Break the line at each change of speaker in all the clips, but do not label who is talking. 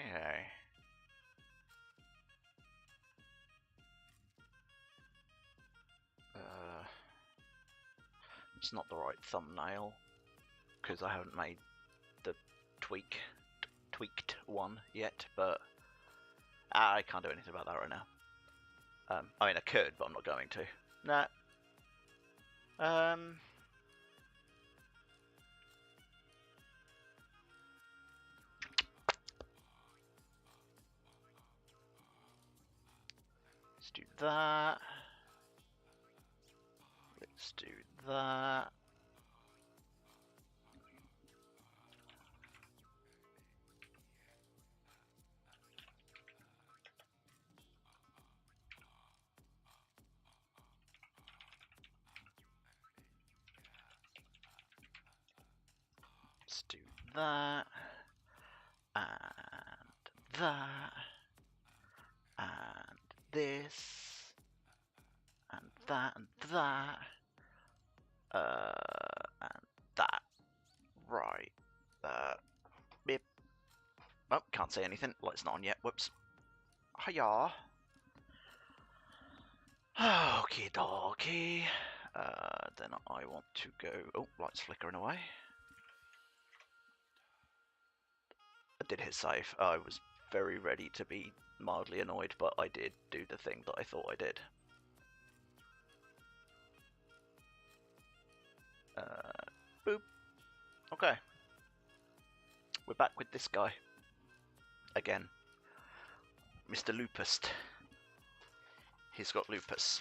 Okay. It's not the right thumbnail because I haven't made the tweaked one yet, but I can't do anything about that right now. I mean, I could, but I'm not going to. Nah. Let's do that. Let's do that. Let's do that. And that. And this. And that and that. And that. Right. Beep. Oh, can't say anything. Light's not on yet. Whoops. Hiya. Okie dokie. Then I want to go. Oh, light's flickering away. I did hit save. I was very ready to be mildly annoyed, but I did do the thing that I thought I did. Boop. Okay. We're back with this guy. Again. Mr. Lupus. He's got lupus.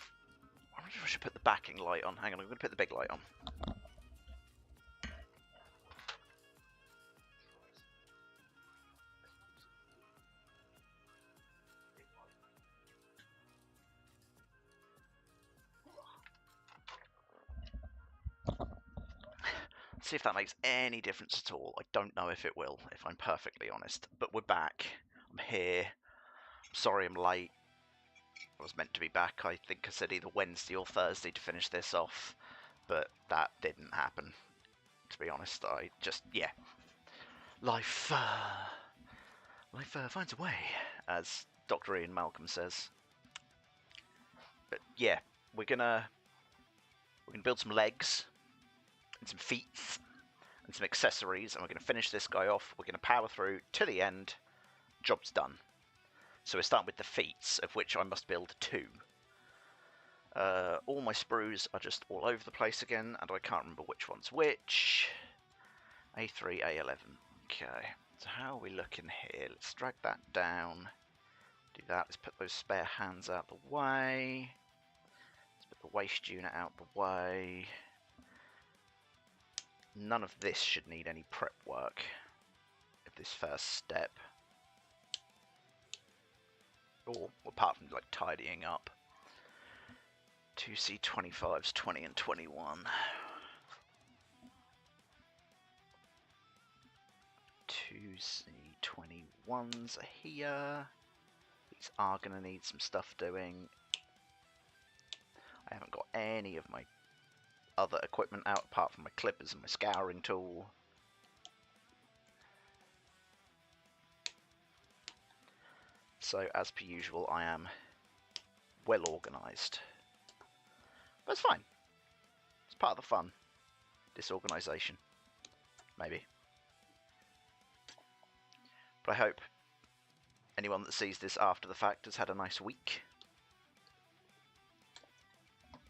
I wonder if I should put the backing light on. Hang on, I'm going to put the big light on. See if that makes any difference at all. I don't know if it will, if I'm perfectly honest. But we're back. I'm here. I'm sorry I'm late. I was meant to be back. I think I said either Wednesday or Thursday to finish this off. But that didn't happen. To be honest, I just, yeah. Life finds a way, as Dr. Ian Malcolm says. But yeah, we're gonna build some legs and some feet and some accessories, and we're gonna finish this guy off. We're gonna power through to the end. Job's done. So we're starting with the feet, of which I must build 2. All my sprues are just all over the place again, and I can't remember which one's which. A3, A11. Okay, so how are we looking here? Let's drag that down. Do that. Let's put those spare hands out the way. Let's put the waste unit out the way. None of this should need any prep work at this first step. Or apart from like tidying up. 2C25s, 20 and 21. 2C21s are here. These are going to need some stuff doing. I haven't got any of my other equipment out apart from my clippers and my scouring tool. So as per usual, I am well organised. But it's fine. It's part of the fun. Disorganisation. Maybe. But I hope anyone that sees this after the fact has had a nice week.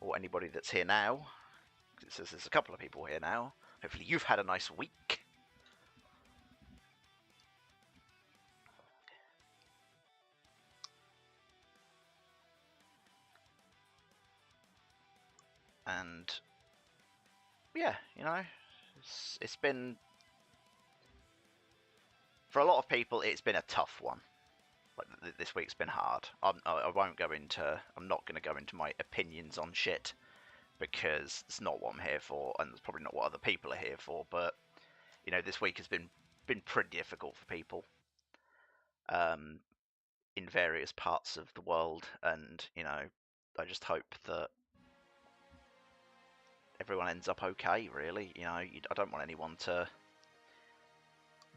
Or anybody that's here now. It says there's a couple of people here now. Hopefully you've had a nice week. And yeah, you know, it's been, for a lot of people, it's been a tough one. Like this week's been hard. I won't go into. I'm not going to go into my opinions on shit because it's not what I'm here for, and it's probably not what other people are here for. But you know, this week has been pretty difficult for people, in various parts of the world, and you know, I just hope that everyone ends up okay. Really, you know, I don't want anyone to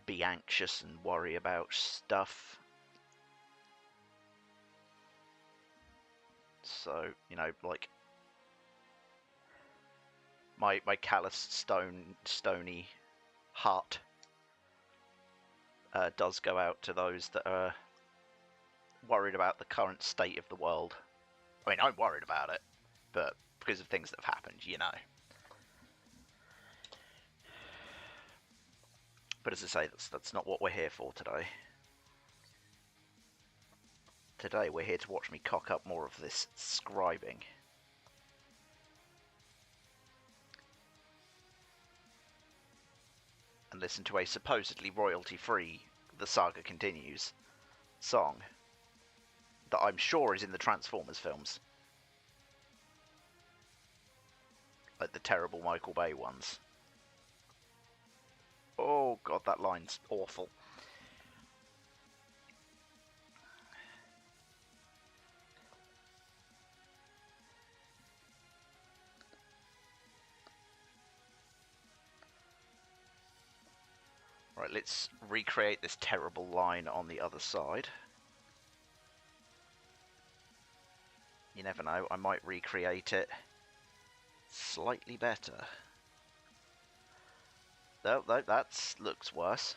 be anxious and worry about stuff. So, you know, like my calloused stony heart does go out to those that are worried about the current state of the world. I mean, I'm worried about it, but because of things that have happened, you know. But as I say, that's not what we're here for today. Today we're here to watch me cock up more of this scribing. And listen to a supposedly royalty-free "The Saga Continues" song that I'm sure is in the Transformers films. Like the terrible Michael Bay ones. Oh god, that line's awful. Right, let's recreate this terrible line on the other side. You never know, I might recreate it slightly better. No, that looks worse.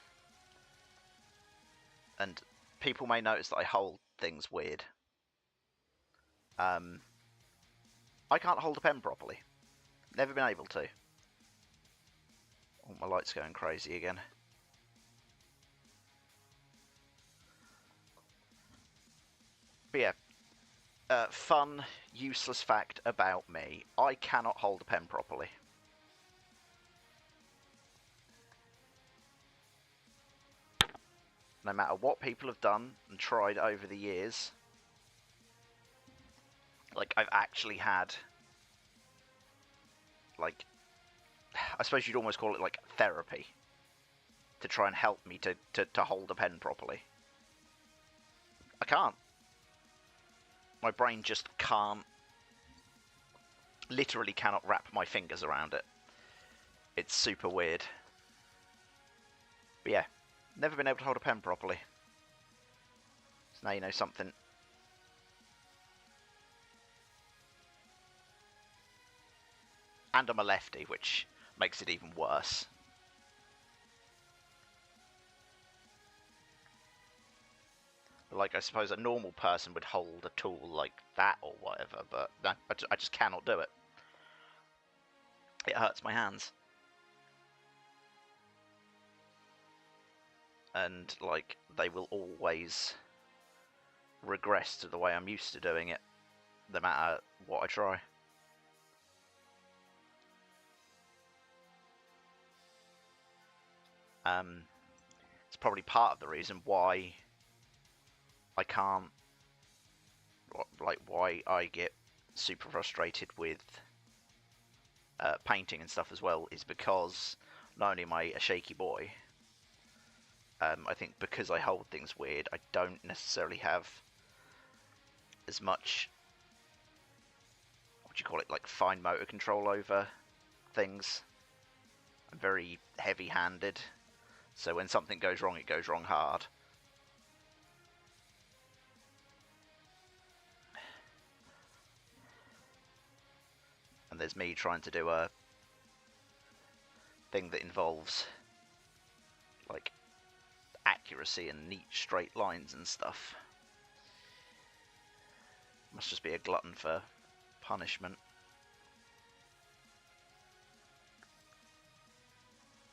And people may notice that I hold things weird. I can't hold a pen properly. Never been able to. Oh, my light's going crazy again. But yeah, fun, useless fact about me. I cannot hold a pen properly. No matter what people have done and tried over the years. Like, I've actually had, like, I suppose you'd almost call it, like, therapy. To try and help me to hold a pen properly. I can't. My brain just can't, literally cannot wrap my fingers around it. It's super weird. But yeah, never been able to hold a pen properly. So now you know something. And I'm a lefty, which makes it even worse. Like, I suppose a normal person would hold a tool like that or whatever, but no, I just cannot do it. It hurts my hands. And, like, they will always regress to the way I'm used to doing it, no matter what I try. It's probably part of the reason why I can't, like, why I get super frustrated with painting and stuff as well, is because not only am I a shaky boy, I think because I hold things weird, I don't necessarily have as much, what do you call it, like fine motor control over things. I'm very heavy-handed, so when something goes wrong, it goes wrong hard. And there's me trying to do a thing that involves, like, accuracy and neat straight lines and stuff. Must just be a glutton for punishment.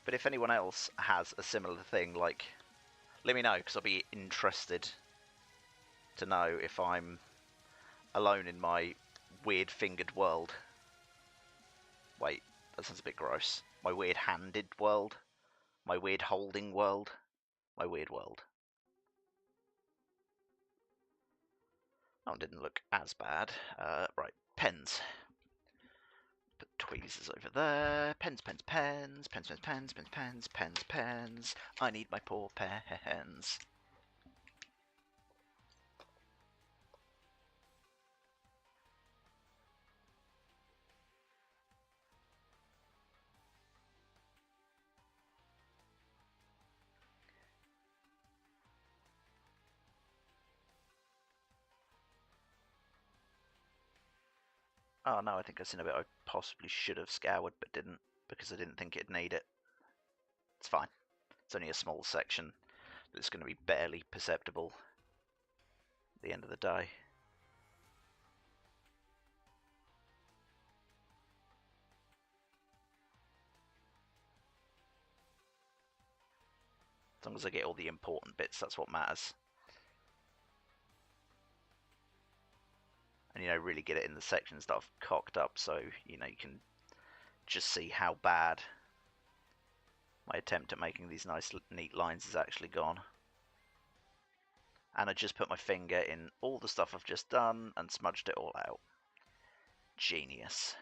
But if anyone else has a similar thing, like, let me know, because I'll be interested to know if I'm alone in my weird-fingered world. Wait, that sounds a bit gross. My weird-handed world? My weird-holding world? My weird world. Oh, it didn't look as bad. Right, pens. Put tweezers over there. Pens, pens, pens. Pens, pens, pens, pens, pens, pens, pens. I need my poor pens. Oh no, I think I've seen a bit I possibly should have scoured but didn't, because I didn't think it'd need it. It's fine. It's only a small section that's going to be barely perceptible at the end of the day. As long as I get all the important bits, that's what matters. And, you know, really get it in the sections that I've cocked up, so, you know, you can just see how bad my attempt at making these nice, neat lines has actually gone. And I just put my finger in all the stuff I've just done and smudged it all out. Genius.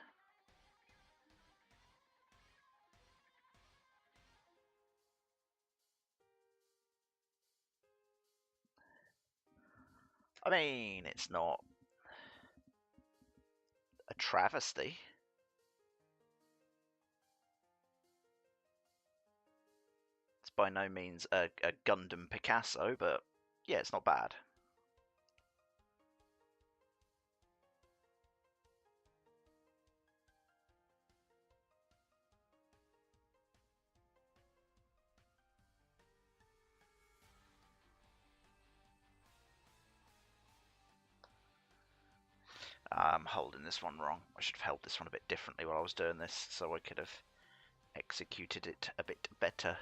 I mean, it's not a travesty. It's by no means a Gundam Picasso, but yeah, it's not bad. I'm holding this one wrong. I should have held this one a bit differently while I was doing this, so I could have executed it a bit better.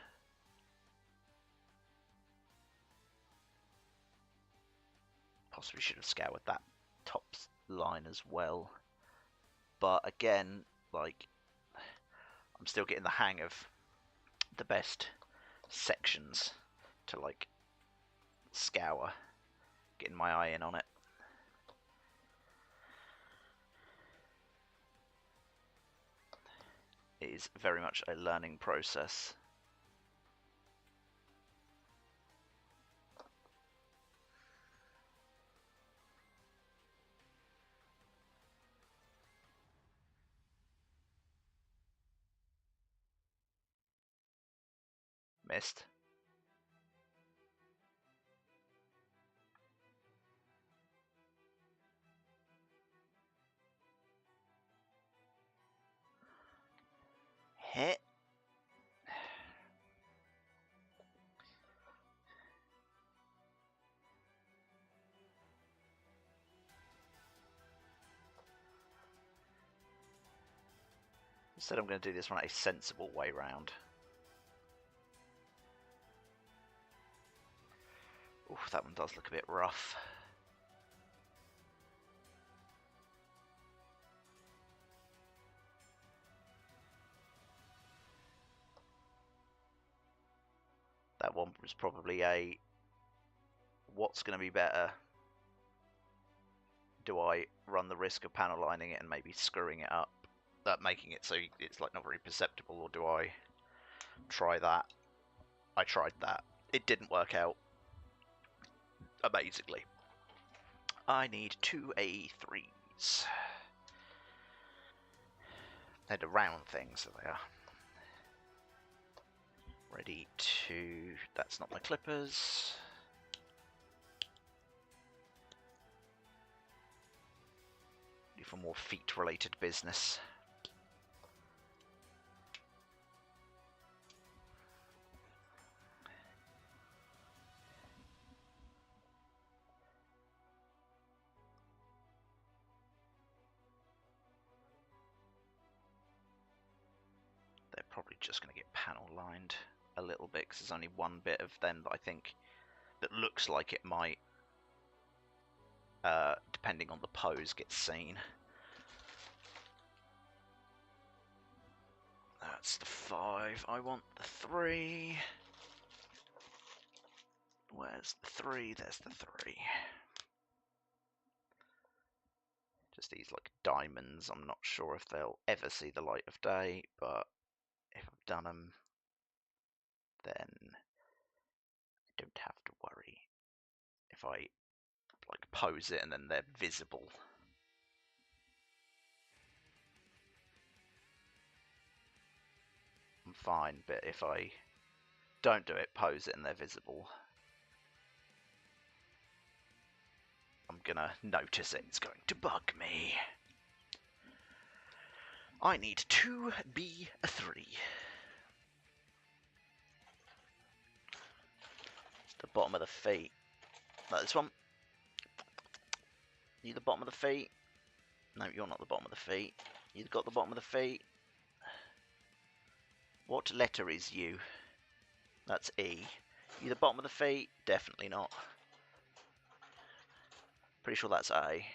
Possibly should have scoured that top line as well. But again, like, I'm still getting the hang of the best sections to, like, scour, getting my eye in on it. It is very much a learning process. Missed. Hit. Instead, I'm going to do this one a sensible way round. Oof, that one does look a bit rough. That one was probably a what's going to be better? Do I run the risk of panel lining it and maybe screwing it up, making it so it's like not very perceptible, or do I try that? I tried that. It didn't work out amazingly. I need 2 A3s. They're the round things, so they are. Ready to... That's not my clippers. For more feet-related business. They're probably just going to get panel lined a little bit, because there's only one bit of them that I think that looks like it might, depending on the pose, get seen. That's the 5. I want the 3. Where's the 3? There's the 3. Just these like diamonds. I'm not sure if they'll ever see the light of day, but if I've done them, then I don't have to worry if I like pose it and then they're visible. I'm fine, but if I don't do it, pose it, and they're visible, I'm gonna notice it. It's going to bug me. I need 2B3. The bottom of the feet. No, this one. You the bottom of the feet? No, you're not the bottom of the feet. You've got the bottom of the feet. What letter is you? That's E. You the bottom of the feet? Definitely not. Pretty sure that's A.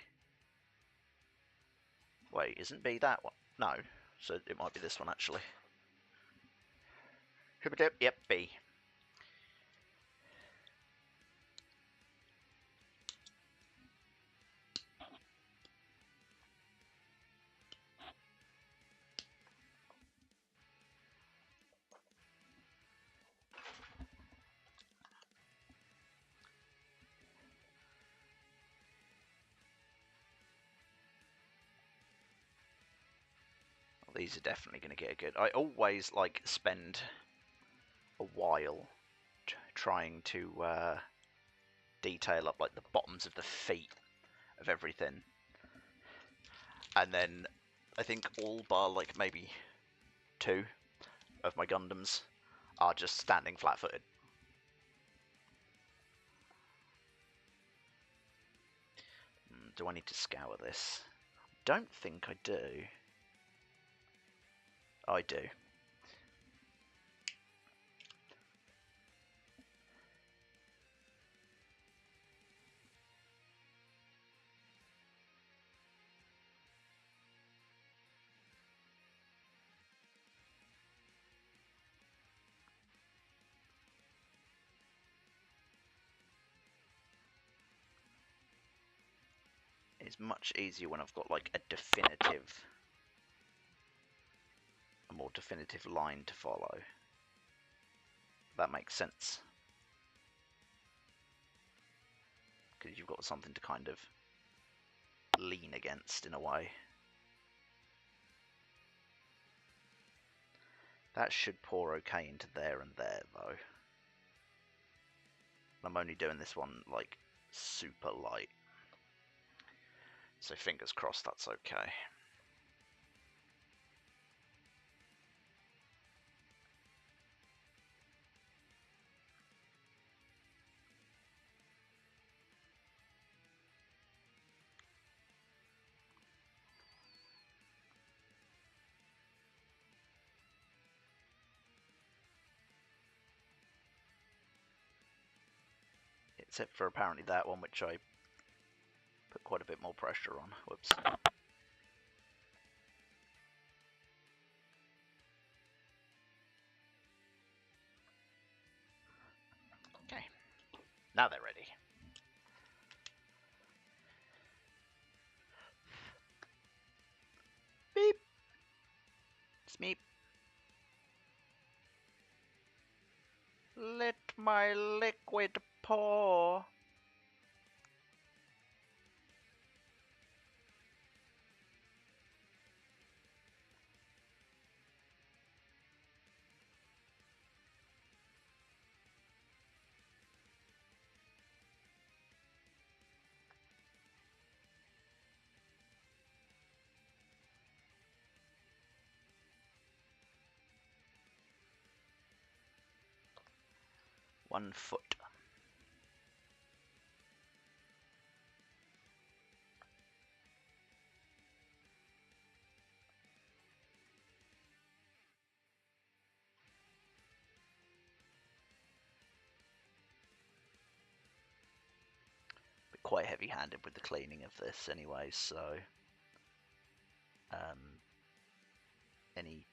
Wait, isn't B that one? No. So it might be this one, actually. Yep, B. Well, these are definitely going to get a good... I always, like, spend a while trying to detail up, like, the bottoms of the feet of everything. And then I think all bar, like, maybe 2 of my Gundams are just standing flat-footed. Do I need to scour this? Don't think I do. I do. It's much easier when I've got like a more definitive line to follow. That makes sense. Because you've got something to kind of lean against in a way. That should pour okay into there and there though. I'm only doing this one like super light. So fingers crossed that's okay. Except for apparently that one, which I put quite a bit more pressure on. Whoops. Okay. Now they're ready. Beep. Smeep. Let my liquid pour. One foot. But quite heavy-handed with the cleaning of this anyway, so any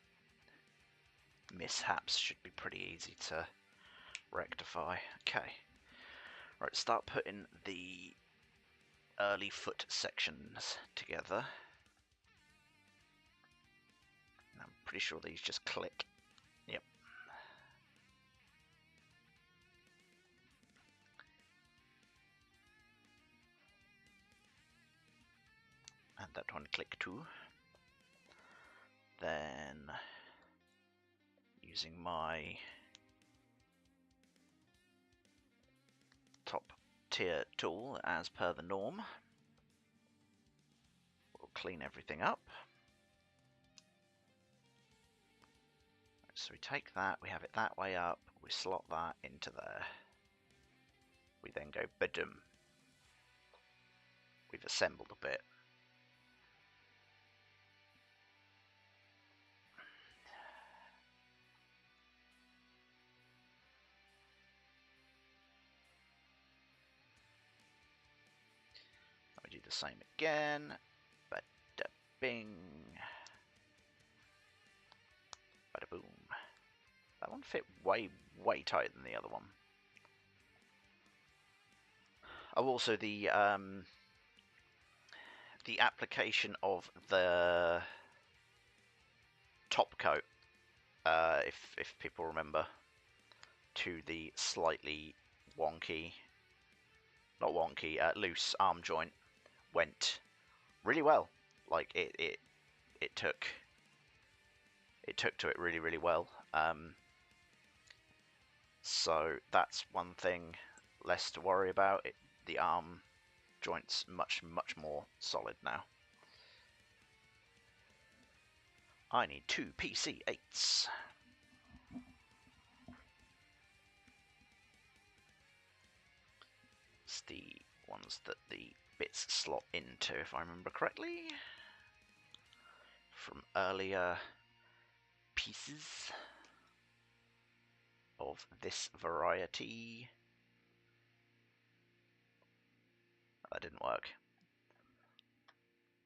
mishaps should be pretty easy to rectify. Okay. Right, start putting the early foot sections together. I'm pretty sure these just click. Yep. And that one click too. Then using my top tier tool as per the norm, we'll clean everything up. So we take that, we have it that way up, we slot that into there. We then go badum. We've assembled a bit. We do the same again. Bada bing. Bada boom. That one fit way tighter than the other one. Oh, also the application of the top coat, if people remember, to the slightly wonky, not wonky, loose arm joint went really well. Like it took to it really well. So that's one thing less to worry about. The arm joint's much more solid now. I need 2 PC8s. It's the ones that the bits slot into, if I remember correctly, from earlier pieces of this variety. That didn't work.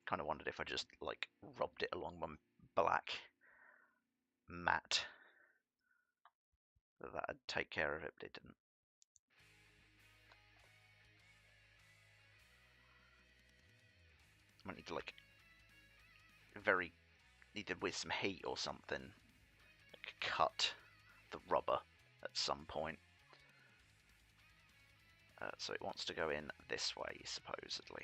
Kind of wondered if I just like rubbed it along my black mat, that'd take care of it, but it didn't. I might need to like needed with some heat or something, like cut the rubber at some point. So it wants to go in this way, supposedly.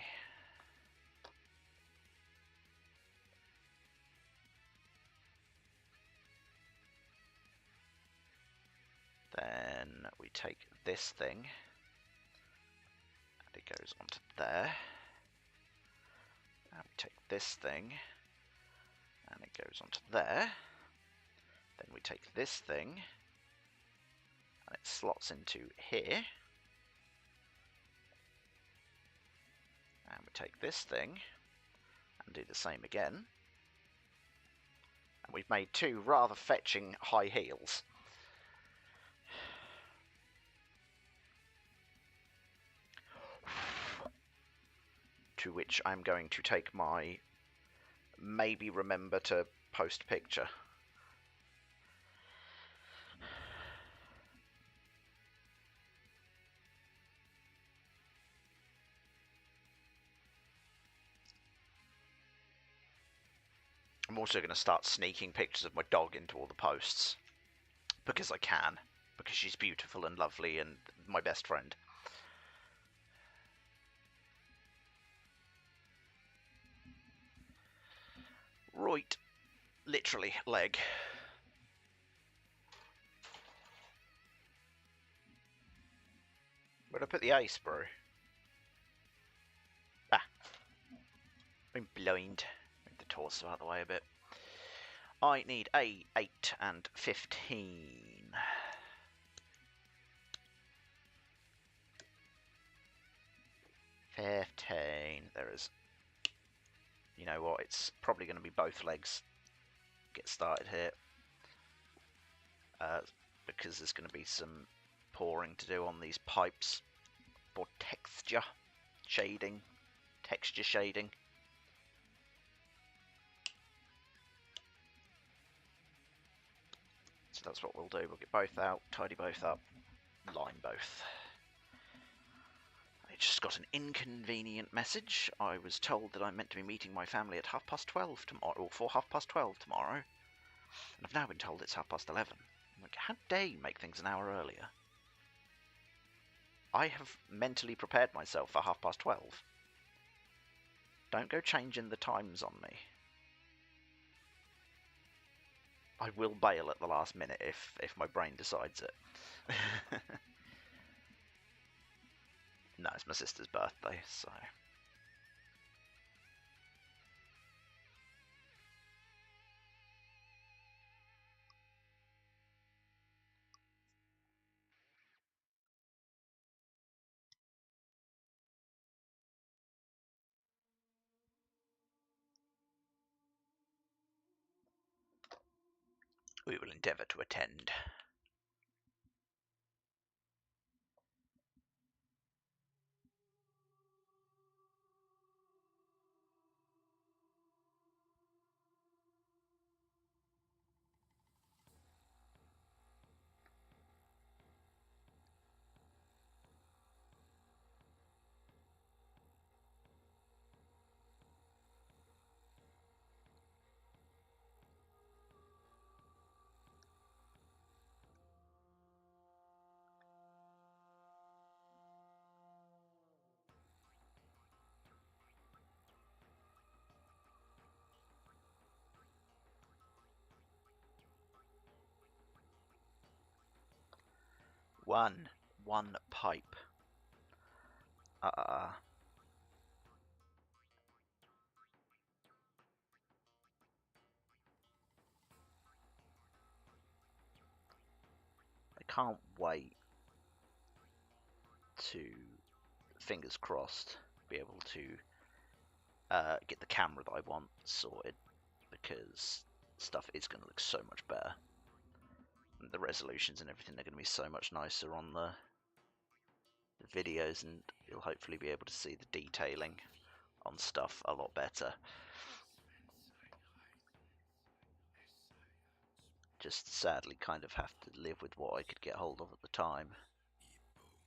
Then we take this thing, and it goes onto there. And we take this thing, and it goes onto there. Then we take this thing, and it slots into here. And we take this thing, and do the same again. And we've made 2 rather fetching high heels. To which I'm going to take my maybe remember to post picture. I'm also going to start sneaking pictures of my dog into all the posts. Because I can. Because she's beautiful and lovely and my best friend. Right. Literally, leg. Where'd I put the ace, bro? Ah. I'm blind. Move the torso out of the way a bit. I need a 8 and 15. There is. You know what? It's probably going to be both legs. Get started here. Because there's going to be some pouring to do on these pipes for texture shading. Texture shading. So that's what we'll do. We'll get both out, tidy both up, line both. I just got an inconvenient message. I was told that I'm meant to be meeting my family at 12:30 tomorrow, or for 12:30 tomorrow. And I've now been told it's 11:30. I'm like, how dare you make things an hour earlier? I have mentally prepared myself for 12:30. Don't go changing the times on me. I will bail at the last minute if my brain decides it. No, it's my sister's birthday, so... We will endeavour to attend. One pipe. I can't wait to, fingers crossed, be able to get the camera that I want sorted, because stuff is going to look so much better. And the resolutions and everything are going to be so much nicer on the videos, and you'll hopefully be able to see the detailing on stuff a lot better. Just sadly kind of have to live with what I could get hold of at the time,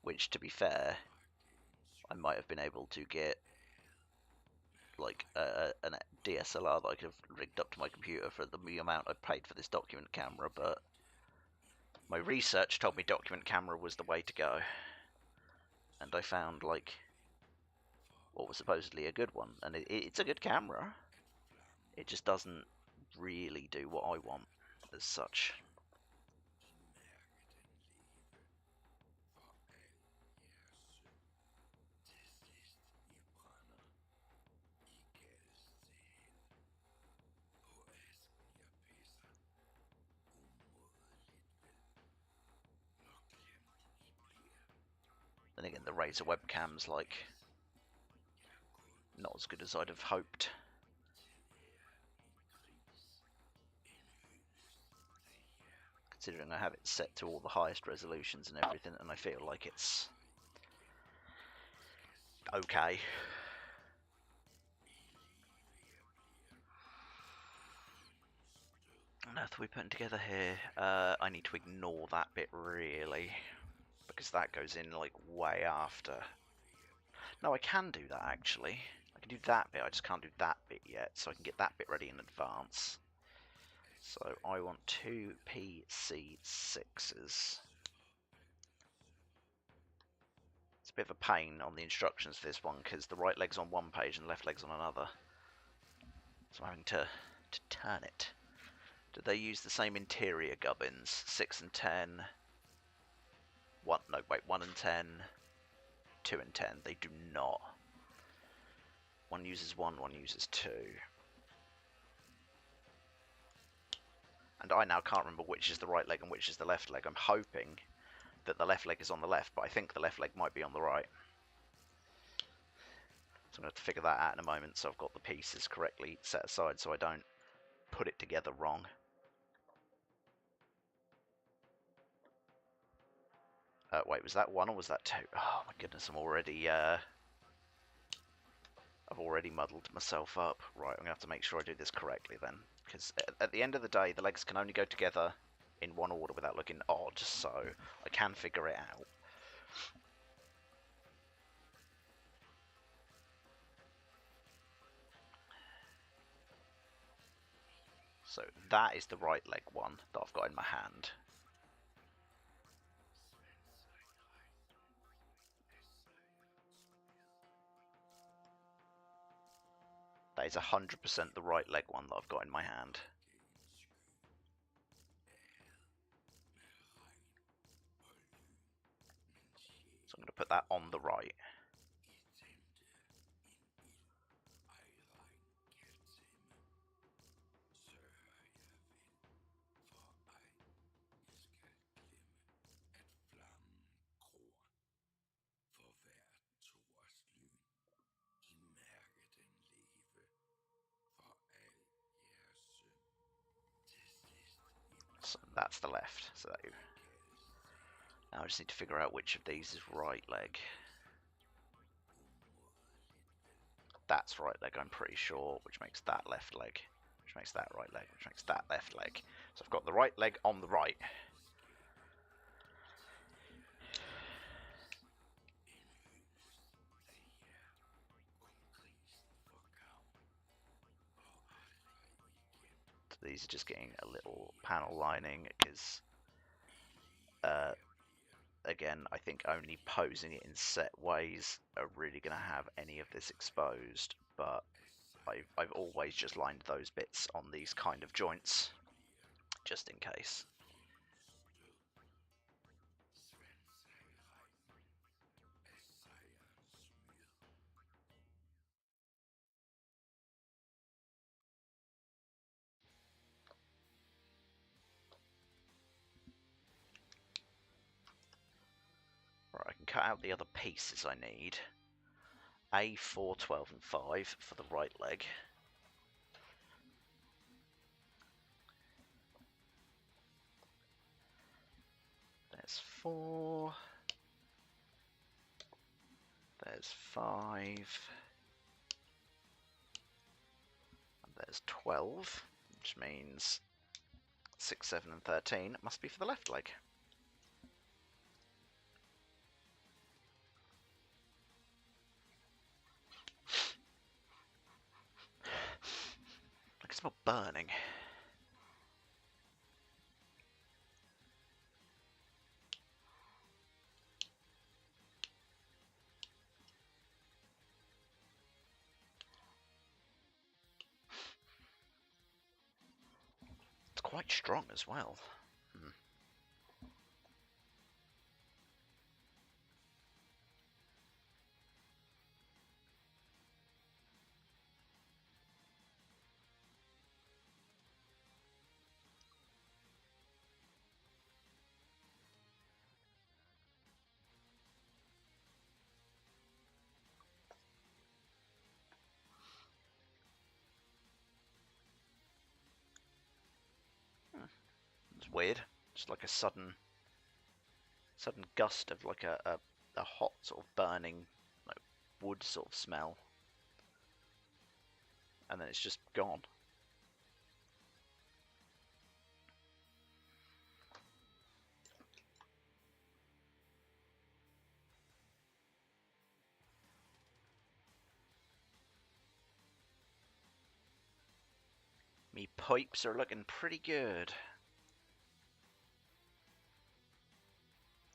which, to be fair, I might have been able to get like a DSLR that I could have rigged up to my computer for the amount I paid for this document camera, but my research told me document camera was the way to go, and I found like what was supposedly a good one, and it's a good camera. It just doesn't really do what I want as such. Then again, the Razer webcam's like not as good as I'd have hoped. Considering I have it set to all the highest resolutions and everything, and I feel like it's okay. What on earth are we putting together here? I need to ignore that bit really, because that goes in like way after. No, I can do that actually. I can do that bit, I just can't do that bit yet, so I can get that bit ready in advance. So I want 2 PC6s. It's a bit of a pain on the instructions for this one, because the right leg's on one page and the left leg's on another. So I'm having to turn it. Do they use the same interior gubbins? 6 and 10? 1 and 10, 2 and 10. They do not. One uses 1, one uses 2. And I now can't remember which is the right leg and which is the left leg. I'm hoping that the left leg is on the left, but I think the left leg might be on the right. So I'm going to have to figure that out in a moment, so I've got the pieces correctly set aside so I don't put it together wrong. Wait, was that 1 or was that 2? Oh my goodness, I've already muddled myself up. Right, I'm going to have to make sure I do this correctly then. Because at the end of the day, the legs can only go together in one order without looking odd, so I can figure it out. So that is the right leg one that I've got in my hand. That is 100% the right leg one that I've got in my hand. So I'm going to put that on the right. That's the left. So now I just need to figure out which of these is right leg. That's right leg, I'm pretty sure, which makes that left leg, which makes that right leg, which makes that left leg. So I've got the right leg on the right. So these are just getting a little panel lining, because again, I think only posing it in set ways are really going to have any of this exposed, but I've always just lined those bits on these kind of joints, just in case. Right, I can cut out the other pieces I need. A4, 12 and 5 for the right leg. There's 4. There's 5. And there's 12, which means 6, 7 and 13 must be for the left leg. I can smell burning. It's quite strong as well. It's weird. Just like a sudden gust of like a hot sort of burning like wood sort of smell, and then it's just gone. Me pipes are looking pretty good.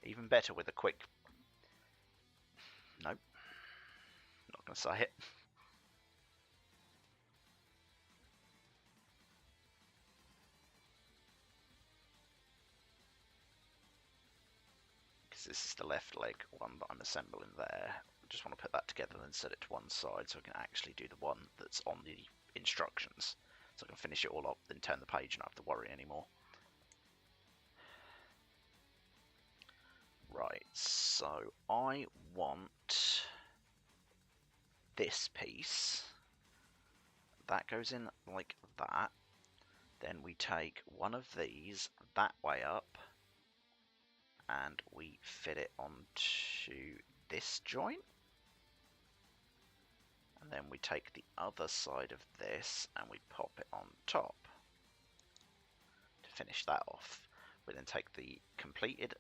Even better with a quick... Nope. Not going to say it. Because this is the left leg one that I'm assembling there. I just want to put that together and set it to one side so I can actually do the one that's on the instructions. So I can finish it all up, then turn the page and not have to worry anymore. Right, so I want this piece. That goes in like that. Then we take one of these that way up and we fit it onto this joint. And then we take the other side of this and we pop it on top to finish that off. We then take the completed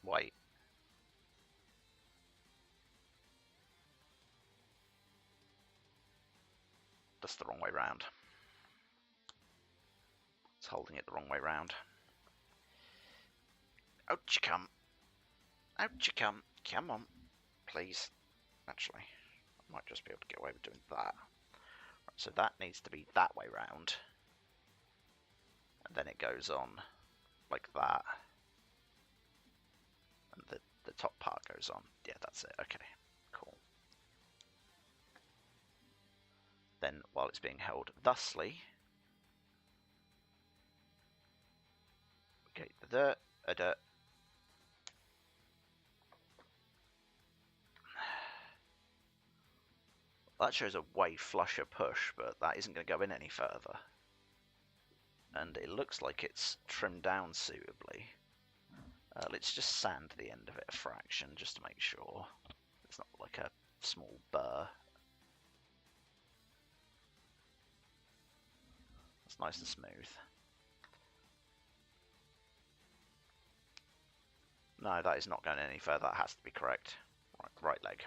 wait. That's the wrong way round. It's holding it the wrong way round. Out you come. Out you come. Come on. Please. Actually, I might just be able to get away with doing that. Right, so that needs to be that way round. And then it goes on like that. And the top part goes on. Yeah, that's it. Okay, cool. Then, while it's being held thusly, okay, the dirt. That shows a way flusher push, but that isn't going to go in any further. And it looks like it's trimmed down suitably. Let's just sand the end of it a fraction, just to make sure it's not like a small burr. It's nice and smooth. No, that is not going any further. That has to be correct. Right leg.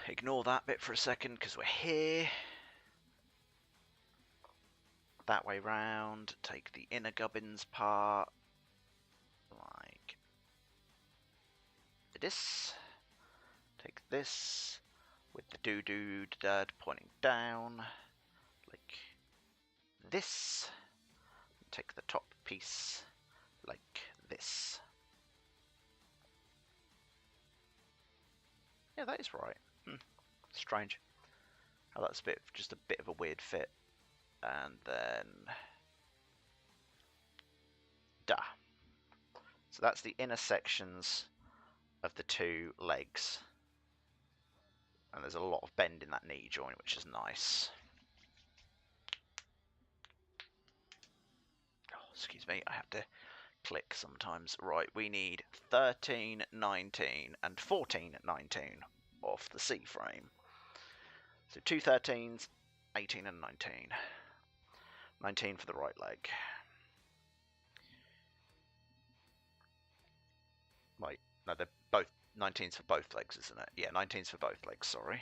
Ignore that bit for a second because we're here. That way round. Take the inner gubbins part. Like this. Take this with the doo-doo-dad pointing down. Like this. Take the top piece like this. Yeah, that is right. Strange. Oh, that's just a bit of a weird fit. And then da. So that's the inner sections of the two legs. And there's a lot of bend in that knee joint, which is nice. Oh, excuse me, I have to click sometimes. Right, we need 13, 19, and 14, 19 off the C frame. So 2 13s, 18 and 19. 19 for the right leg. Wait, no, they're both 19s for both legs, isn't it? Yeah, 19s for both legs, sorry.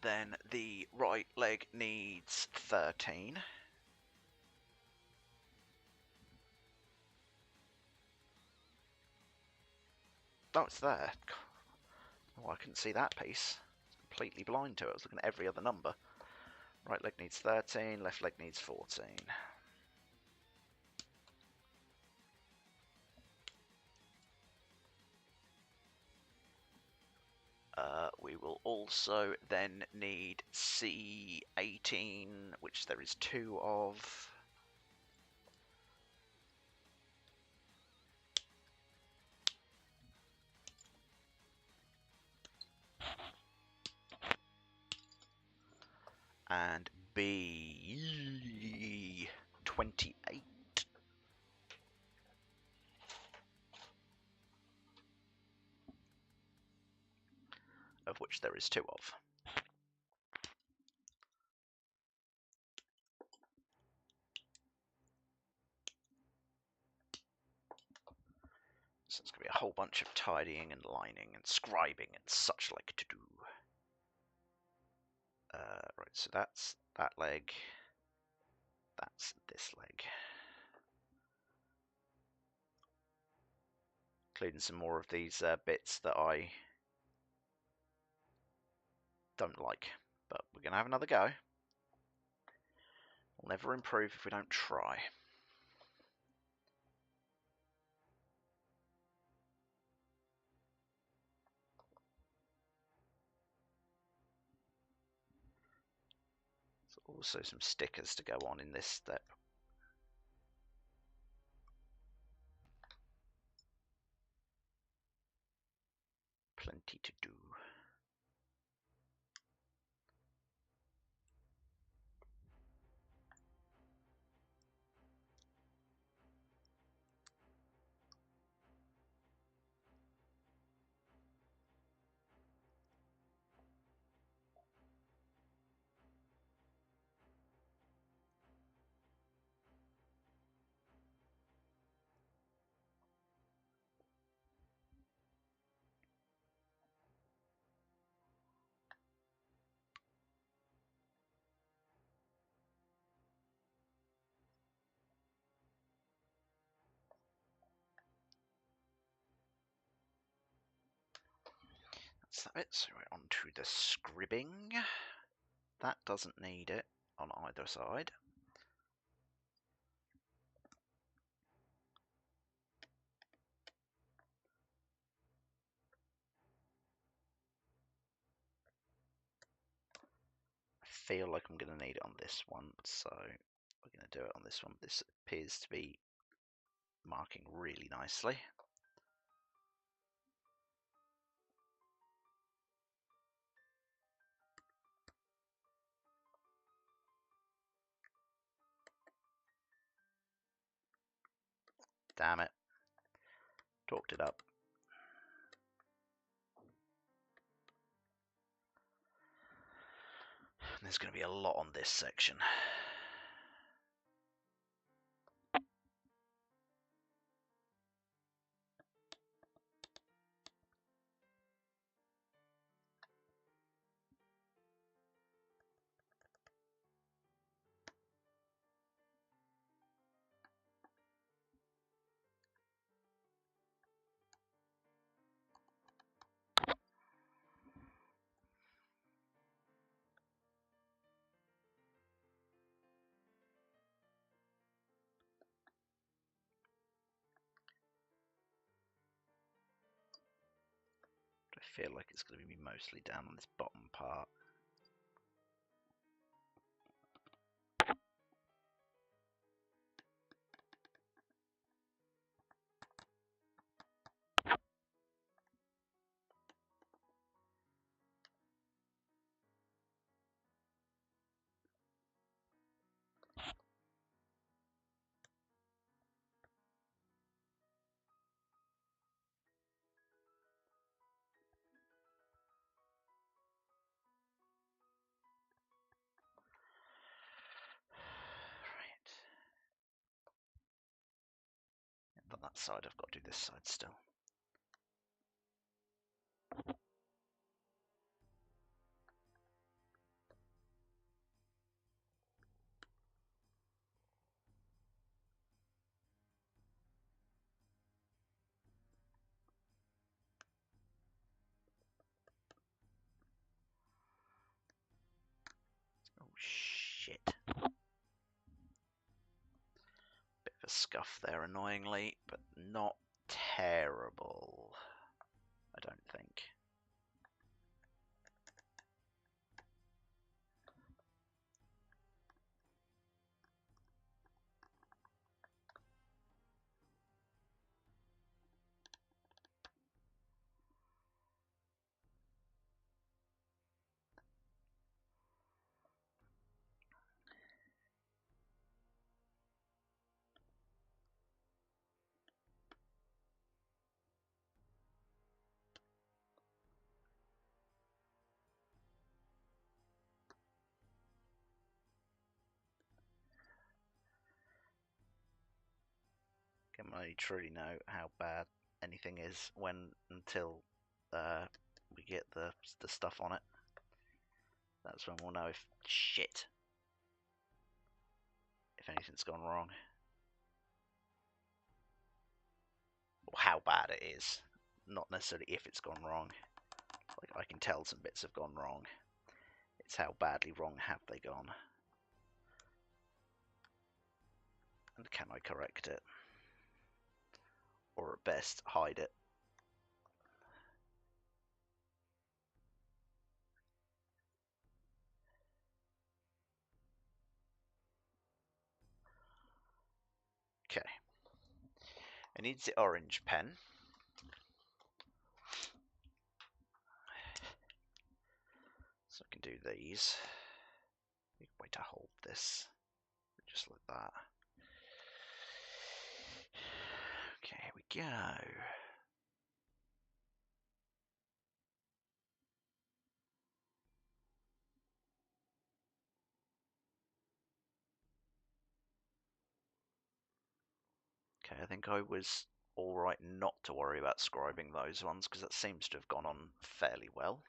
Then the right leg needs 13. Oh, it's there. Oh, I couldn't see that piece. Completely blind to it. I was looking at every other number. Right leg needs 13, left leg needs 14. We will also then need C18, which there is 2 of. And B28. Of which there is 2 of. So it's going to be a whole bunch of tidying and lining and scribing and such like to do. Right, so that's that leg. That's this leg. Including some more of these bits that I don't like. But we're going to have another go. We'll never improve if we don't try. There's also some stickers to go on in this step. Plenty to do. That's it, so we're on to the scribbing. That doesn't need it on either side. feel like I'm going to need it on this one, so we're going to do it on this one. This appears to be marking really nicely. Damn it. Talked it up. There's going to be a lot on this section. I feel like it's going to be mostly down on this bottom part. On that side, I've got to do this side still. Oh shit. Bit of a scuff there, annoyingly, but not terrible, I don't think. Can only truly know how bad anything is until we get the stuff on it. That's when we'll know if anything's gone wrong, or how bad it is. Not necessarily if it's gone wrong. Like, I can tell some bits have gone wrong. It's how badly wrong have they gone, and can I correct it, or at best hide it. Okay, I need the orange pen. So I can do these. Way to hold this, just like that. Okay, here we go. Okay, I think I was alright not to worry about scribing those ones, because that seems to have gone on fairly well.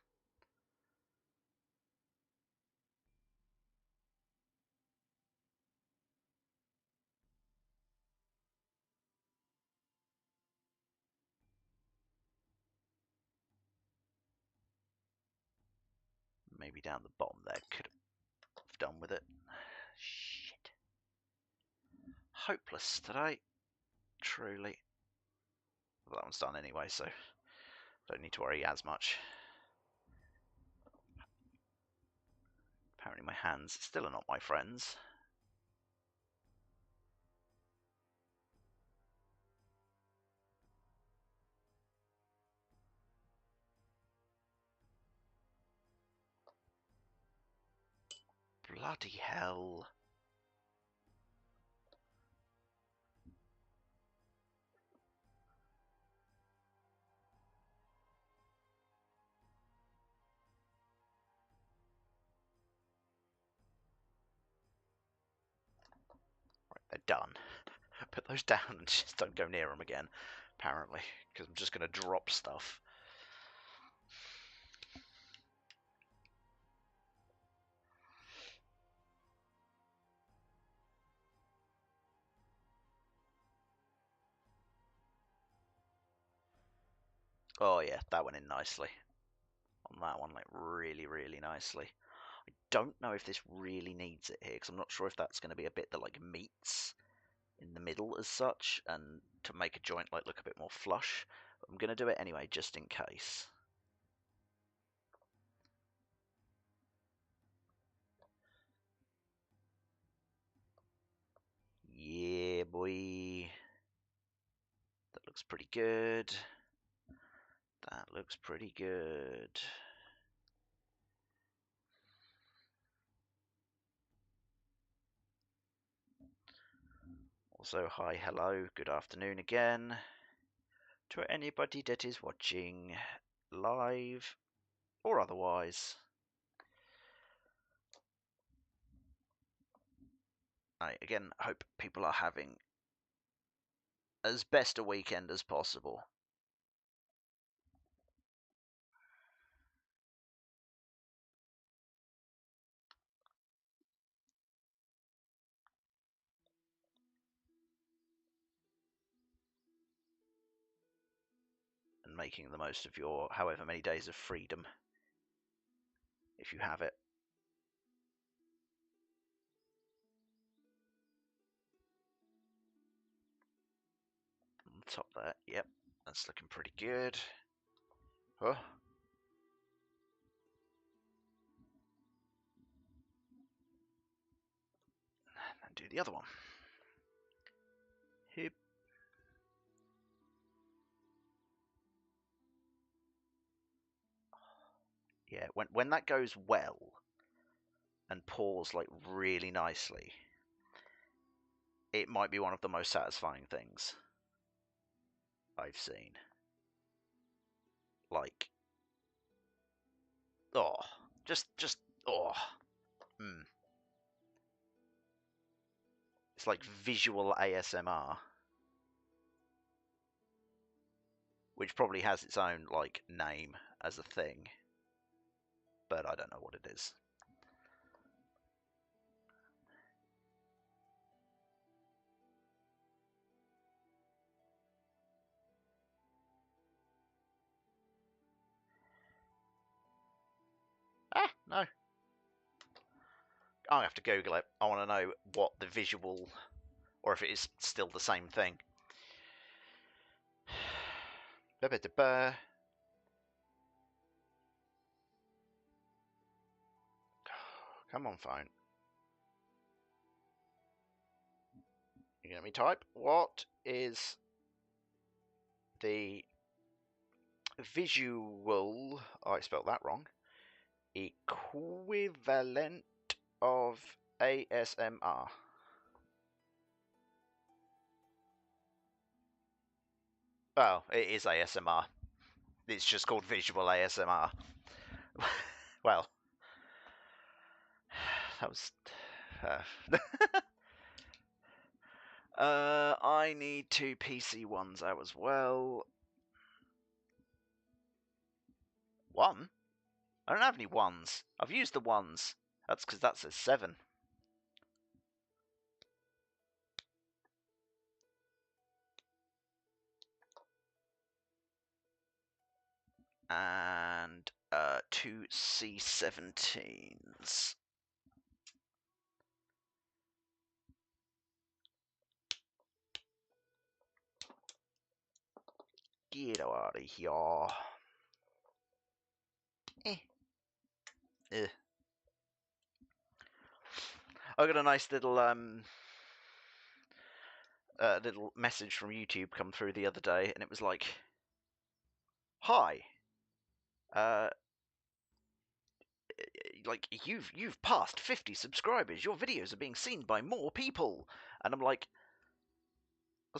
Maybe down the bottom there could have done with it. Shit. Hopeless today. Truly. Well, that one's done anyway, so don't need to worry as much. Apparently my hands still are not my friends. Bloody hell. Right, they're done. Put those down and just don't go near them again, apparently, because I'm just going to drop stuff. Oh yeah, that went in nicely. On that one, like really, really nicely. I don't know if this really needs it here, because I'm not sure if that's going to be a bit that like meets in the middle as such, and to make a joint like look a bit more flush. But I'm going to do it anyway, just in case. Yeah, boy. That looks pretty good. That looks pretty good. Also, hi, hello, good afternoon again to anybody that is watching live or otherwise. I again hope people are having as best a weekend as possible. And making the most of your however many days of freedom, if you have it. On top there, yep, that's looking pretty good. Oh. And do the other one. Hip. Yeah, when that goes well and pours like really nicely, it might be one of the most satisfying things I've seen. Like, oh, just oh, It's like visual ASMR, which probably has its own like name as a thing, but I don't know what it is. Ah, no. I'll have to Google it. I want to know what the visual, or if it is still the same thing. Come on, phone. You let me type. What is the visual, oh, I spelled that wrong, equivalent of ASMR? Oh, it is ASMR. It's just called visual ASMR. Well, that was... I need 2 PC ones out as well. 1? I don't have any 1s. I've used the 1s. That's because that says 7. And 2 C17s. Get out of here. Eh. I got a nice little message from YouTube come through the other day, and it was like, "Hi, uh, like you've passed 50 subscribers. Your videos are being seen by more people." And I was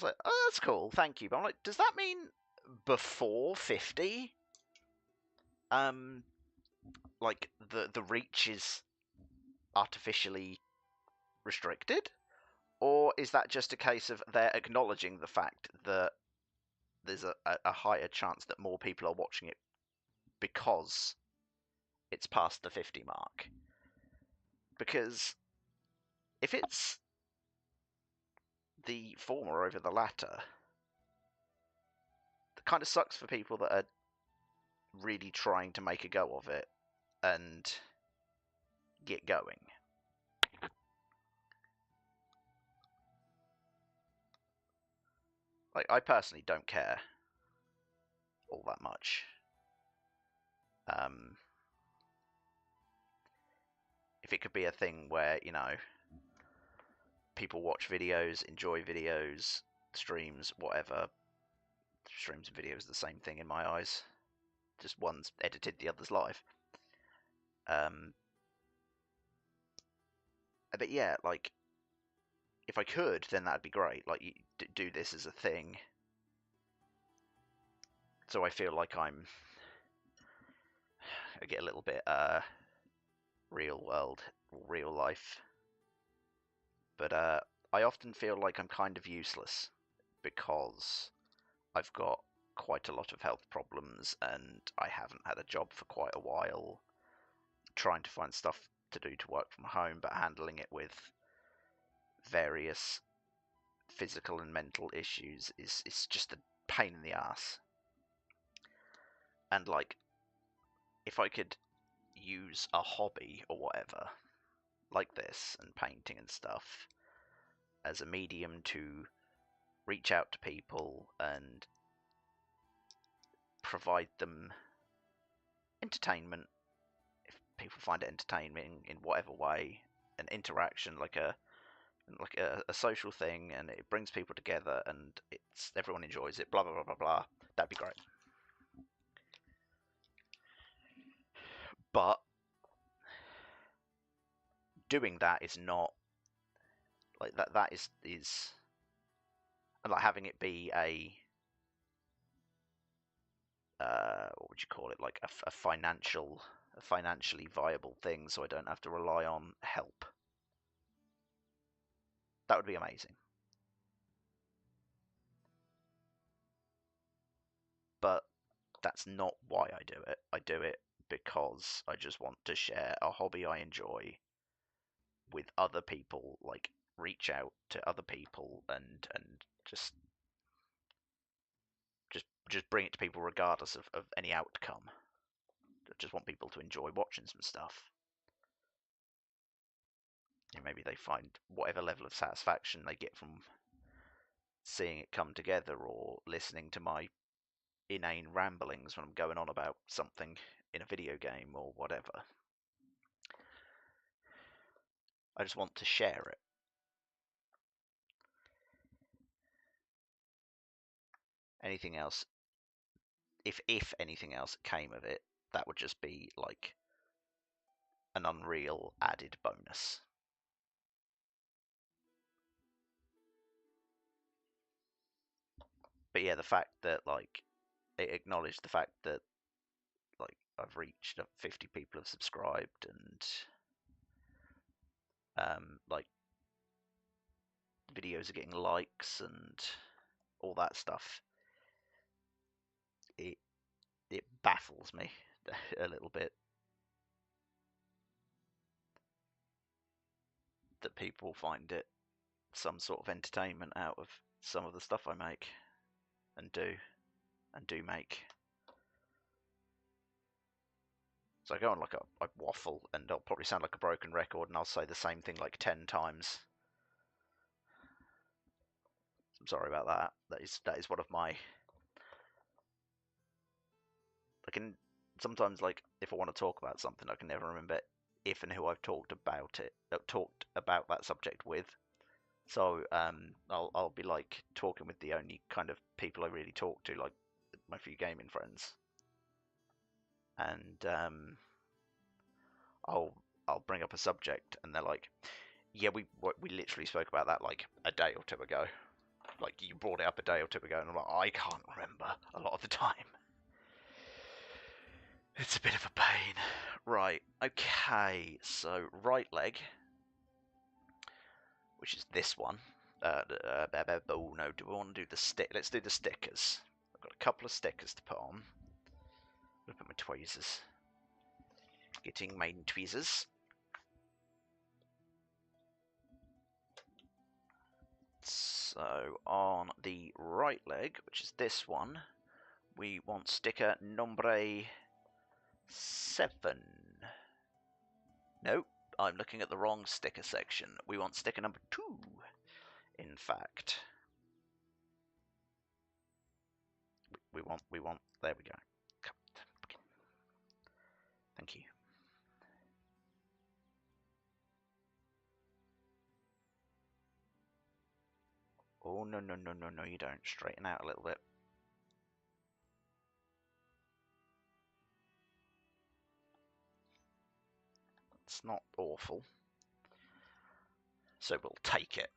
like, "Oh, that's cool, thank you." But I'm like, does that mean before 50, like the reach is artificially restricted, or is that just a case of they're acknowledging the fact that there's a higher chance that more people are watching it because it's past the 50 mark? Because if it's the former over the latter, it kind of sucks for people that are really trying to make a go of it and get going. Like, I personally don't care all that much. If it could be a thing where, people watch videos, enjoy videos, streams, whatever. Streams and videos are the same thing in my eyes. Just one's edited, the other's live. But yeah, like, if I could, then that'd be great. Like, you do this as a thing, so I feel like I get a little bit real world, real life. But I often feel like I'm kind of useless because I've got quite a lot of health problems and I haven't had a job for quite a while. Trying to find stuff to do to work from home, but handling it with various physical and mental issues is just a pain in the ass. And like, if I could use a hobby or whatever, like this and painting and stuff, as a medium to reach out to people and provide them entertainment, if people find it entertaining in whatever way, an interaction, like a social thing, and it brings people together and everyone enjoys it, blah blah blah blah blah, that'd be great. But doing that is not like that is like having it be a what would you call it, like a financially viable thing, so I don't have to rely on help. That would be amazing. But that's not why I do it. I do it because I just want to share a hobby I enjoy with other people, like reach out to other people and just bring it to people regardless of any outcome. I just want people to enjoy watching some stuff. And maybe they find whatever level of satisfaction they get from seeing it come together or listening to my inane ramblings when I'm going on about something in a video game or whatever. I just want to share it. Anything else, if anything else came of it, that would just be like an unreal added bonus. But yeah, the fact that like it acknowledged the fact that like I've reached 50 people have subscribed and like videos are getting likes and all that stuff. It baffles me a little bit that people find it some sort of entertainment out of some of the stuff I make and do make. So I go on like I waffle and I'll probably sound like a broken record and I'll say the same thing like 10 times. I'm sorry about that. That is one of my, I can sometimes, like, if I want to talk about something I can never remember if and who I've talked about that subject with. So I'll be like talking with the only kind of people I really talk to, like my few gaming friends, and I'll bring up a subject, and they're like, "Yeah, we literally spoke about that like a day or two ago. Like you brought it up a day or two ago," and I'm like, "I can't remember a lot of the time." It's a bit of a pain. Right. Okay. So right leg, which is this one. Oh no, do we want to do the stick? Let's do the stickers. I've got a couple of stickers to put on. Look at my tweezers. Getting my tweezers. So on the right leg, which is this one, we want sticker number 7. Nope, I'm looking at the wrong sticker section. We want sticker number 2, in fact. We want, there we go. Thank you. Oh, no, you don't. Straighten out a little bit. It's not awful. So we'll take it.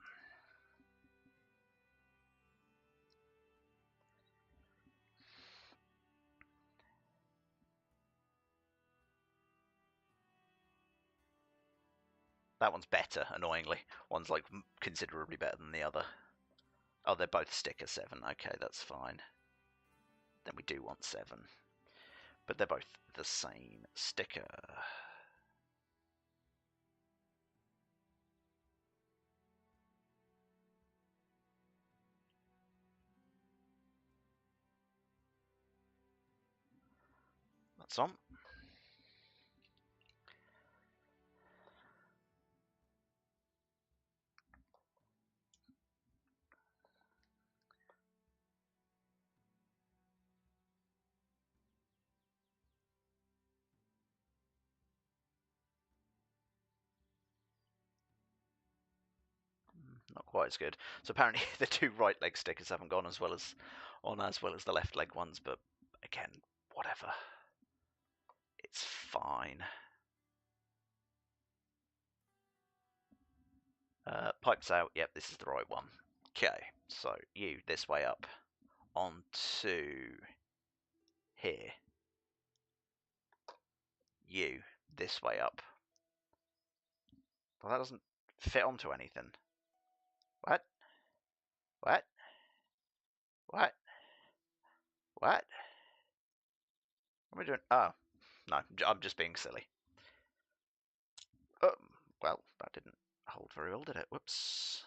That one's better, annoyingly. One's like considerably better than the other. Oh, they're both sticker 7. Okay, that's fine. Then we do want 7. But they're both the same sticker. That's on. Not quite as good. So apparently the 2 right leg stickers haven't gone as well as the left leg ones, but again, whatever. It's fine. Pipes out. Yep, this is the right one. Okay, so you this way up onto here. You this way up. Well, that doesn't fit onto anything. What? What? What? What? What am I doing? Oh, no, I'm just being silly. Oh, well, that didn't hold very well, did it? Whoops.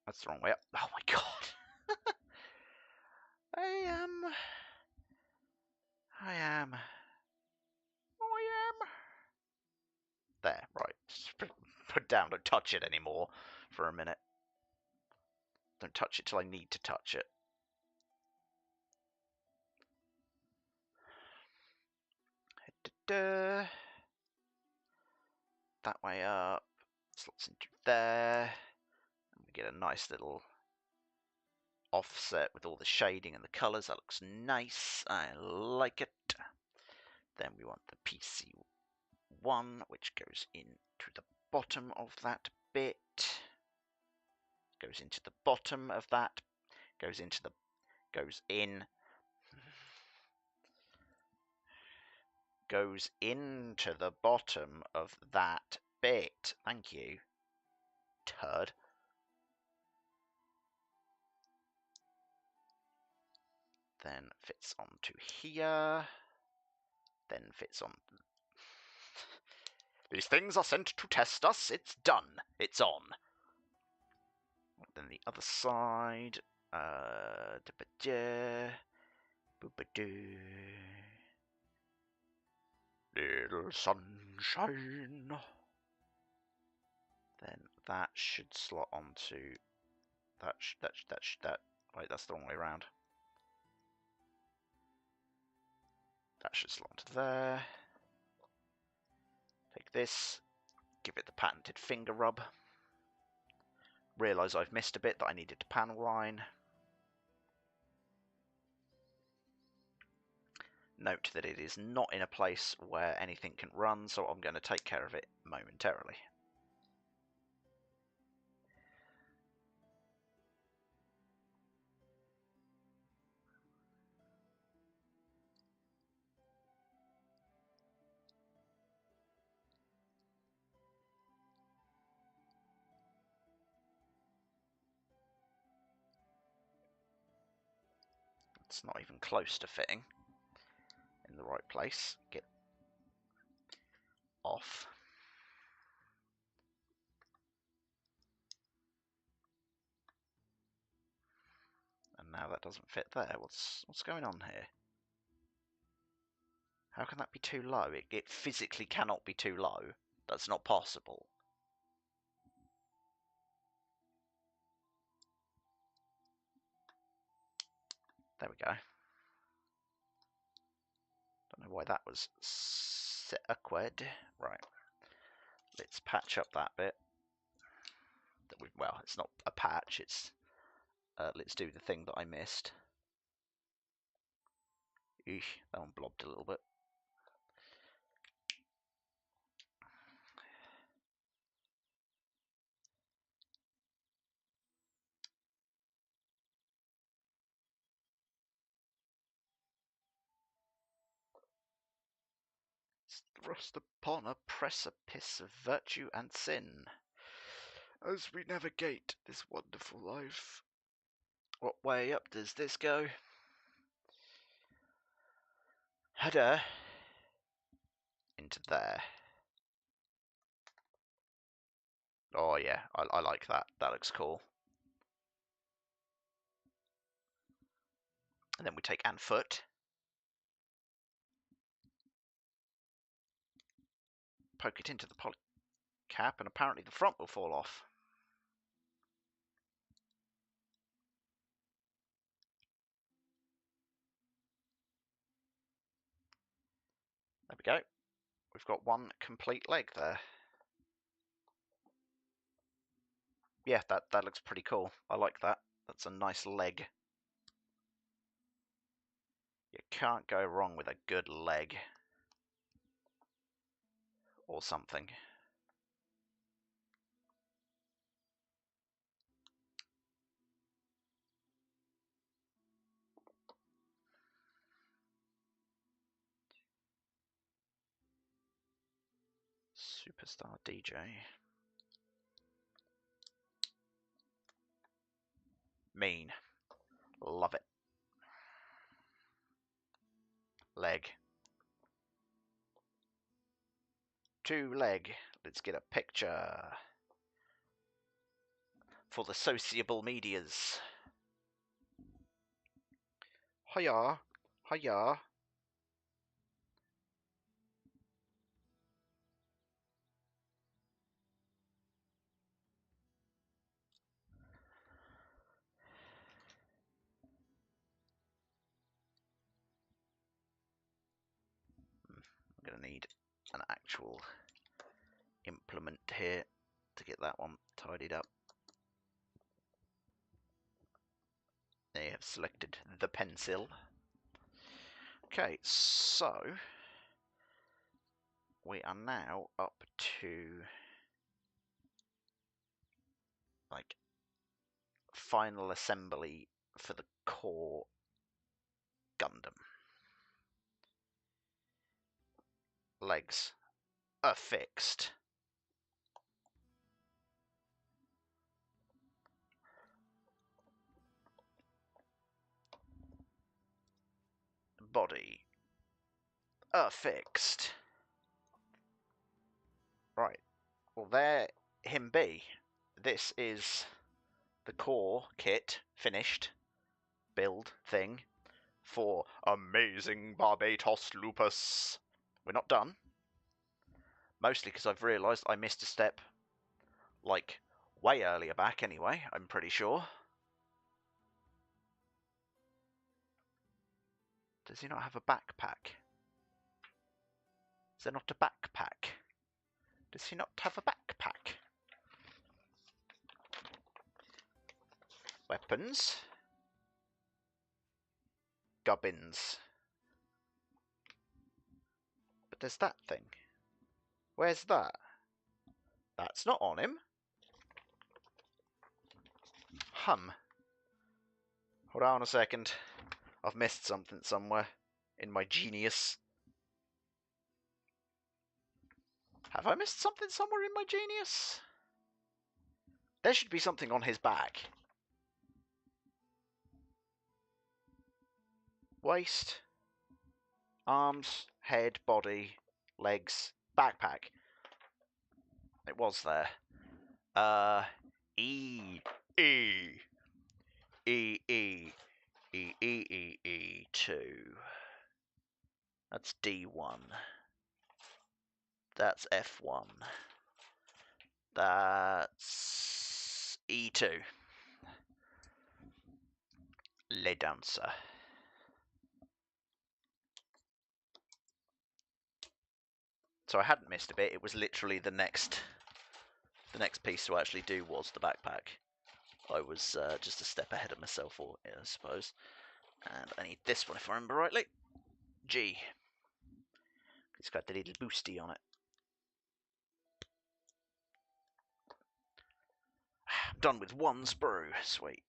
That's the wrong way up. Oh my god. I am. There, right. Just put down, don't touch it anymore for a minute. Don't touch it till I need to touch it. That way up. Slots into there. And we get a nice little offset with all the shading and the colours. That looks nice. I like it. Then we want the PC1, which goes into the bottom of that bit. Goes into the bottom of that. Goes in. Goes into the bottom of that bit. Thank you, turd. Then fits onto here. Then fits on. These things are sent to test us. It's done. It's on. Then the other side. Little sunshine. Then that should slot onto that. Wait, that's the wrong way around. That should slot onto there. Take this, give it the patented finger rub. Realise I've missed a bit that I needed to panel line. Note that it is not in a place where anything can run, so I'm going to take care of it momentarily. It's not even close to fitting in the right place. Get off. And now that doesn't fit there. What's going on here? How can that be too low? It physically cannot be too low. That's not possible. There we go. Don't know why that was set awkward. Right. Let's patch up that bit. Well, it's not a patch. It's let's do the thing that I missed. Eesh, that one blobbed a little bit. Thrust upon a precipice of virtue and sin, as we navigate this wonderful life. What way up does this go? Header into there. Oh yeah, I like that. That looks cool. And then we take and foot. Poke it into the poly cap, and apparently the front will fall off. There we go. We've got one complete leg there. Yeah, that looks pretty cool. I like that. That's a nice leg. You can't go wrong with a good leg. Or something. Superstar DJ. Mean. Love it. Leg. Two leg. Let's get a picture. For the sociable medias. Hiya. Hiya. I'm going to need an actual implement here to get that one tidied up. They have selected the pencil. Okay, so we are now up to like final assembly for the core Gundam. Legs are fixed. Body are fixed. Right. Well, there him be. This is the core kit, finished build thing for amazing Barbatos Lupus. We're not done. Mostly because I've realised I missed a step, like, way earlier back anyway, I'm pretty sure. Does he not have a backpack? Is there not a backpack? Does he not have a backpack? Weapons. Gubbins. But there's that thing. Where's that? That's not on him. Hold on a second. I've missed something somewhere in my genius. Have I missed something somewhere in my genius? There should be something on his back. Waist, arms, head, body, legs, backpack. It was there. E, E, E, E, E, E, E, E, 2. That's D1. That's F1. That's E2. Le Dancer. So I hadn't missed a bit. It was literally the next piece to actually do was the backpack. I was just a step ahead of myself, I suppose. And I need this one if I remember rightly. G. It's got the little boosty on it. I'm done with one sprue. Sweet.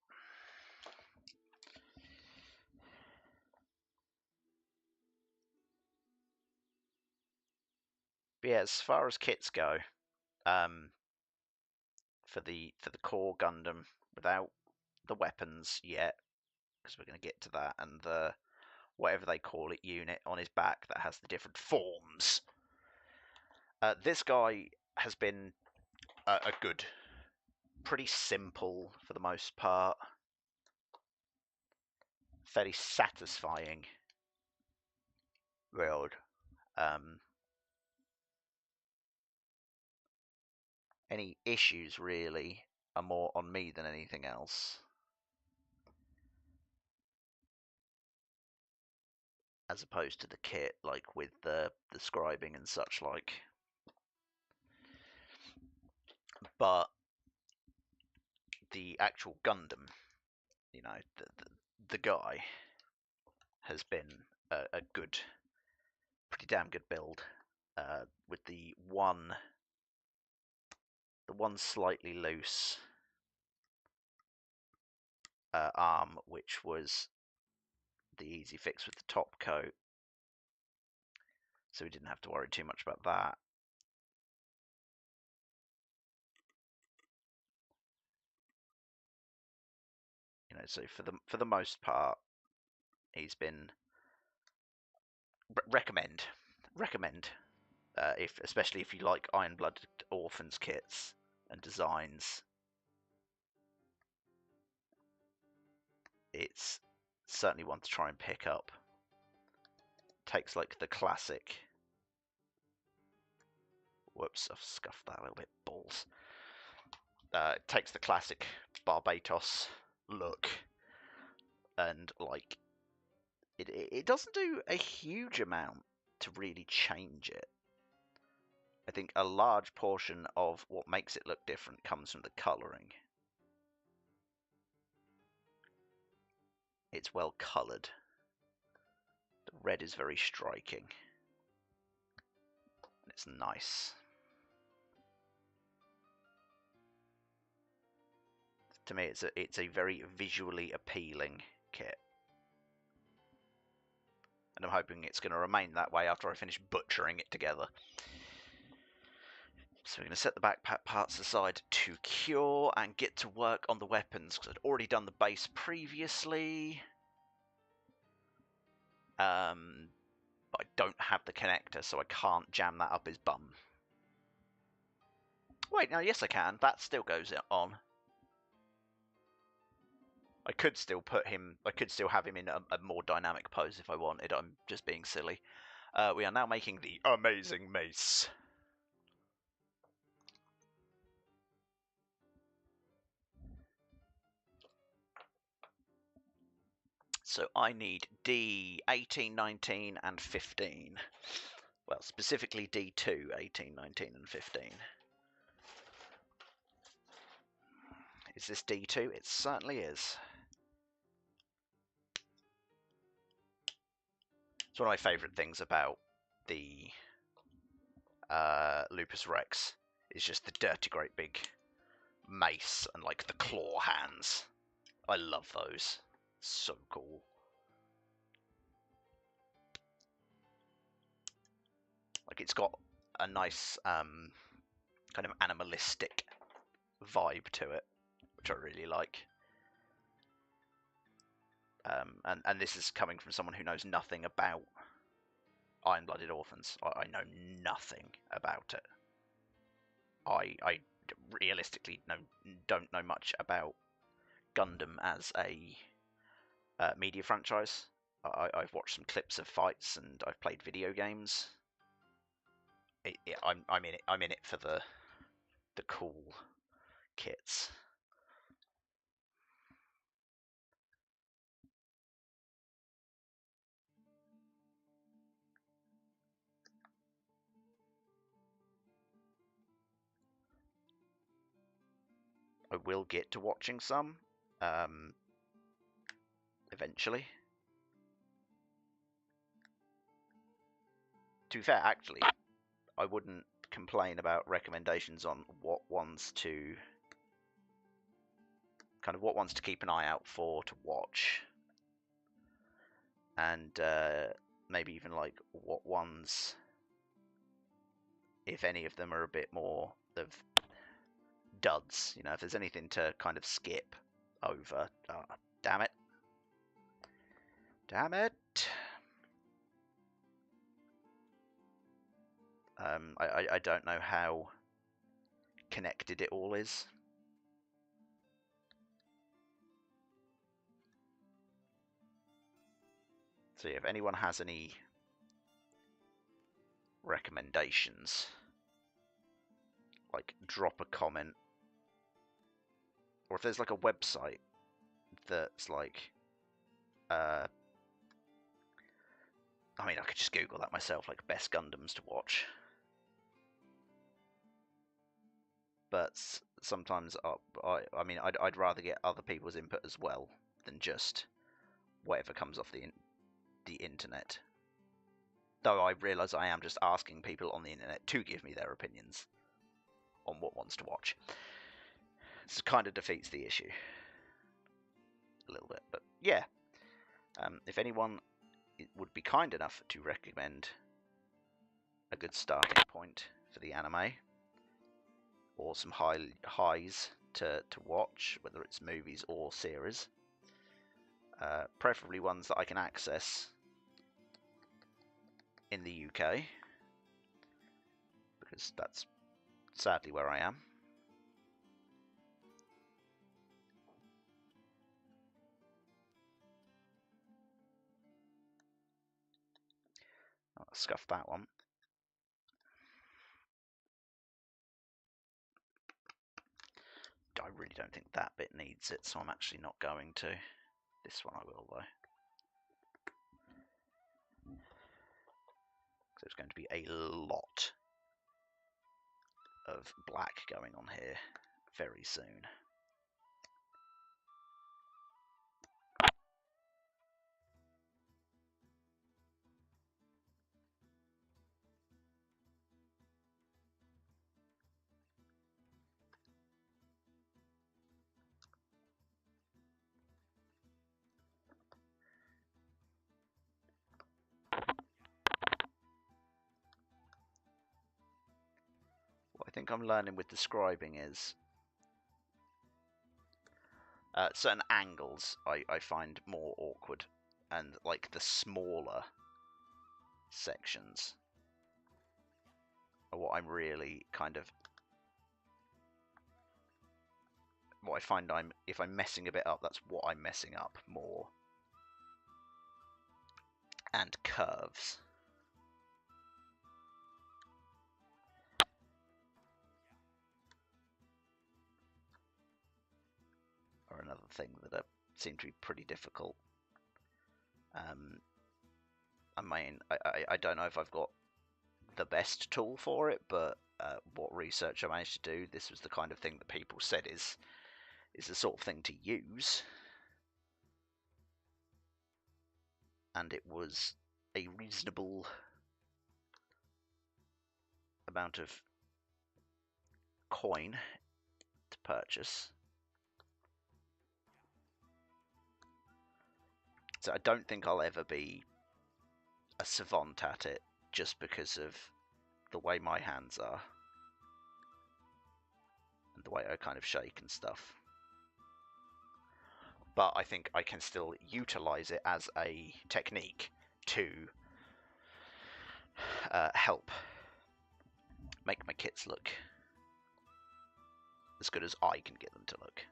But yeah, as far as kits go, for the core Gundam, without the weapons yet, because we're going to get to that, and the whatever they call it unit on his back that has the different forms. This guy has been a good, pretty simple for the most part, fairly satisfying build. Any issues really are more on me than anything else. As opposed to the kit, like with the scribing and such like. But the actual Gundam, you know, the guy has been a good, pretty damn good build. With the one slightly loose arm, which was the easy fix with the top coat, so we didn't have to worry too much about that. You know, so for the most part, he's been recommend especially if you like Iron-Blooded Orphans kits and designs. It's certainly one to try and pick up. Takes like the classic. Whoops, I've scuffed that a little bit. Balls. It takes the classic Barbatos look, and like it doesn't do a huge amount to really change it. I think a large portion of what makes it look different comes from the colouring. It's well coloured. The red is very striking. And it's nice. To me, it's a very visually appealing kit. And I'm hoping it's going to remain that way after I finish butchering it together. So we're going to set the backpack parts aside to cure and get to work on the weapons, because I'd already done the base previously. But I don't have the connector, so I can't jam that up his bum. Wait, no, yes I can. That still goes on. I could still have him in a more dynamic pose if I wanted. I'm just being silly. We are now making the amazing mace. So I need D, 18, 19, and 15. Well, specifically D2, 18, 19, and 15. Is this D2? It certainly is. It's one of my favourite things about the Lupus Rex. Is just the dirty great big mace and like the claw hands. I love those. So cool. Like it's got a nice kind of animalistic vibe to it, which I really like. And this is coming from someone who knows nothing about Iron-Blooded Orphans. I know nothing about it. I realistically don't know much about Gundam as a media franchise. I've watched some clips of fights and I've played video games. I'm in it for the cool kits. I will get to watching some eventually. To be fair, actually, I wouldn't complain about recommendations on what ones to keep an eye out for to watch, and maybe even like what ones, if any of them are a bit more of duds. You know, if there's anything to kind of skip over. Oh, damn it! Damn it! I don't know how connected it all is. So if anyone has any recommendations, like drop a comment, or if there's like a website that's like, I mean, I could just Google that myself, like best Gundams to watch. But sometimes, I mean, I'd rather get other people's input as well than just whatever comes off the internet. Though I realise I am just asking people on the internet to give me their opinions on what ones to watch. This kind of defeats the issue a little bit. But yeah, if anyone would be kind enough to recommend a good starting point for the anime, or some highs to watch, whether it's movies or series, preferably ones that I can access in the UK, because that's sadly where I am. I'll scuff that one. I really don't think that bit needs it, so I'm actually not going to. This one I will, though. So there's going to be a lot of black going on here very soon. What I think I'm learning with describing is certain angles I find more awkward, and like the smaller sections are what I'm really kind of, what I find if I'm messing a bit up, that's what I'm messing up more. And curves. Are another thing that seem to be pretty difficult. I mean, I don't know if I've got the best tool for it, but what research I managed to do, this was the kind of thing that people said is the sort of thing to use. And it was a reasonable amount of coin to purchase. So I don't think I'll ever be a savant at it, just because of the way my hands are and the way I kind of shake and stuff. But I think I can still utilize it as a technique to help make my kits look as good as I can get them to look.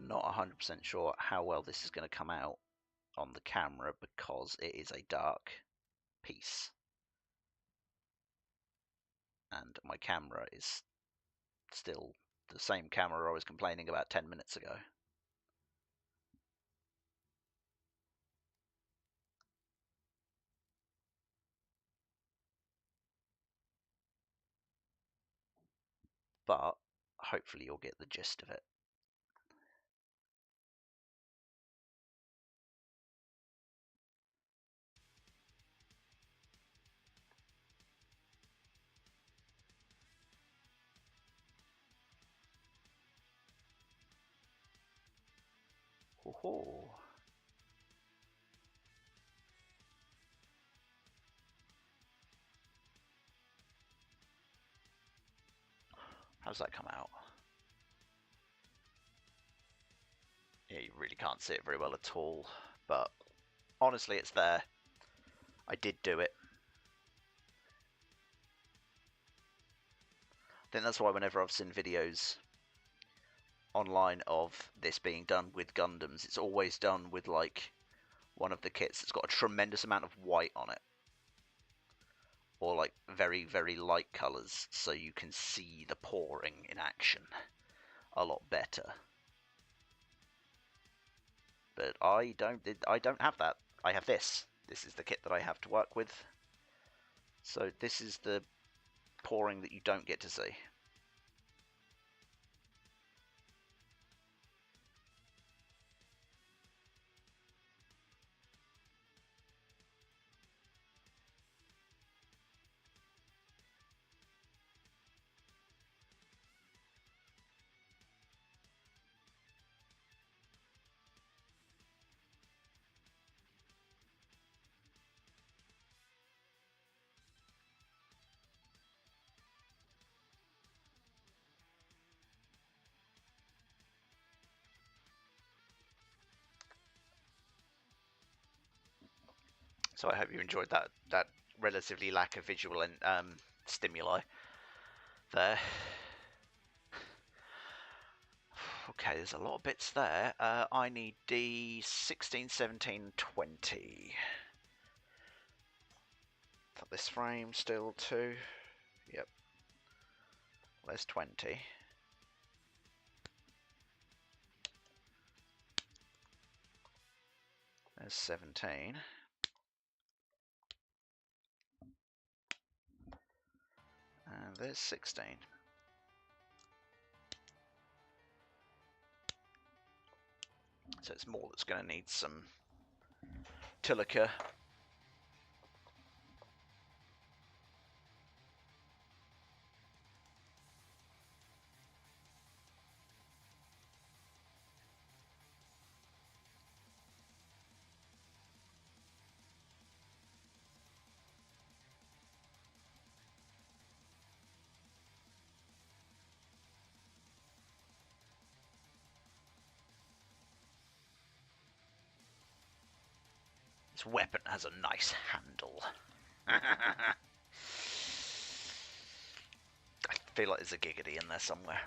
Not 100% sure how well this is going to come out on the camera because it is a dark piece. And my camera is still the same camera I was complaining about 10 minutes ago. But hopefully you'll get the gist of it. Ho-ho. How's that come out? Yeah, you really can't see it very well at all, but honestly it's there. I did do it. I think that's why whenever I've seen videos online of this being done with Gundams, it's always done with like one of the kits that's got a tremendous amount of white on it, or like very, very light colours, so you can see the pouring in action a lot better. But I don't have that. I have this. This is the kit that I have to work with. So this is the pouring that you don't get to see. So I hope you enjoyed that relatively lack of visual and stimuli there. Okay, there's a lot of bits there. I need D16, 17, 20. Got this frame still too. Yep. There's 20. There's 17. And there's 16. So it's more that's going to need some Tilica. This weapon has a nice handle. I feel like there's a giggity in there somewhere.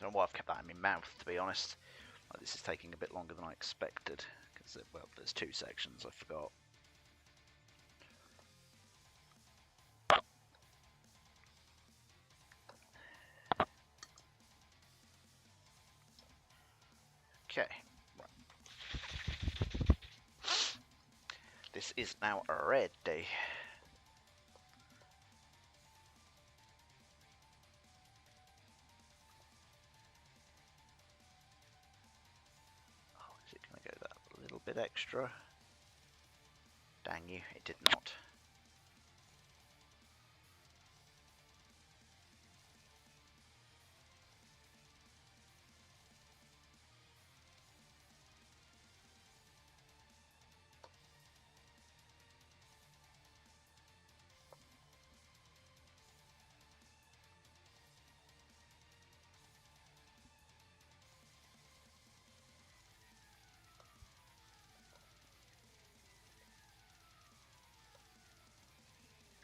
don't know why I've kept that in my mouth, to be honest. Like, this is taking a bit longer than I expected. Because, well, there's 2 sections, I forgot. Okay. Right. This is now ready. Is it going to go that little bit extra? Dang you, it did not.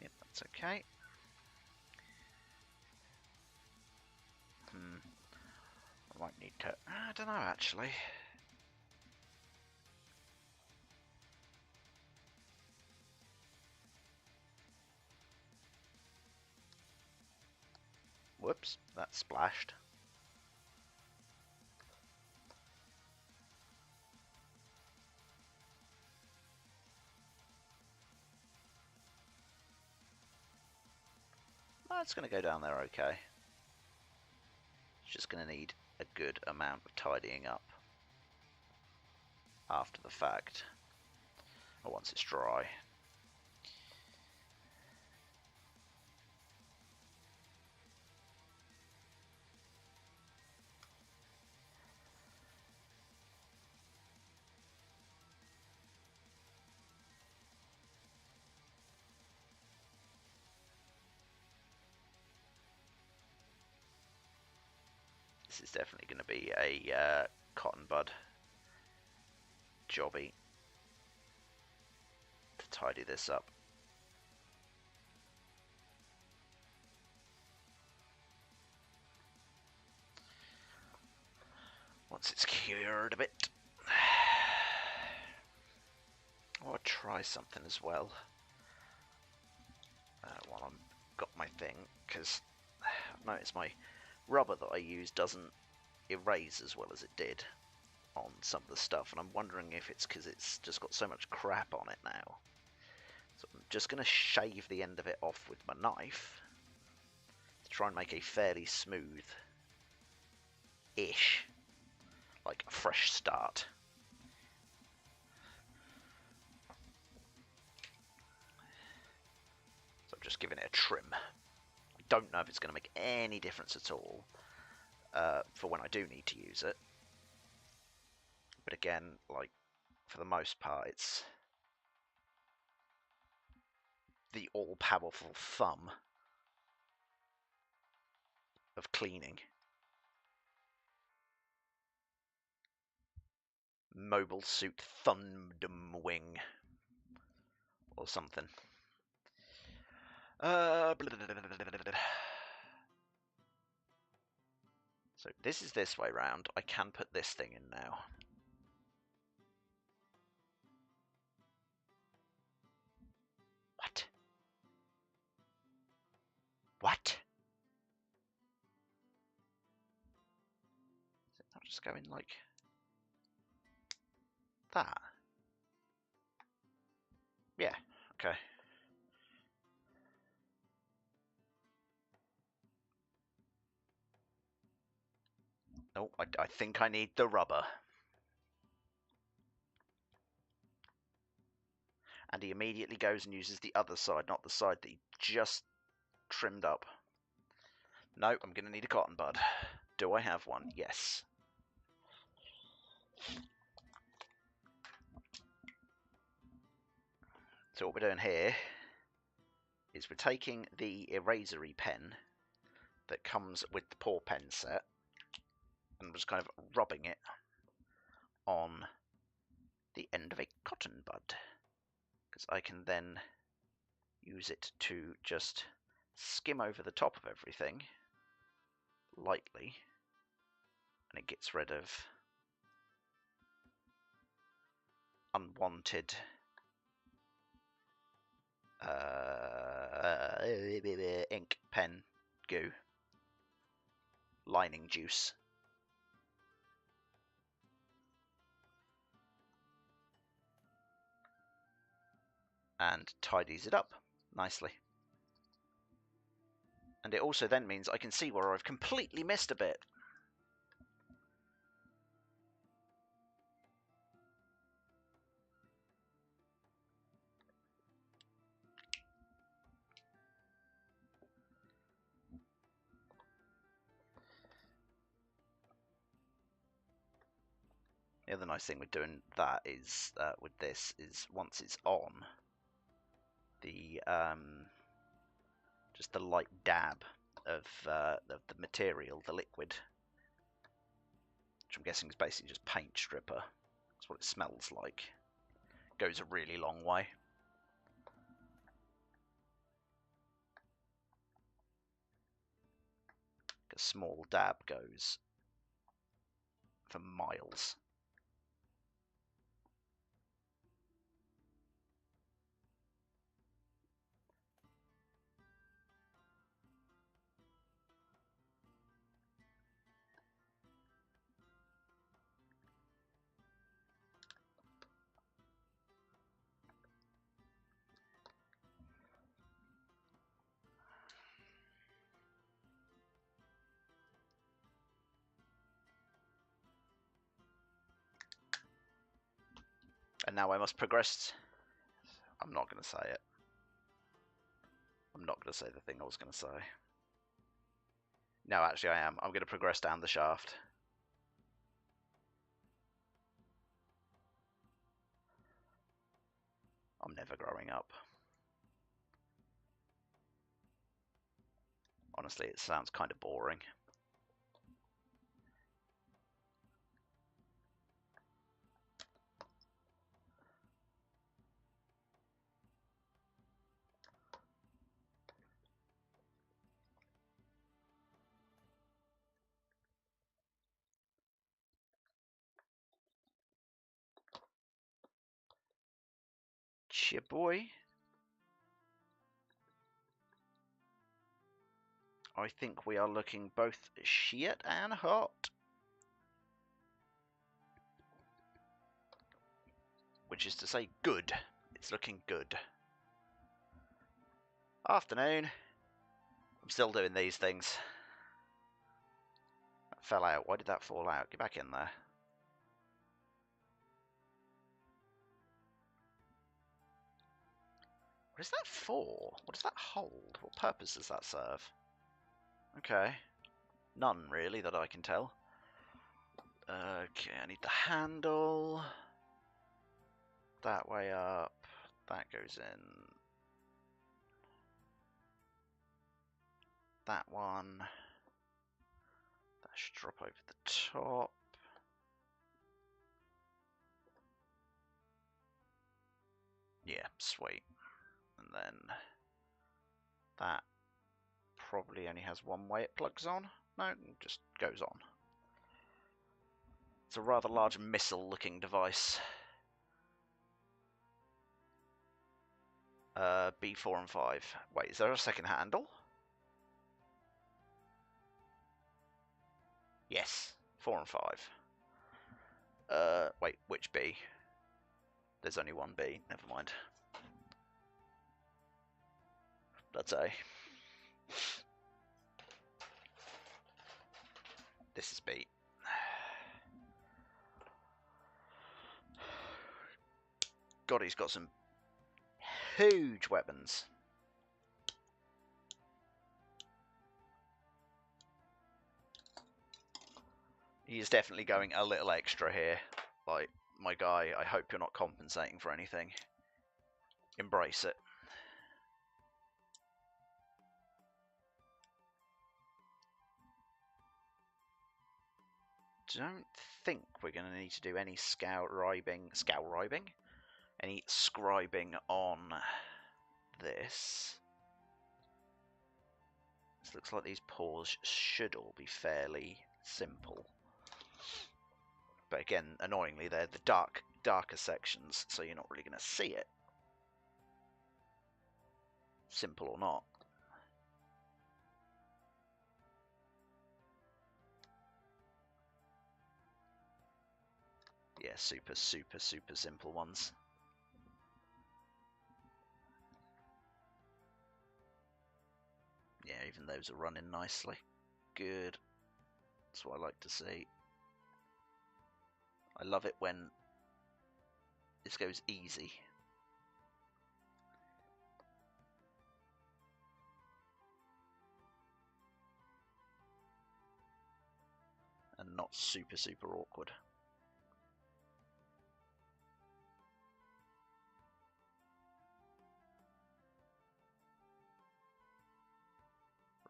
Yep, that's okay. I might need to... I don't know, actually. Whoops, that splashed. It's going to go down there okay. It's just going to need a good amount of tidying up after the fact, or once it's dry. This is definitely going to be a cotton bud jobby to tidy this up. Once it's cured a bit. I'll try something as well while I've got my thing, because I've noticed my rubber that I use doesn't erase as well as it did on some of the stuff, and I'm wondering if it's because it's just got so much crap on it now. So I'm just going to shave the end of it off with my knife to try and make a fairly smooth-ish, like, fresh start. So I'm just giving it a trim. I don't know if it's going to make any difference at all for when I do need to use it. But again, like, for the most part, it's the all-powerful thumb of cleaning. Mobile Suit Thundum Wing. Or something. So this is this way round. I can put this thing in now. What? What? Is it not just going like that? Yeah, okay. Oh, I think I need the rubber. And he immediately goes and uses the other side, not the side that he just trimmed up. No, I'm going to need a cotton bud. Do I have one? Yes. So what we're doing here is we're taking the erasery pen that comes with the paw pen set and just kind of rubbing it on the end of a cotton bud, because I can then use it to just skim over the top of everything lightly and it gets rid of unwanted ink, pen, goo, lining juice. And tidies it up nicely. And it also then means I can see where I've completely missed a bit. The other nice thing with doing that is, with this, is once it's on, the just the light dab of the material, the liquid, which I'm guessing is basically just paint stripper. That's what it smells like. Goes a really long way. A small dab goes for miles. And now I must progress. I'm not going to say it. I'm not going to say the thing I was going to say. No, actually I am. I'm going to progress down the shaft. I'm never growing up. Honestly, it sounds kind of boring. Cheer boy. I think we are looking both shit and hot. Which is to say good. It's looking good. Afternoon. I'm still doing these things. That fell out. Why did that fall out? Get back in there. What is that for? What does that hold? What purpose does that serve? Okay. None, really, that I can tell. Okay, I need the handle. That way up. That goes in. That one. That should drop over the top. Yeah, sweet. And then that probably only has one way it plugs on. No, it just goes on. It's a rather large missile-looking device. B4 and 5. Wait, is there a second handle? Yes, 4 and 5. Wait, which B? There's only one B, never mind. That's A. This is B. God, he's got some huge weapons. He's definitely going a little extra here. Like, my guy, I hope you're not compensating for anything. Embrace it. Don't think we're going to need to do any scribing, any scribing on this. This looks like these paws should all be fairly simple. But again, annoyingly, they're the darker sections, so you're not really going to see it. Simple or not. Yeah, super simple ones. Yeah, even those are running nicely. Good. That's what I like to see. I love it when this goes easy. And not super awkward.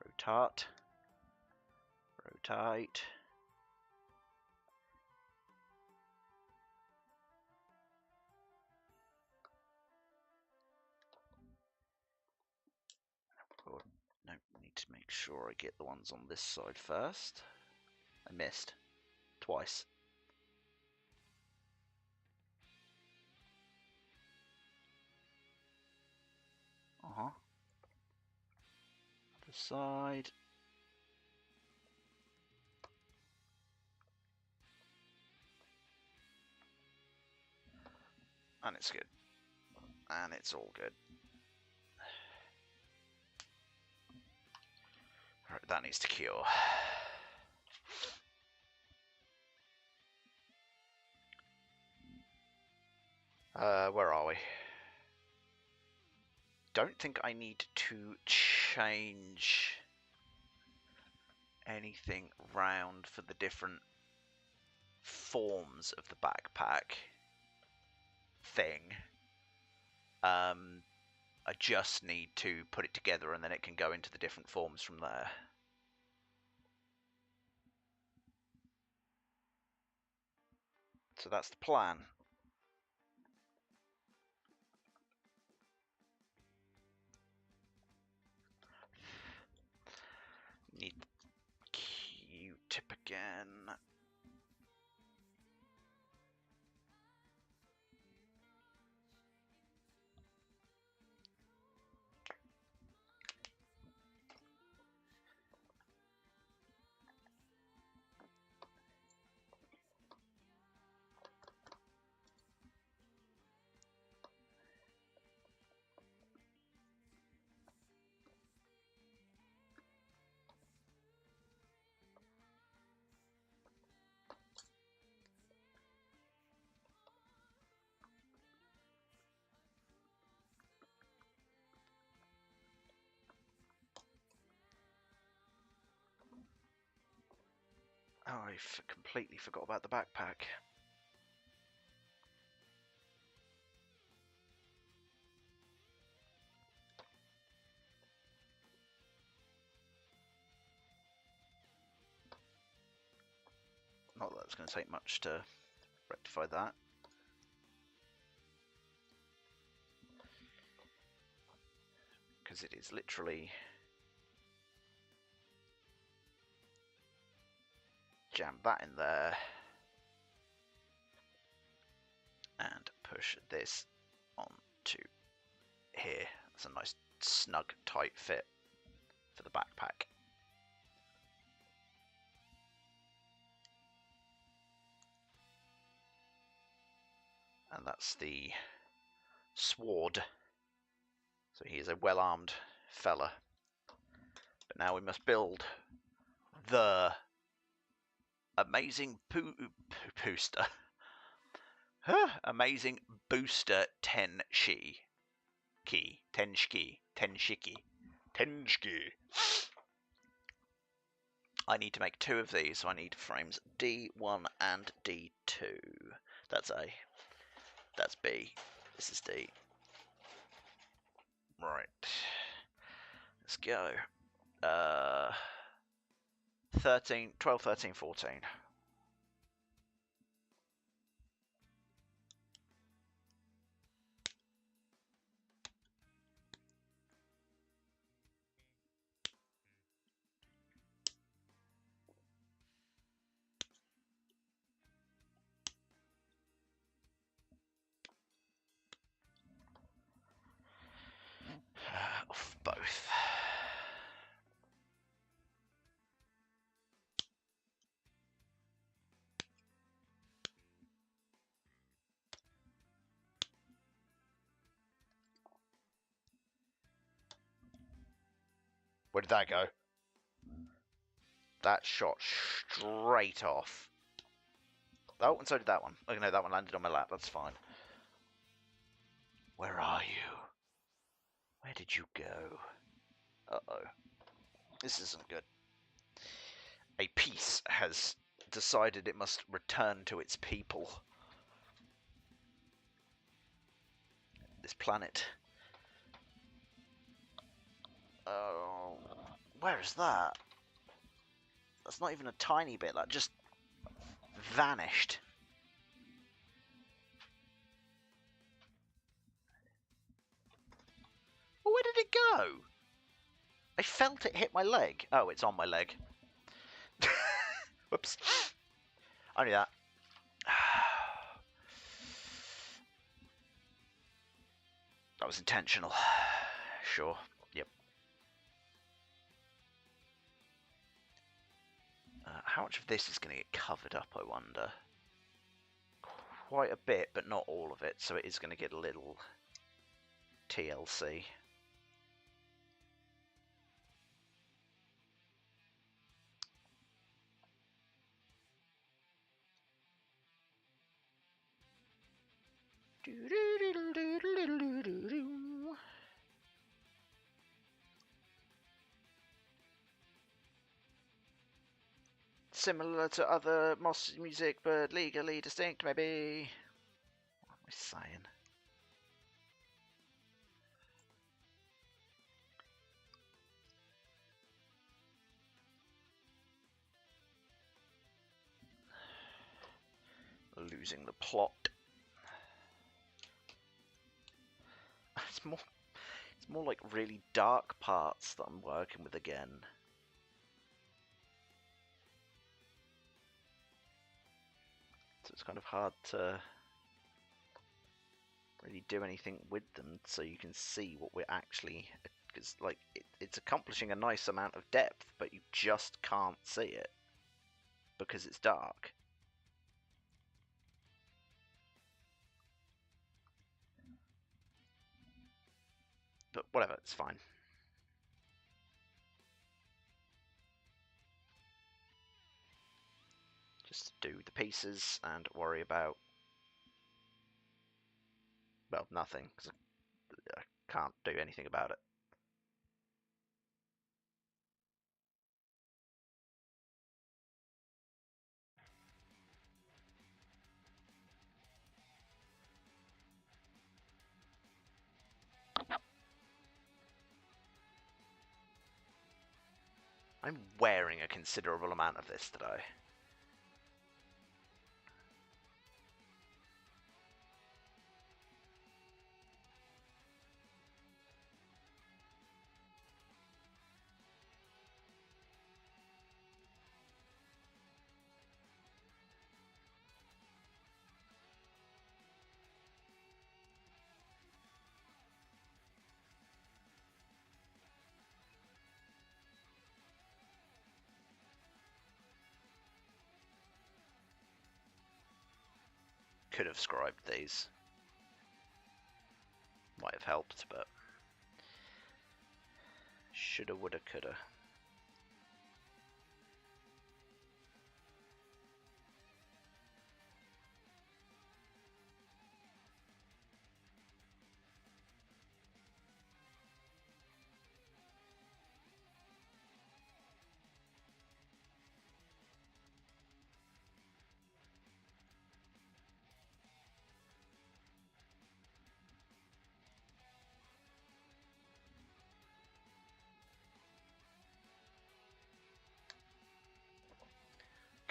Rotate. Rotate. Oh, no, need to make sure I get the ones on this side first. I missed. Twice. Uh-huh. Other side. And it's good. And it's all good. Alright, that needs to cure. Where are we? Don't think I need to change anything round for the different forms of the backpack thing. I just need to put it together and then it can go into the different forms from there. So that's the plan. Need Q-tip again. Oh, I completely forgot about the backpack. Not that it's going to take much to rectify that. Because it is literally jam that in there and push this onto here. That's a nice snug tight fit for the backpack. And that's the sword. So he is a well-armed fella. But now we must build the amazing booster. Amazing booster Tenshiki. I need to make 2 of these, so I need frames D1 and D2. That's A. That's B. This is D. Right. Let's go. 12, 13, 14. Where did that go? That shot straight off. Oh, and so did that one. Oh, no, that one landed on my lap. That's fine. Where are you? Where did you go? Uh-oh. This isn't good. A piece has decided it must return to its people. This planet. Oh, where is that? That's not even a tiny bit. That just vanished. Well, where did it go? I felt it hit my leg. Oh, it's on my leg. Whoops. Only that. That was intentional. Sure. Yep. How much of this is going to get covered up, I wonder? Quite a bit, but not all of it, so it is going to get a little TLC. Similar to other Moss music, but legally distinct, maybe. What am I saying? Losing the plot. It's more like really dark parts that I'm working with again. So it's kind of hard to really do anything with them so you can see what we're actually... Because like it's accomplishing a nice amount of depth, but you just can't see it because it's dark. But whatever, it's fine. Just do the pieces and worry about, well, nothing, because I can't do anything about it. I'm wearing a considerable amount of this today. Could have scribed these. Might have helped, but shoulda, woulda, coulda.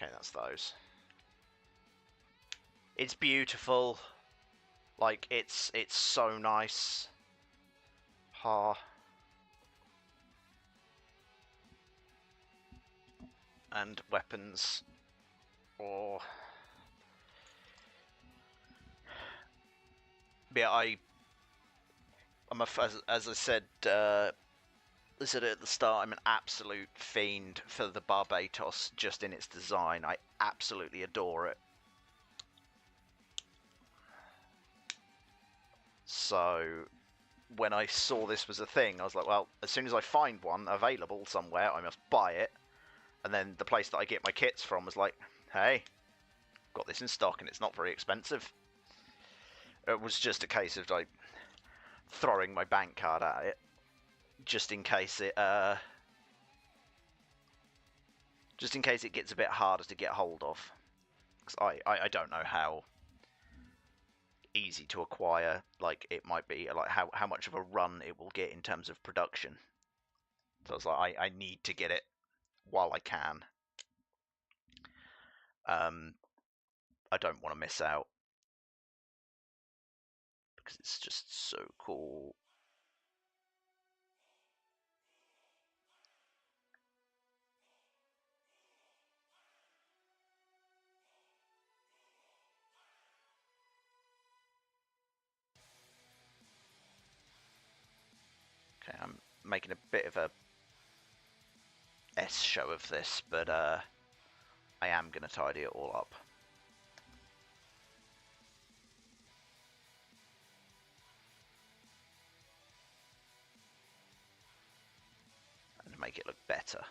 Okay, that's those. It's beautiful. Like, it's so nice. Ha. And weapons. Or... Yeah, as I said, I said it at the start, I'm an absolute fiend for the Barbatos just in its design. I absolutely adore it. So, when I saw this was a thing, I was like, well, as soon as I find one available somewhere, I must buy it. And then the place that I get my kits from was like, hey, got this in stock and it's not very expensive. It was just a case of like throwing my bank card at it, just in case it gets a bit harder to get hold of. Because I don't know how easy to acquire like it might be, like how much of a run it will get in terms of production. So it's like I need to get it while I can. I don't want to miss out because it's just so cool. Okay, I'm making a bit of a S show of this, but I am going to tidy it all up. And make it look better.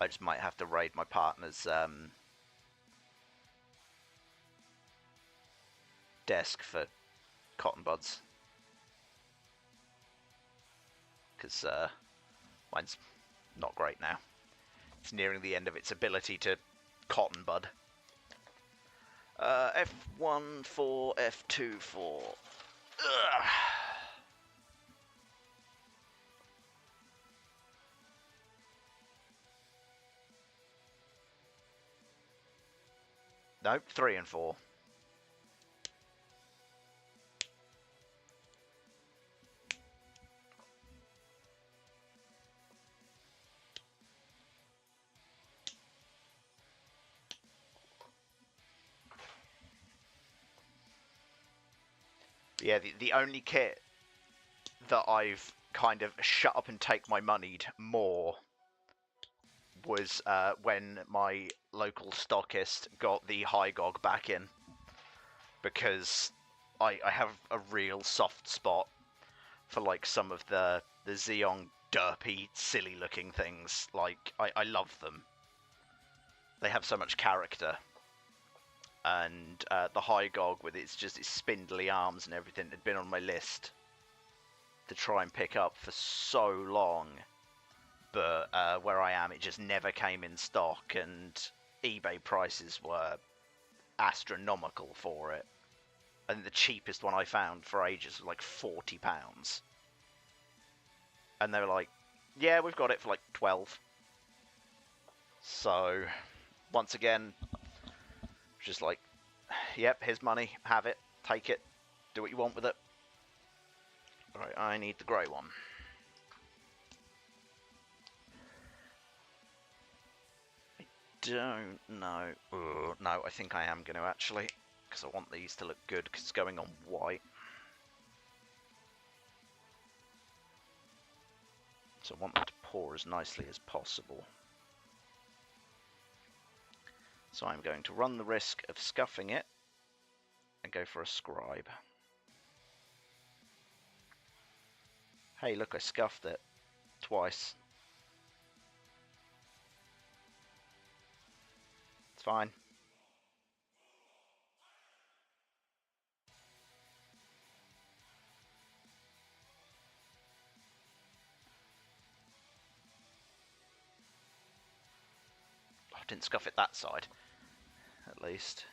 I just might have to raid my partner's desk for cotton buds. Because mine's not great now. It's nearing the end of its ability to cotton bud. F1 for F2 for. Ugh. Nope, 3 and 4. Yeah, the only kit that I've kind of shut up and take my moneyed more was when my local stockist got the High Gog back in, because I have a real soft spot for like some of the Xeon derpy, silly looking things. Like I love them. They have so much character. And the High Gog with its spindly arms and everything had been on my list to try and pick up for so long, but where I am, it just never came in stock, and eBay prices were astronomical for it. And the cheapest one I found for ages was like £40, and they were like, "Yeah, we've got it for like 12." So once again, just like, "Yep, here's money, have it, take it, do what you want with it." Right, I need the grey one. Don't know. No, I think I am going to actually, because I want these to look good because it's going on white. So I want them to pour as nicely as possible. So I'm going to run the risk of scuffing it and go for a scribe. Hey, look, I scuffed it twice. It's fine. I didn't scuff it that side, at least.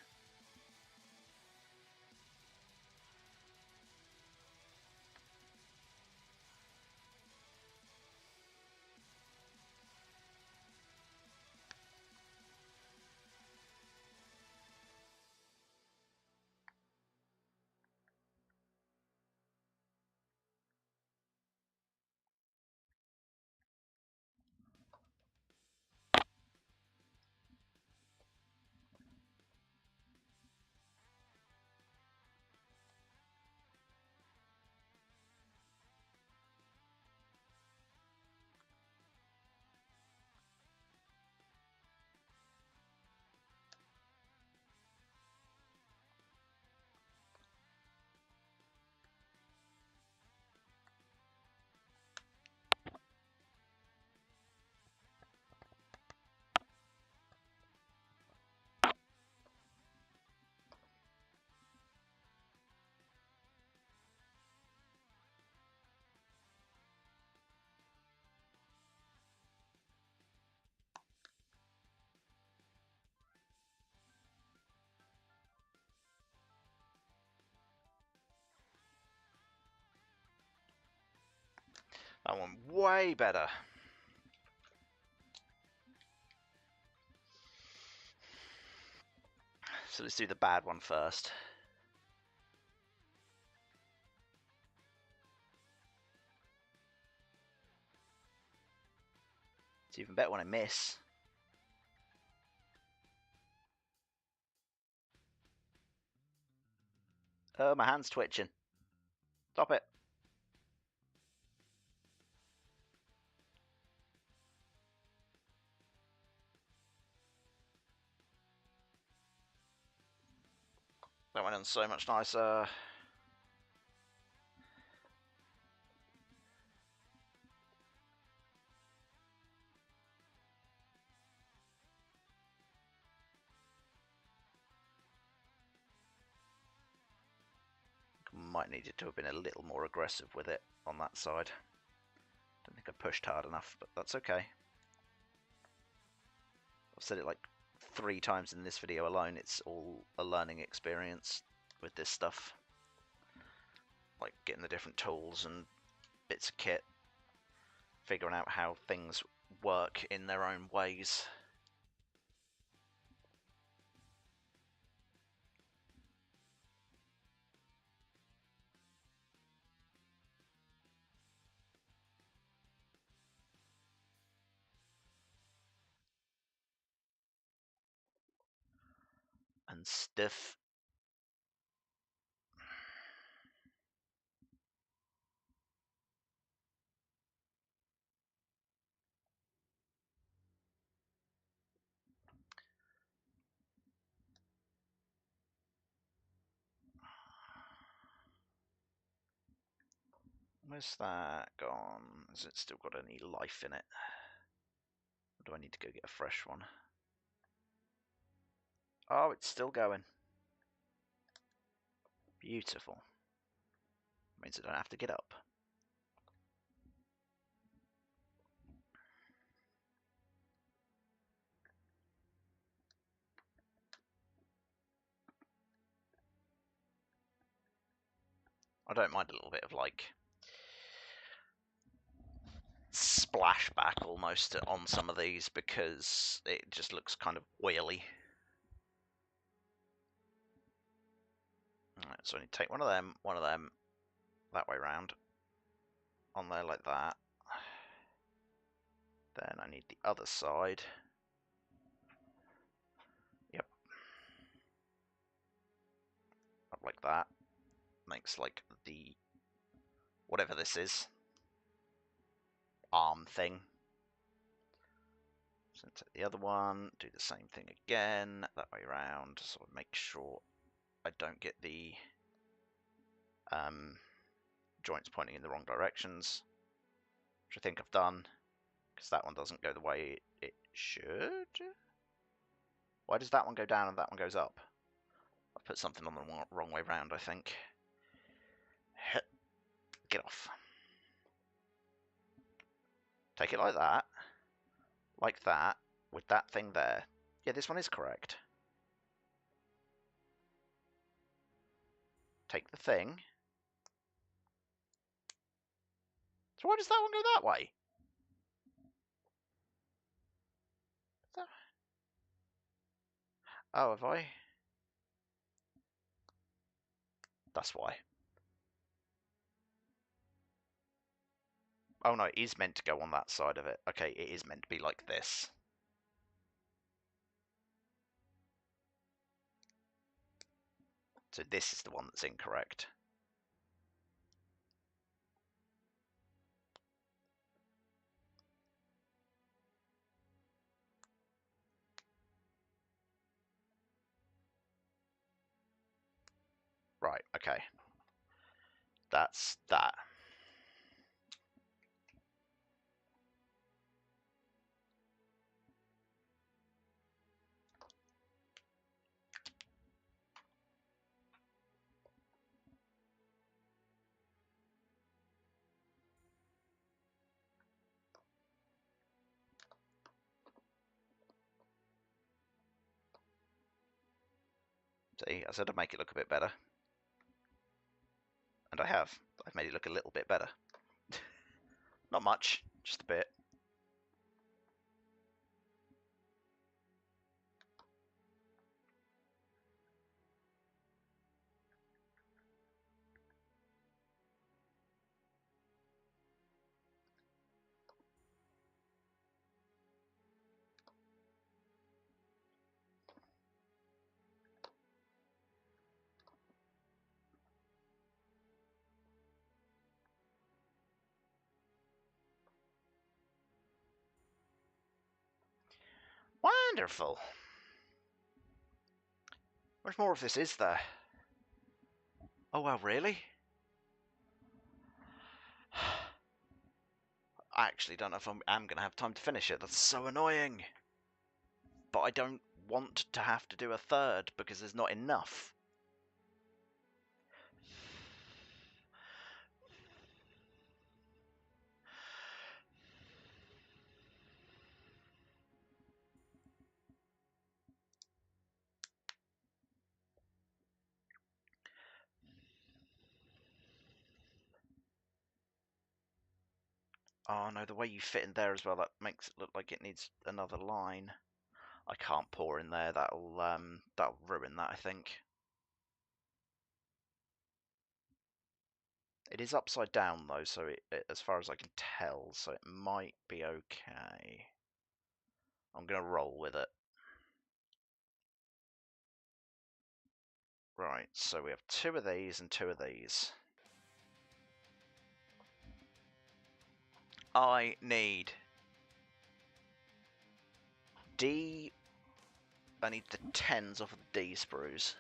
That one way better. So let's do the bad one first. It's even better when I miss. My hand's twitching. Stop it. That went on so much nicer. Might needed to have been a little more aggressive with it on that side. Don't think I pushed hard enough, but that's okay. I've said it like 3 times in this video alone. It's all a learning experience with this stuff. Like getting the different tools and bits of kit, figuring out how things work in their own ways. And stuff. Where's that gone? Has it still got any life in it? Or do I need to go get a fresh one? Oh, it's still going. Beautiful. Means I don't have to get up. I don't mind a little bit of like splashback almost on some of these because it just looks kind of oily. Alright, so I need to take one of them, that way round, on there like that. Then I need the other side. Yep. Up like that. Makes like the, whatever this is, arm thing. So take the other one, do the same thing again, that way around, so I make sure I don't get the joints pointing in the wrong directions, which I think I've done, because that one doesn't go the way it should. Why does that one go down and that one goes up? I've put something on the wrong way round, I think. Get off. Take it like that, with that thing there. Yeah, this one is correct. Take the thing. So why does that one go that way? Oh, have I? That's why. Oh no, it is meant to go on that side of it. Okay, it is meant to be like this. So this is the one that's incorrect. Right, okay. That's that. See, I said I'd make it look a bit better. And I have. I've made it look a little bit better. Not much, just a bit. Wonderful. How much more of this is there? Oh, well, really? I actually don't know if I'm going to have time to finish it. That's so annoying. But I don't want to have to do a third because there's not enough. Oh no, the way you fit in there as well, that makes it look like it needs another line. I can't pour in there, that'll ruin that, I think. It is upside down though, so as far as I can tell, so it might be okay. I'm gonna roll with it. Right, so we have 2 of these and 2 of these. I need D. I need the 10s off of the D sprues.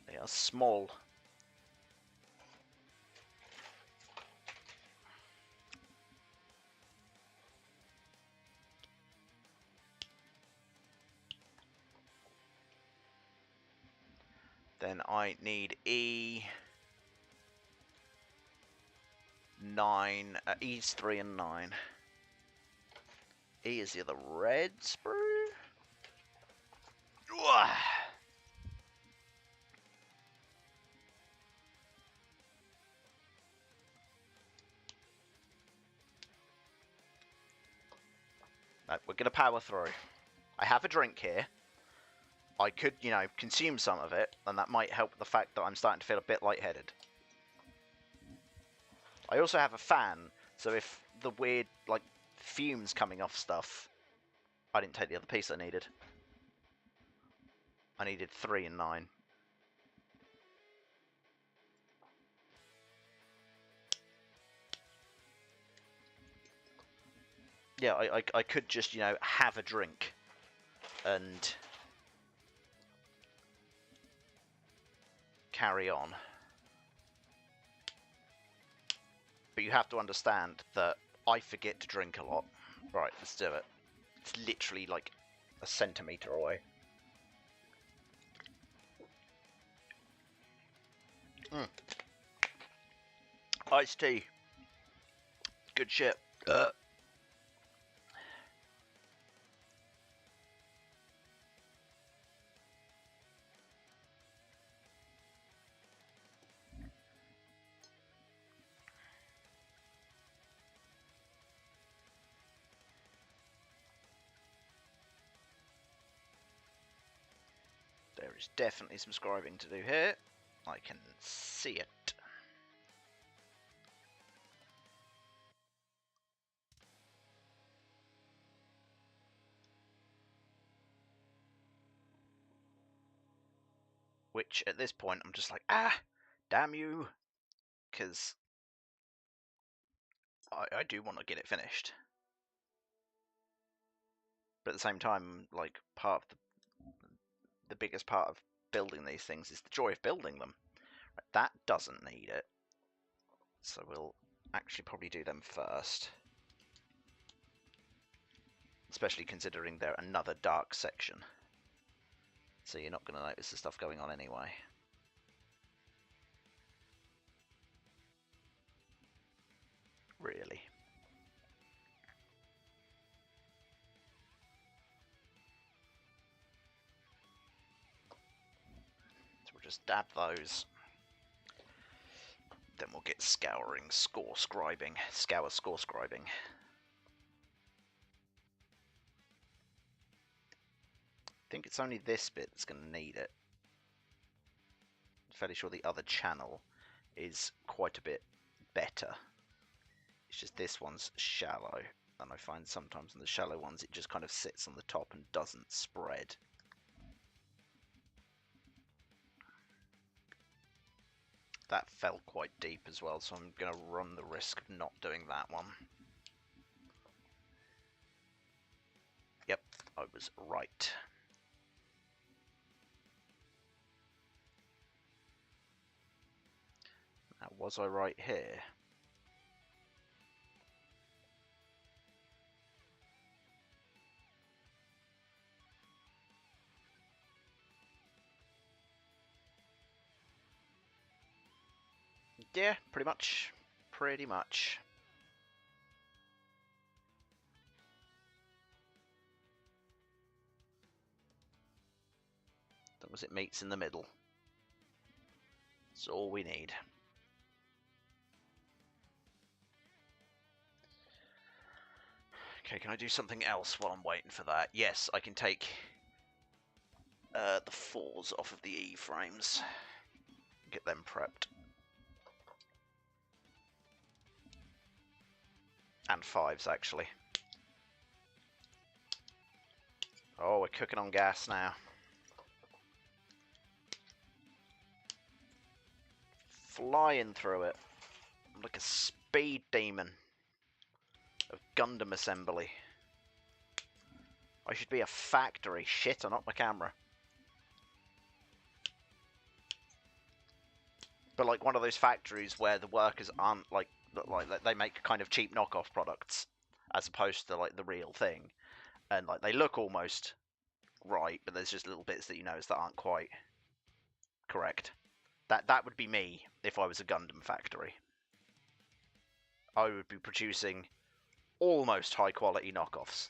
They are small. Then I need E9, E's 3 and 9. E is the other red sprue. No, we're going to power through. I have a drink here. I could, consume some of it, and that might help the fact that I'm starting to feel a bit lightheaded. I also have a fan, so if the weird, fumes coming off stuff... I didn't take the other piece I needed. I needed 3 and 9. Yeah, I could just, have a drink and carry on. But you have to understand that I forget to drink a lot. Right, let's do it. It's literally like a centimetre away. Iced tea. Good shit. There is definitely some scribing to do here. I can see it. Which, at this point, I'm just like, damn you. Because I do want to get it finished. But at the same time, part of the biggest part of building these things is the joy of building them. Right, that doesn't need it. So we'll actually probably do them first. Especially considering they're another dark section. So you're not going to notice the stuff going on anyway. Really. just dab those. Then we'll get scouring, score scribing, scour score scribing. I think it's only this bit that's going to need it. I'm fairly sure the other channel is quite a bit better. It's just this one's shallow, and I find sometimes in the shallow ones it just kind of sits on the top and doesn't spread. That fell quite deep as well, so I'm going to run the risk of not doing that one. Yep, I was right. Now, was I right here? Yeah, pretty much. Pretty much. As long as it meets in the middle. That's all we need. Okay, can I do something else while I'm waiting for that? Yes, I can take the 4s off of the E-frames. Get them prepped. And 5s, actually. Oh, we're cooking on gas now. Flying through it. Like a speed demon of Gundam assembly. I should be a factory. Shit, I'm not my camera. But like one of those factories where the workers aren't like they make kind of cheap knockoff products as opposed to like the real thing, and like they look almost right, but there's just little bits that you notice that aren't quite correct. That would be me if I was a Gundam factory. I would be producing almost high quality knockoffs.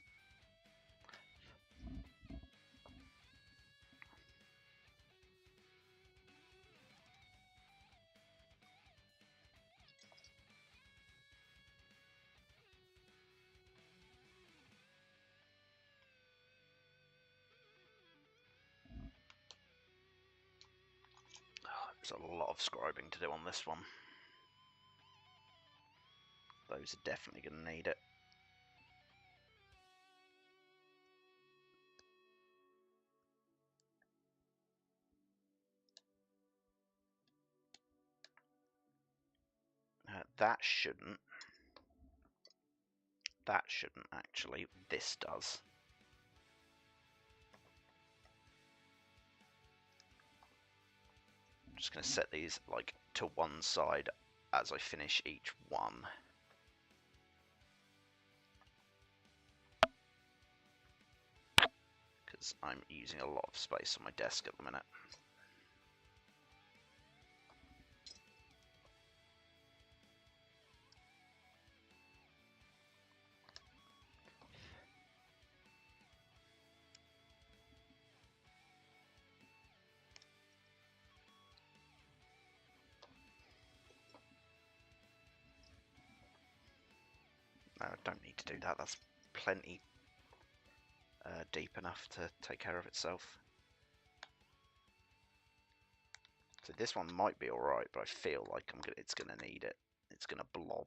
There's a lot of scribing to do on this one. Those are definitely going to need it. That shouldn't. That shouldn't actually. This does. I'm just going to set these like to one side as I finish each one. Because I'm using a lot of space on my desk at the minute. No, I don't need to do that. That's plenty deep enough to take care of itself. So this one might be alright, but I feel like it's going to need it. It's going to blob.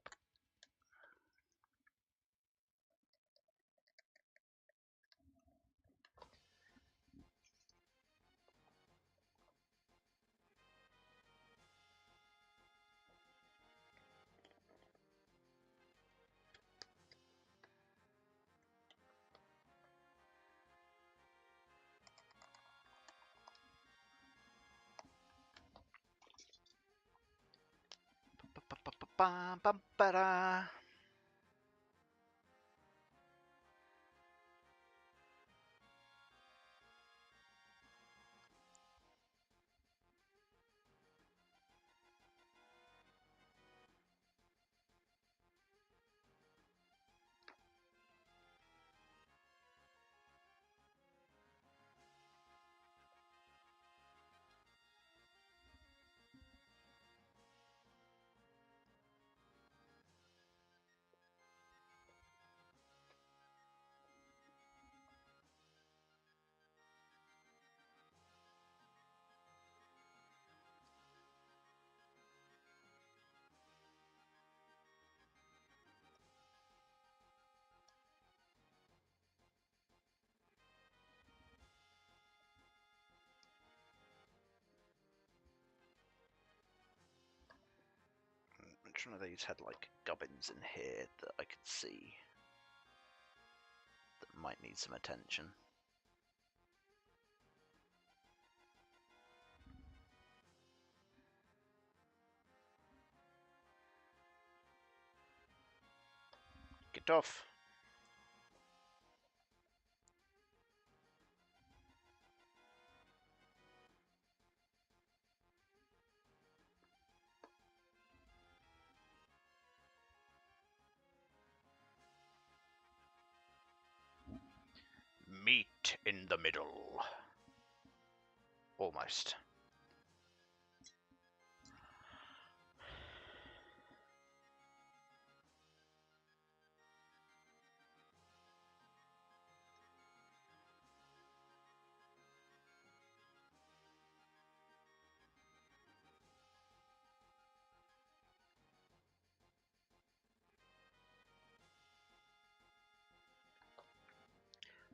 Ba-ba-ba-ba-ba-da. Which one of these had like gubbins in here that I could see that might need some attention? Get off. Meet in the middle. Almost.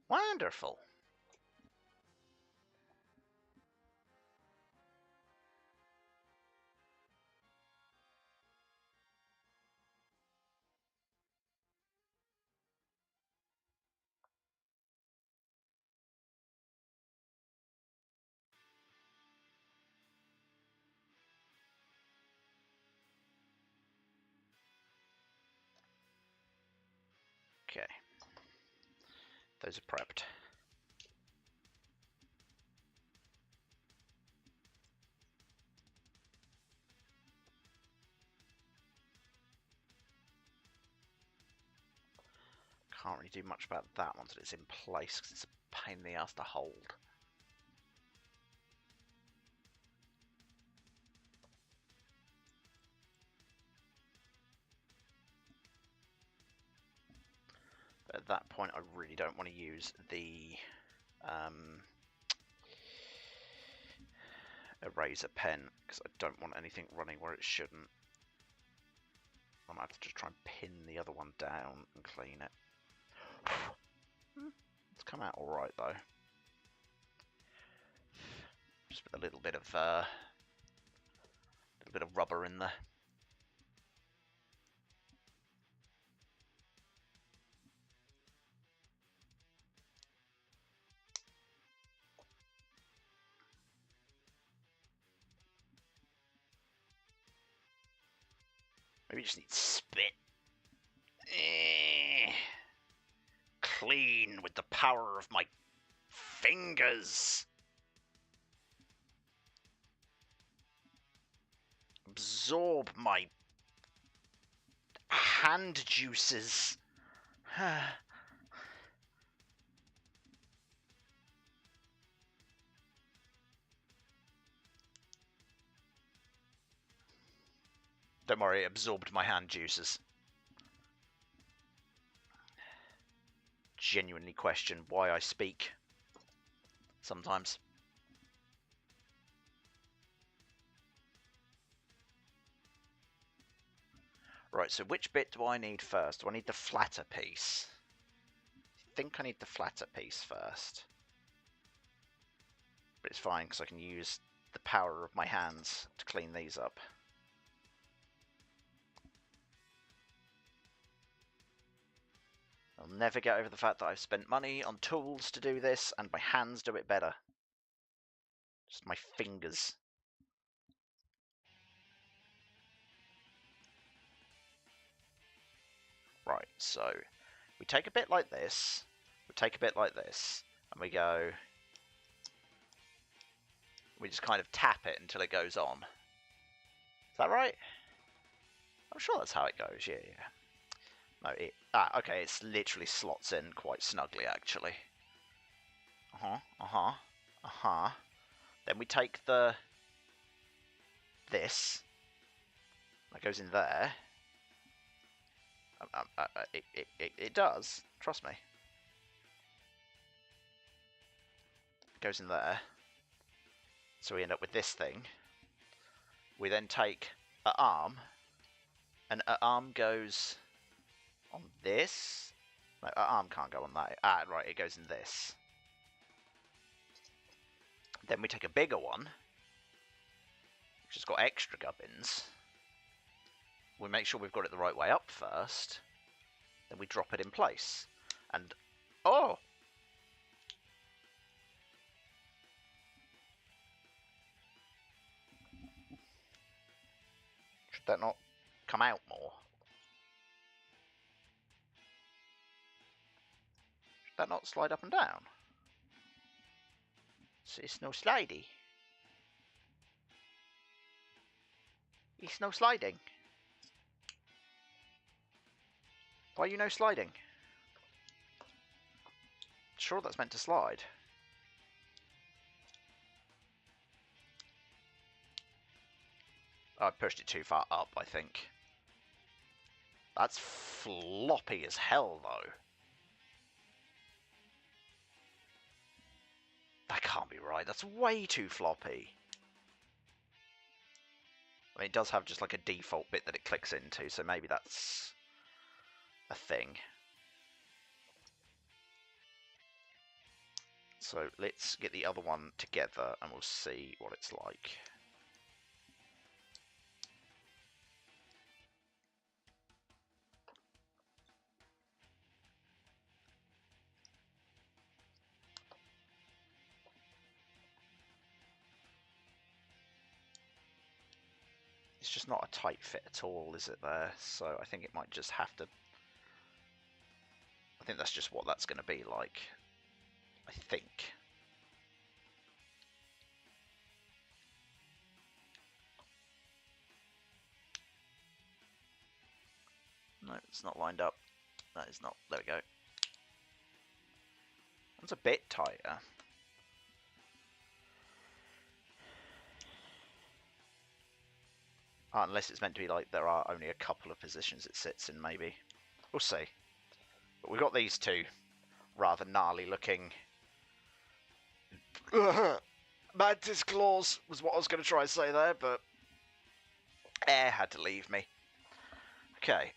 Wonderful. Okay. Those are prepped. Can't really do much about that once it's in place because it's a pain in the ass to hold. But at that point, I really don't want to use the eraser pen because I don't want anything running where it shouldn't. I might have to just try and pin the other one down and clean it. It's come out alright though. Just with a little bit of rubber in there. Maybe you just need spit. Clean with the power of my fingers. Absorb my hand juices. Don't worry, it absorbed my hand juices. Genuinely question why I speak sometimes. Right, so which bit do I need first? Do I need the flatter piece? I think I need the flatter piece first. But it's fine because I can use the power of my hands to clean these up. I'll never get over the fact that I've spent money on tools to do this, and my hands do it better. Just my fingers. Right, so we take a bit like this, we take a bit like this, and we go... We just kind of tap it until it goes on. Is that right? I'm sure that's how it goes, yeah. No, okay, it literally slots in quite snugly, actually. Then we take this. That goes in there. It does. Trust me. It goes in there. So we end up with this thing. We then take an arm. And an arm goes on this. No, an arm can't go on that. Right, it goes in this. Then we take a bigger one, which has got extra gubbins. we make sure we've got it the right way up first, then we drop it in place. And, oh! Should that not come out more? Should that not slide up and down? So it's no slidey. It's no sliding. Why are you no sliding? Sure, that's meant to slide. Oh, I pushed it too far up, I think. That's floppy as hell, though. That can't be right. That's way too floppy. I mean, it does have just like a default bit that it clicks into, so maybe that's a thing. So let's get the other one together and we'll see what it's like. It's just not a tight fit at all, is it there? So I think it might just have to... I think that's just what that's going to be like. I think. No, it's not lined up. That is not. There we go. That's a bit tighter. Unless it's meant to be like there are only a couple of positions it sits in, maybe. We'll see. But we've got these two rather gnarly looking mantis claws was what I was going to try and say there, but air had to leave me. Okay,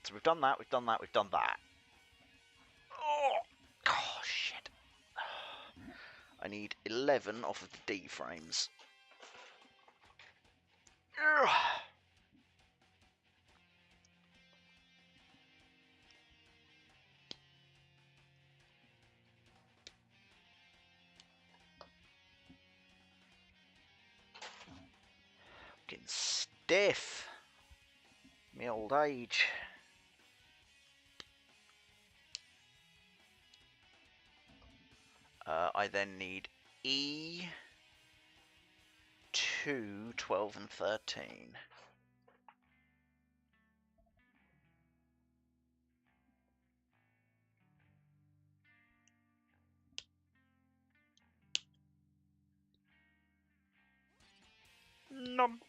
so we've done that, we've done that, we've done that. Oh shit. I need 11 off of the D frames. Getting stiff. Me old age. I then need E, 2, 12 and 13. Nom.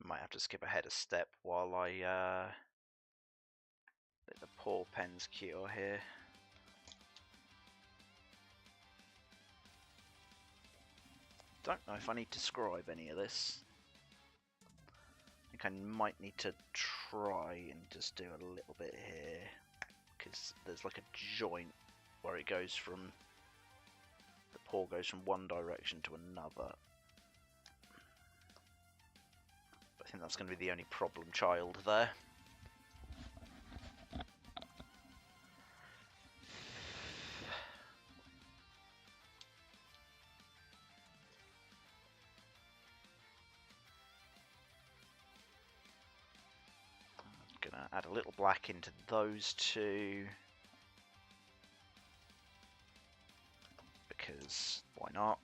Might have to skip ahead a step while I let the poor pens cure here. Don't know if I need to scribe any of this. I think I might need to try and just do a little bit here, because there's like a joint where it goes from, the paw goes from one direction to another. I think that's going to be the only problem child there. I'm going to add a little black into those two, because why not?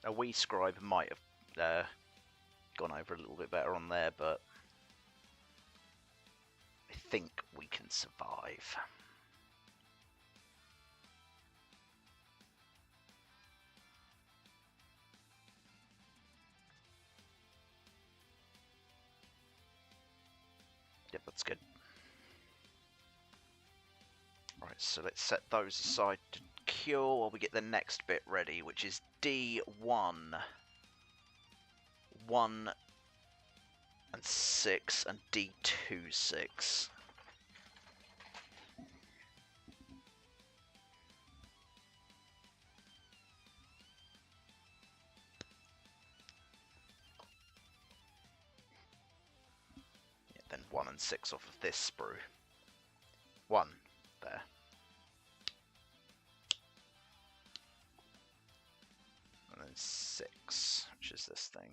A wee scribe might have gone over a little bit better on there, but I think we can survive. Yep, that's good. Right, so let's set those aside to cure while we get the next bit ready, which is D1, 1 and 6, and D2, 6. Yeah, then 1 and 6 off of this sprue. 1, there. And then 6, which is this thing.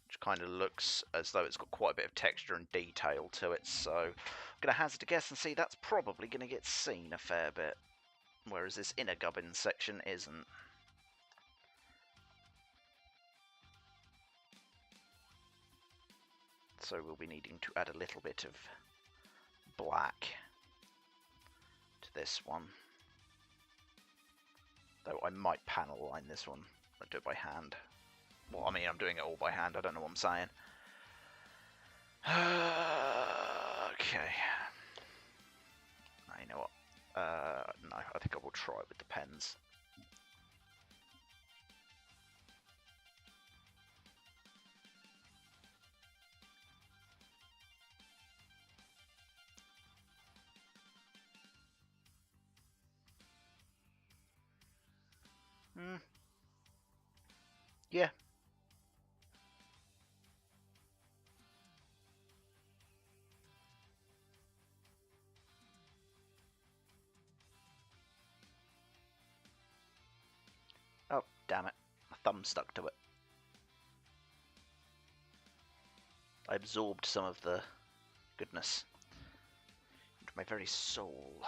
Which kind of looks as though it's got quite a bit of texture and detail to it, so I'm going to hazard a guess and see that's probably going to get seen a fair bit, whereas this inner gubbin section isn't. So we'll be needing to add a little bit of black to this one. Though I might panel line this one. I'll do it by hand. Well, I mean, I'm doing it all by hand. I don't know what I'm saying. Okay. You know what? No, I think I will try it with the pens. Yeah. Oh, damn it. My thumb stuck to it. I absorbed some of the goodness into my very soul.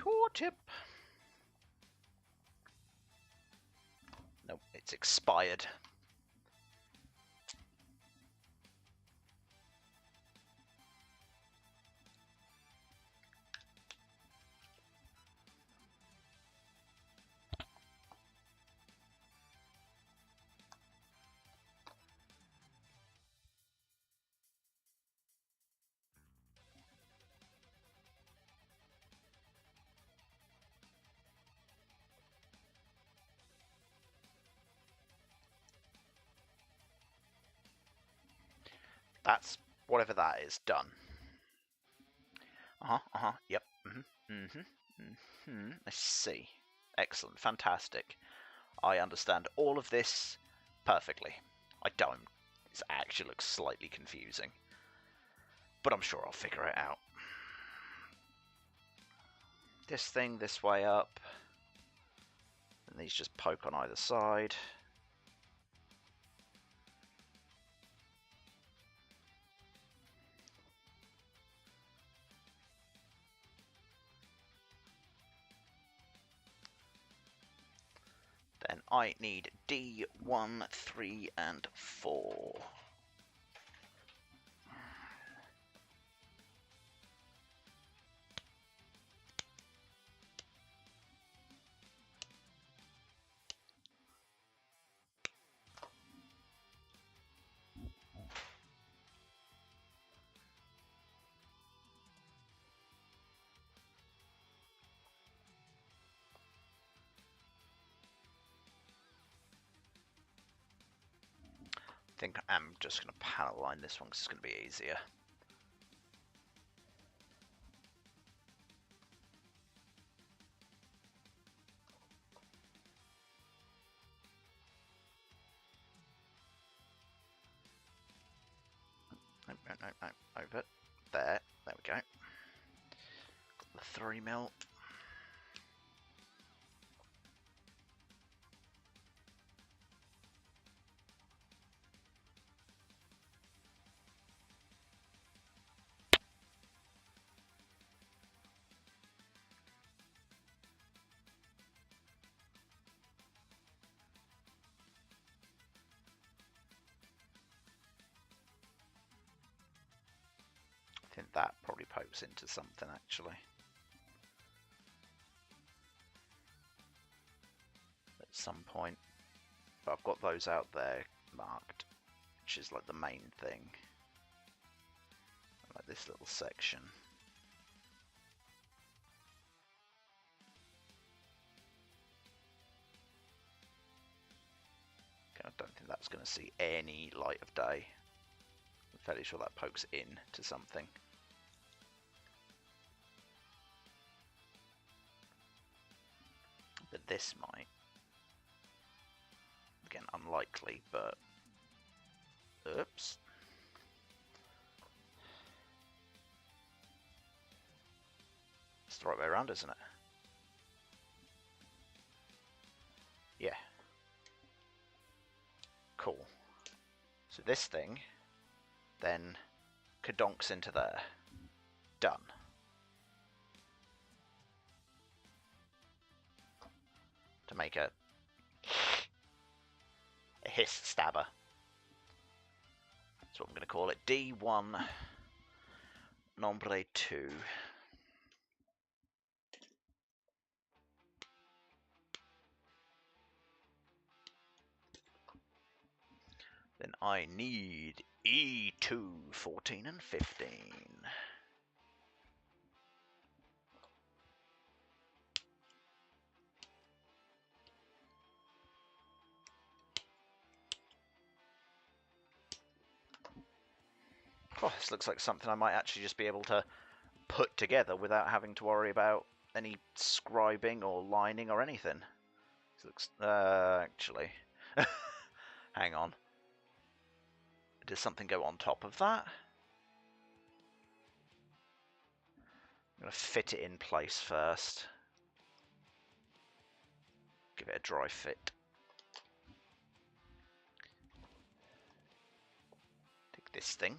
Core tip. Nope, it's expired. That's whatever that is, done. Yep. I see. Excellent, fantastic. I understand all of this perfectly. I don't. It actually looks slightly confusing. But I'm sure I'll figure it out. This thing this way up. And these just poke on either side. Then I need D1, 3, and 4. I think I'm just going to panel line this one because it's going to be easier. No. Over. There. There we go. Got the 3mm. I think that probably pokes into something actually. At some point. But I've got those out there marked, which is like the main thing. Like this little section. Okay, I don't think that's going to see any light of day. I'm fairly sure that pokes in to something. But this might. Again, unlikely, but... Oops. It's the right way around, isn't it? Yeah. Cool. So this thing then kadonks into there. Done. To make a hiss stabber. That's what I'm going to call it. D1 Nombre 2. Then I need E2, 14 and 15. Oh, this looks like something I might actually just be able to put together without having to worry about any scribing or lining or anything. This looks, actually, hang on. Does something go on top of that? I'm going to fit it in place first. Give it a dry fit. Take this thing.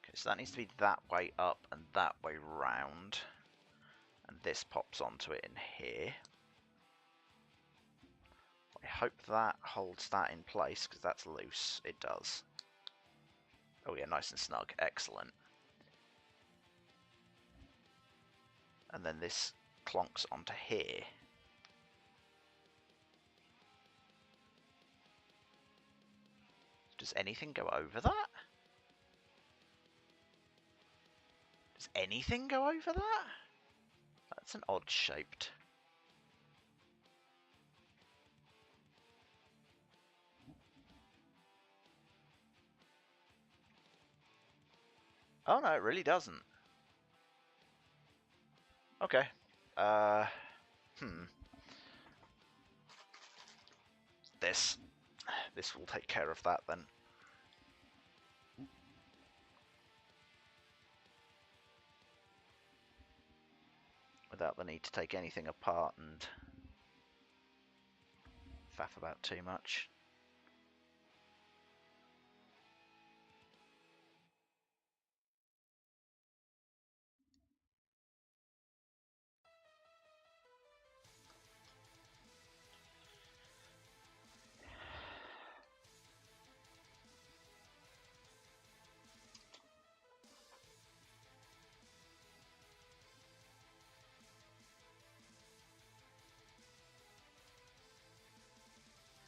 Okay, so that needs to be that way up and that way round. And this pops onto it in here. I hope that holds that in place, because that's loose. It does. Oh yeah, nice and snug. Excellent. And then this clonks onto here. Does anything go over that? Does anything go over that? That's an odd shaped. Oh no, it really doesn't. Okay. This will take care of that then. Without the need to take anything apart and faff about too much.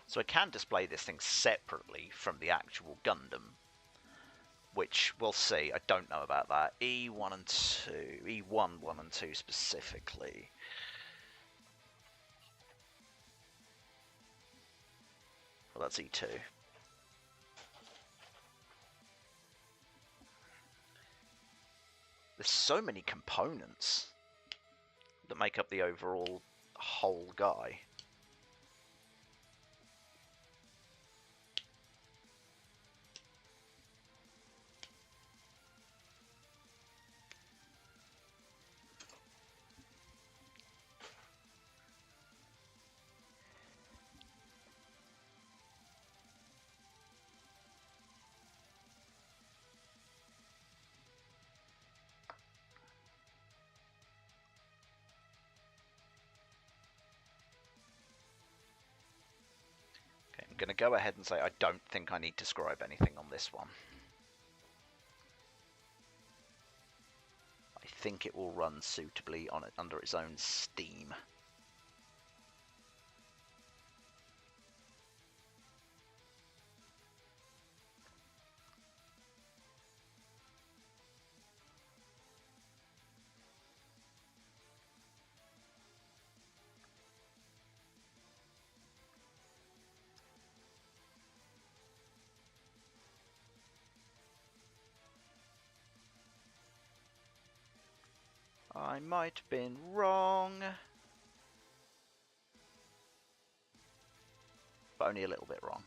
So I can display this thing separately from the actual Gundam, which we'll see. I don't know about that. E1 and 2. E1, 1 and 2 specifically. Well, that's E2. There's so many components that make up the overall whole guy. to go ahead and say I don't think I need to scribe anything on this one. I think it will run suitably on it under its own steam. I might have been wrong, but only a little bit wrong.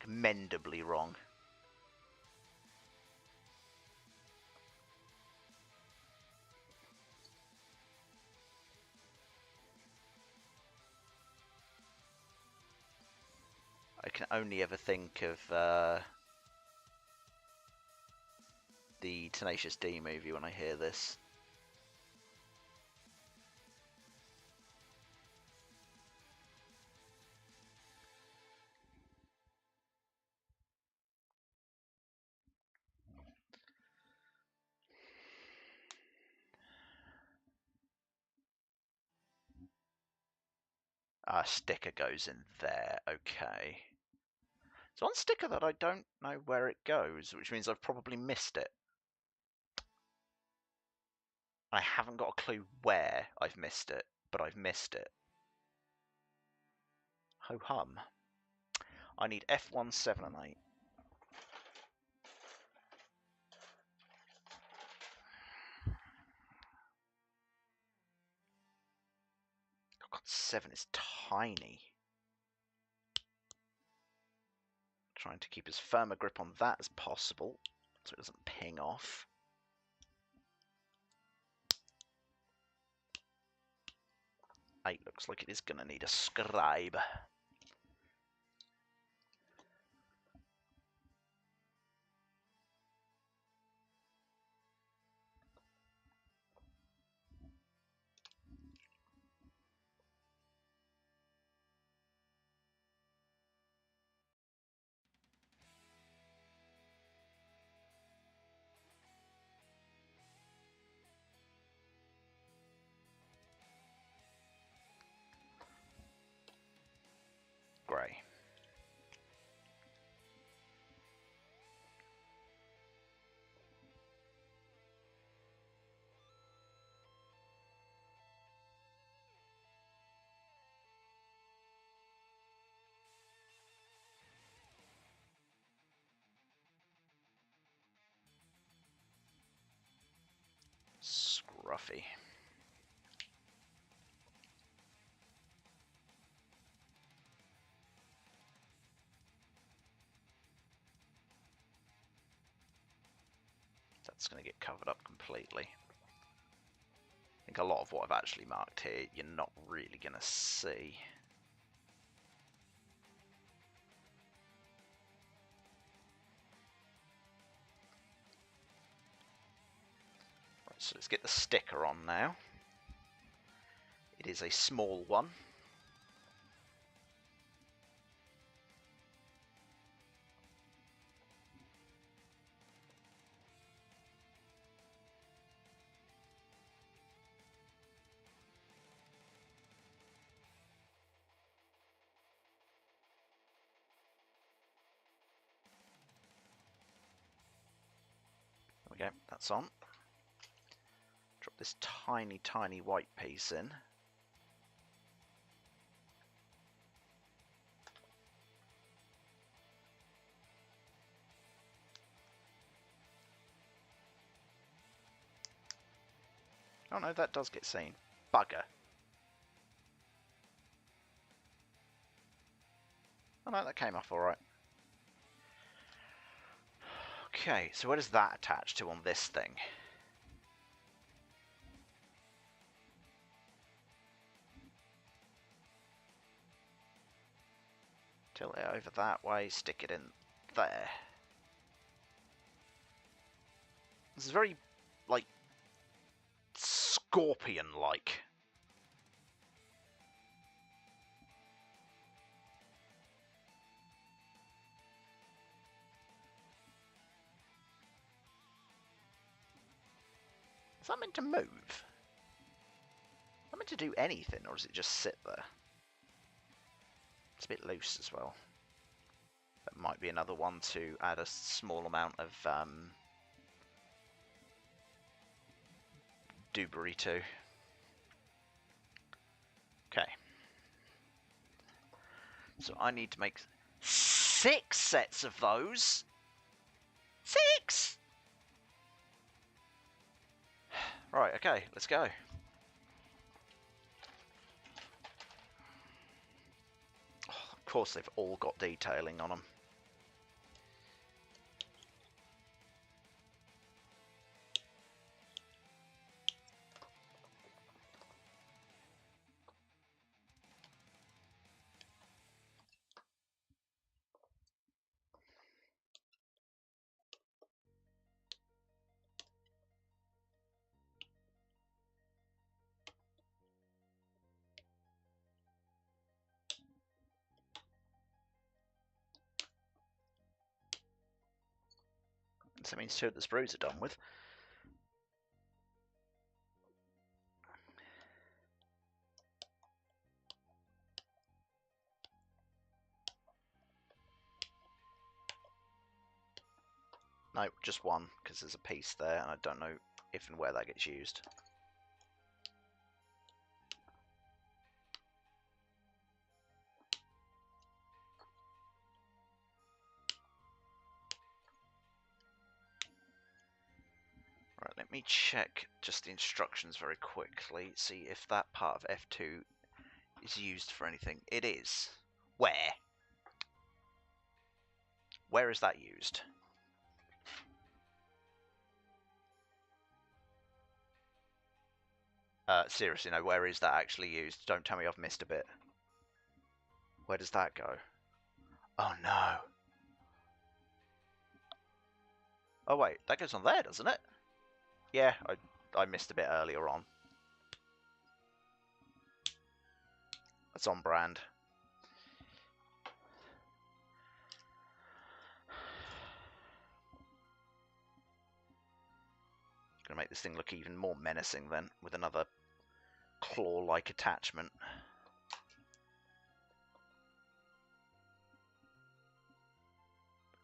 Commendably wrong. I can only ever think of the Tenacious D movie when I hear this. Sticker goes in there, okay. It's one sticker that I don't know where it goes, which means I've probably missed it. I haven't got a clue where I've missed it, but I've missed it. Ho-hum. I need F1, 7 and 8. Oh God, 7 is tiny. Trying to keep as firm a grip on that as possible, so it doesn't ping off. Eight looks like it is going to need a scribe. Grey. Scruffy. That's going to get covered up completely. I think a lot of what I've actually marked here, you're not really going to see. Right, so let's get the sticker on now. It is a small one. There we go, that's on. Drop this tiny, tiny white piece in. Oh no, that does get seen. Bugger. Oh no, that came off alright. Okay, so where does that attach to on this thing? Tilt it over that way, stick it in there. This is very, like, scorpion-like. Is that meant to move? Is that meant to do anything, or does it just sit there? It's a bit loose as well. That might be another one to add a small amount of debris to. Okay. So I need to make 6 sets of those. 6! Right, okay, let's go. Oh, of course they've all got detailing on them. So that means 2 of the sprues are done with. No, just 1, because there's a piece there, and I don't know if and where that gets used. Right, let me check just the instructions very quickly, see if that part of F2 is used for anything. It is. Where? Where is that used? Seriously, no, where is that actually used? Don't tell me I've missed a bit. Where does that go? Oh no. Oh wait, that goes on there, doesn't it? Yeah, I missed a bit earlier on. That's on brand. Gonna make this thing look even more menacing then, with another claw-like attachment.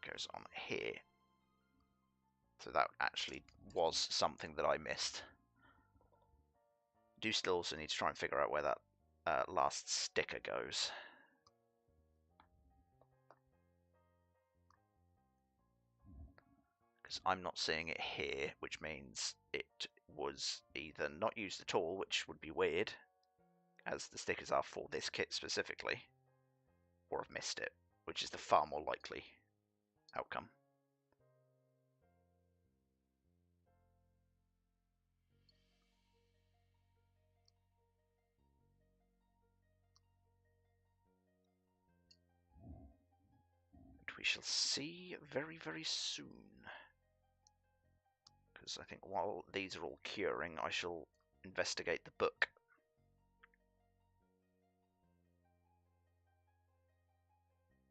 Goes on here. So that actually was something that I missed. Do still also need to try and figure out where that last sticker goes. Because I'm not seeing it here, which means it was either not used at all, which would be weird, as the stickers are for this kit specifically, or I've missed it, which is the far more likely outcome. But we shall see very, very soon. Because I think while these are all curing, I shall investigate the book.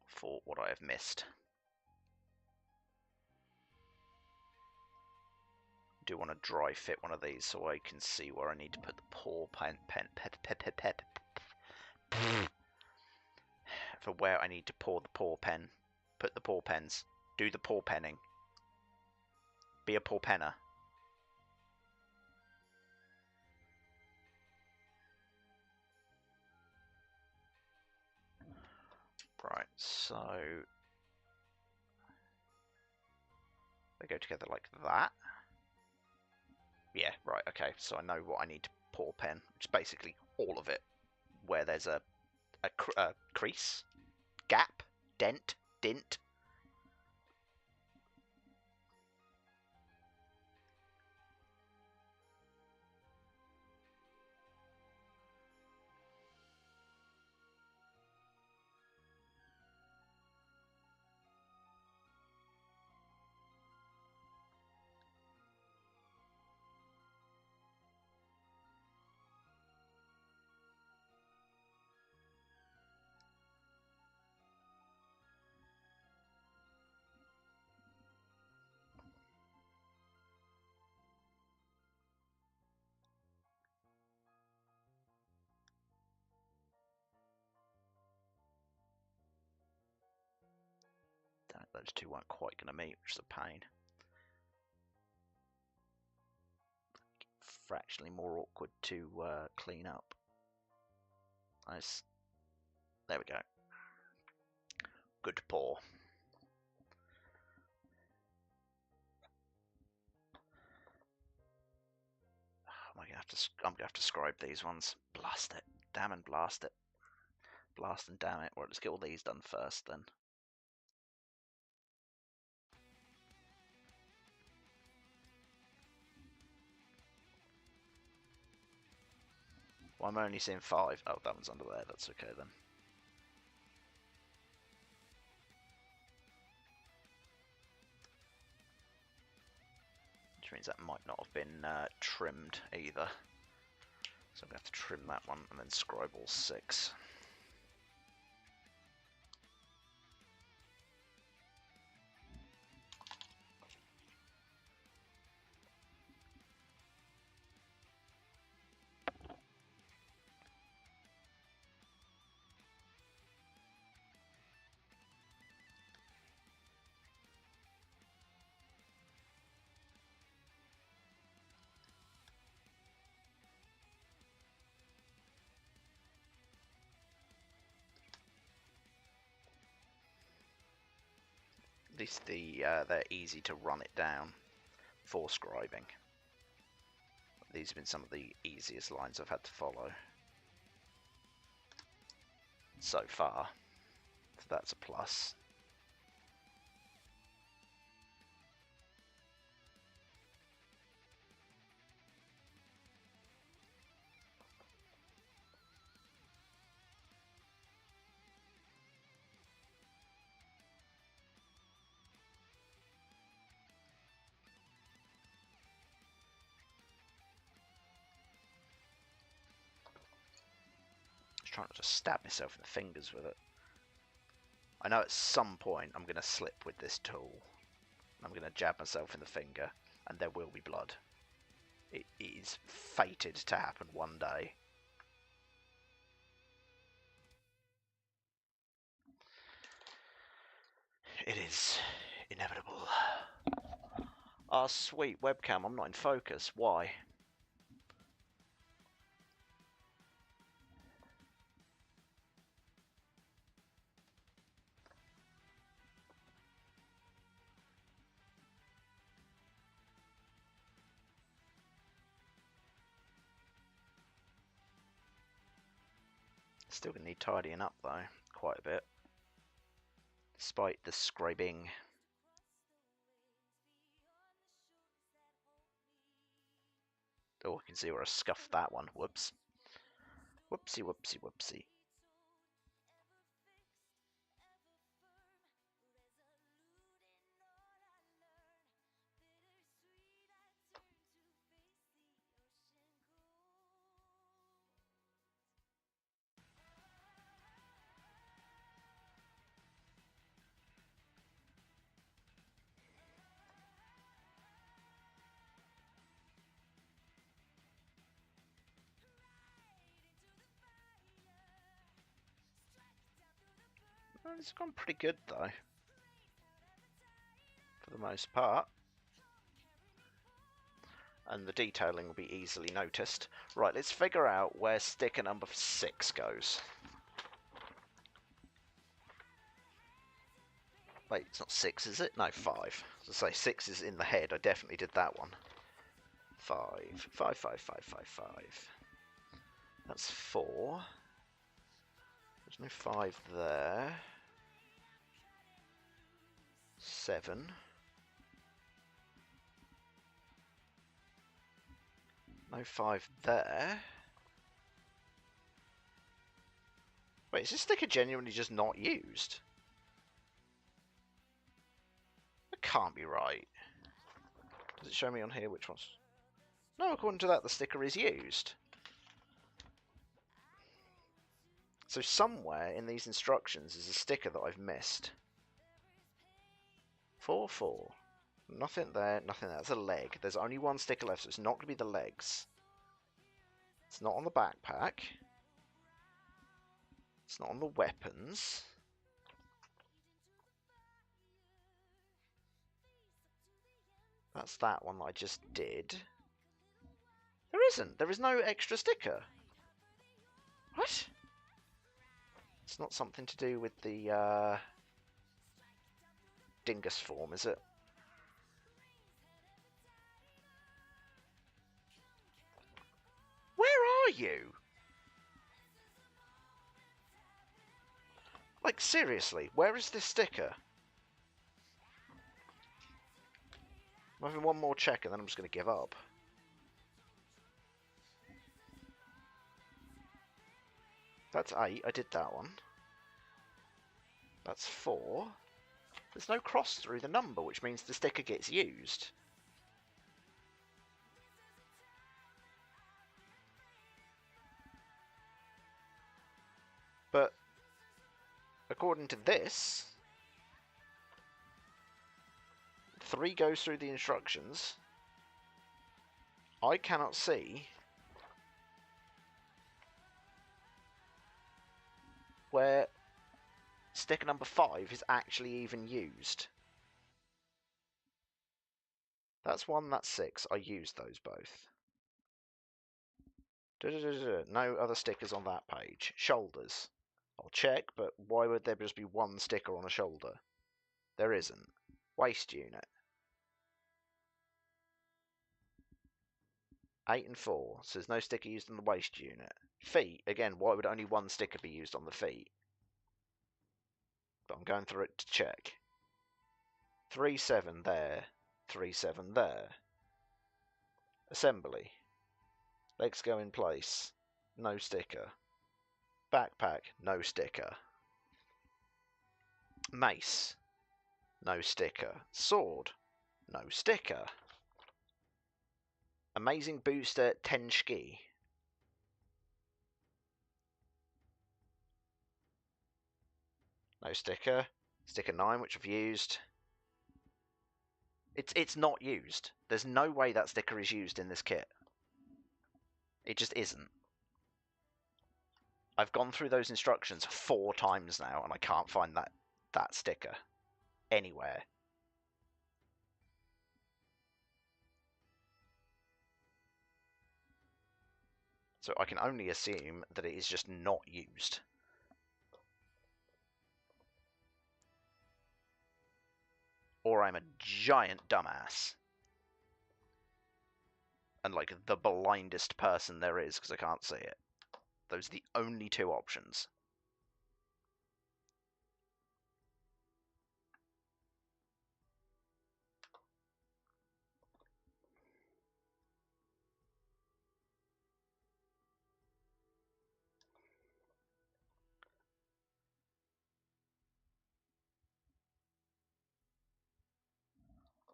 For what I have missed. I do want to dry fit one of these so I can see where I need to put the paw for where I need to pour the paw pen. Put the paw pens. Do the paw penning. Be a paw penner. Right, so they go together like that. Yeah, right, okay, so I know what I need to paw pen, which is basically all of it, where there's a crease, gap, dent, dint. those two weren't quite going to meet, which is a pain. Fractionally more awkward to clean up. Nice. There we go. Good pour. I'm gonna have to scribe these ones. Blast it. Damn and blast it. Blast and damn it. Well, let's get all these done first then. Well, I'm only seeing 5. Oh, that one's under there. That's okay then. Which means that might not have been trimmed either. So I'm going to have to trim that one and then scribe all 6. At least they're easy to run it down for scribing. These have been some of the easiest lines I've had to follow so far, so that's a plus. Trying not to stab myself in the fingers with it. I know at some point I'm going to slip with this tool. I'm going to jab myself in the finger and there will be blood. It is fated to happen one day. It is inevitable. Ah, sweet webcam, I'm not in focus. Why? Still gonna need tidying up though, quite a bit. Despite the scribing. Oh, I can see where I scuffed that one. Whoops. Whoopsie, whoopsie, whoopsie. Well, it's gone pretty good though, for the most part. And the detailing will be easily noticed. Right, let's figure out where sticker number 6 goes. Wait, it's not 6, is it? No, 5. As I say, 6 is in the head. I definitely did that one. 5. 5, 5, 5, 5, 5. That's 4. There's no 5 there. 7. No 5 there. Wait, is this sticker genuinely just not used? That can't be right. Does it show me on here which ones? No, according to that, the sticker is used. So somewhere in these instructions is a sticker that I've missed. 4, 4. Nothing there, nothing there. That's a leg. There's only one sticker left, so it's not going to be the legs. It's not on the backpack. It's not on the weapons. That's that one that I just did. There isn't. There is no extra sticker. What? It's not something to do with the dingus form, is it? Where are you? Like, seriously, where is this sticker? I'm having one more check and then I'm just going to give up. That's 8. I did that one. That's 4. There's no cross through the number, which means the sticker gets used. But according to this, 3 goes through the instructions. I cannot see where sticker number 5 is actually even used. That's 1, that's 6. I used those both. No other stickers on that page. Shoulders. I'll check, but why would there just be 1 sticker on a shoulder? There isn't. Waist unit. 8 and 4. So there's no sticker used on the waist unit. Feet. Again, why would only 1 sticker be used on the feet? But I'm going through it to check. 3-7 there. 3-7 there. Assembly. Legs go in place. No sticker. Backpack. No sticker. Mace. No sticker. Sword. No sticker. Amazing Booster Tenshki. No sticker. Sticker 9, which I've used. It's not used. There's no way that sticker is used in this kit. It just isn't. I've gone through those instructions 4 times now, and I can't find that sticker anywhere. So I can only assume that it is just not used. Or I'm a giant dumbass. And like the blindest person there is because I can't see it. Those are the only 2 options.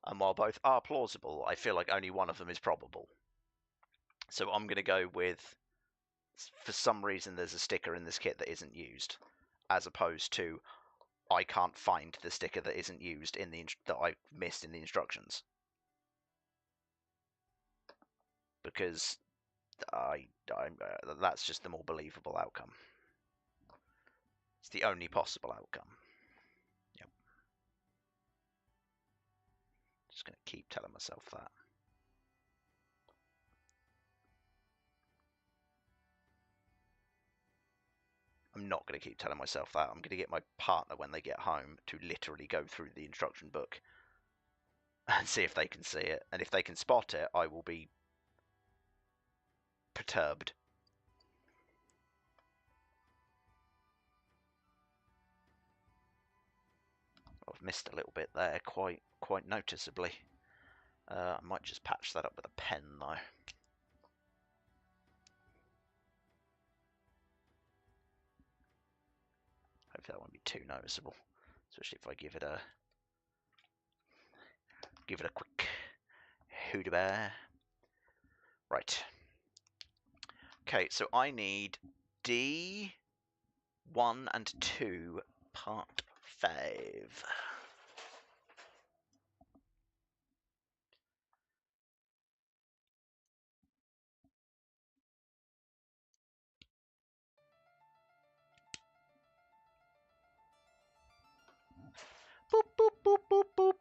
And while both are plausible, I feel like only one of them is probable. So I'm going to go with, for some reason there's a sticker in this kit that isn't used, as opposed to I can't find the sticker that isn't used in that I missed in the instructions. Because that's just the more believable outcome. It's the only possible outcome. Yep. Just going to keep telling myself that. I'm not going to keep telling myself that. I'm going to get my partner, when they get home, to literally go through the instruction book and see if they can see it. And if they can spot it, I will be perturbed. I've missed a little bit there, quite noticeably. I might just patch that up with a pen, though. Hopefully that won't be too noticeable, especially if I give it a quick hoodah bear. Right. Okay, so I need D1 and 2, part 5. Boop, boop, boop, boop, boop.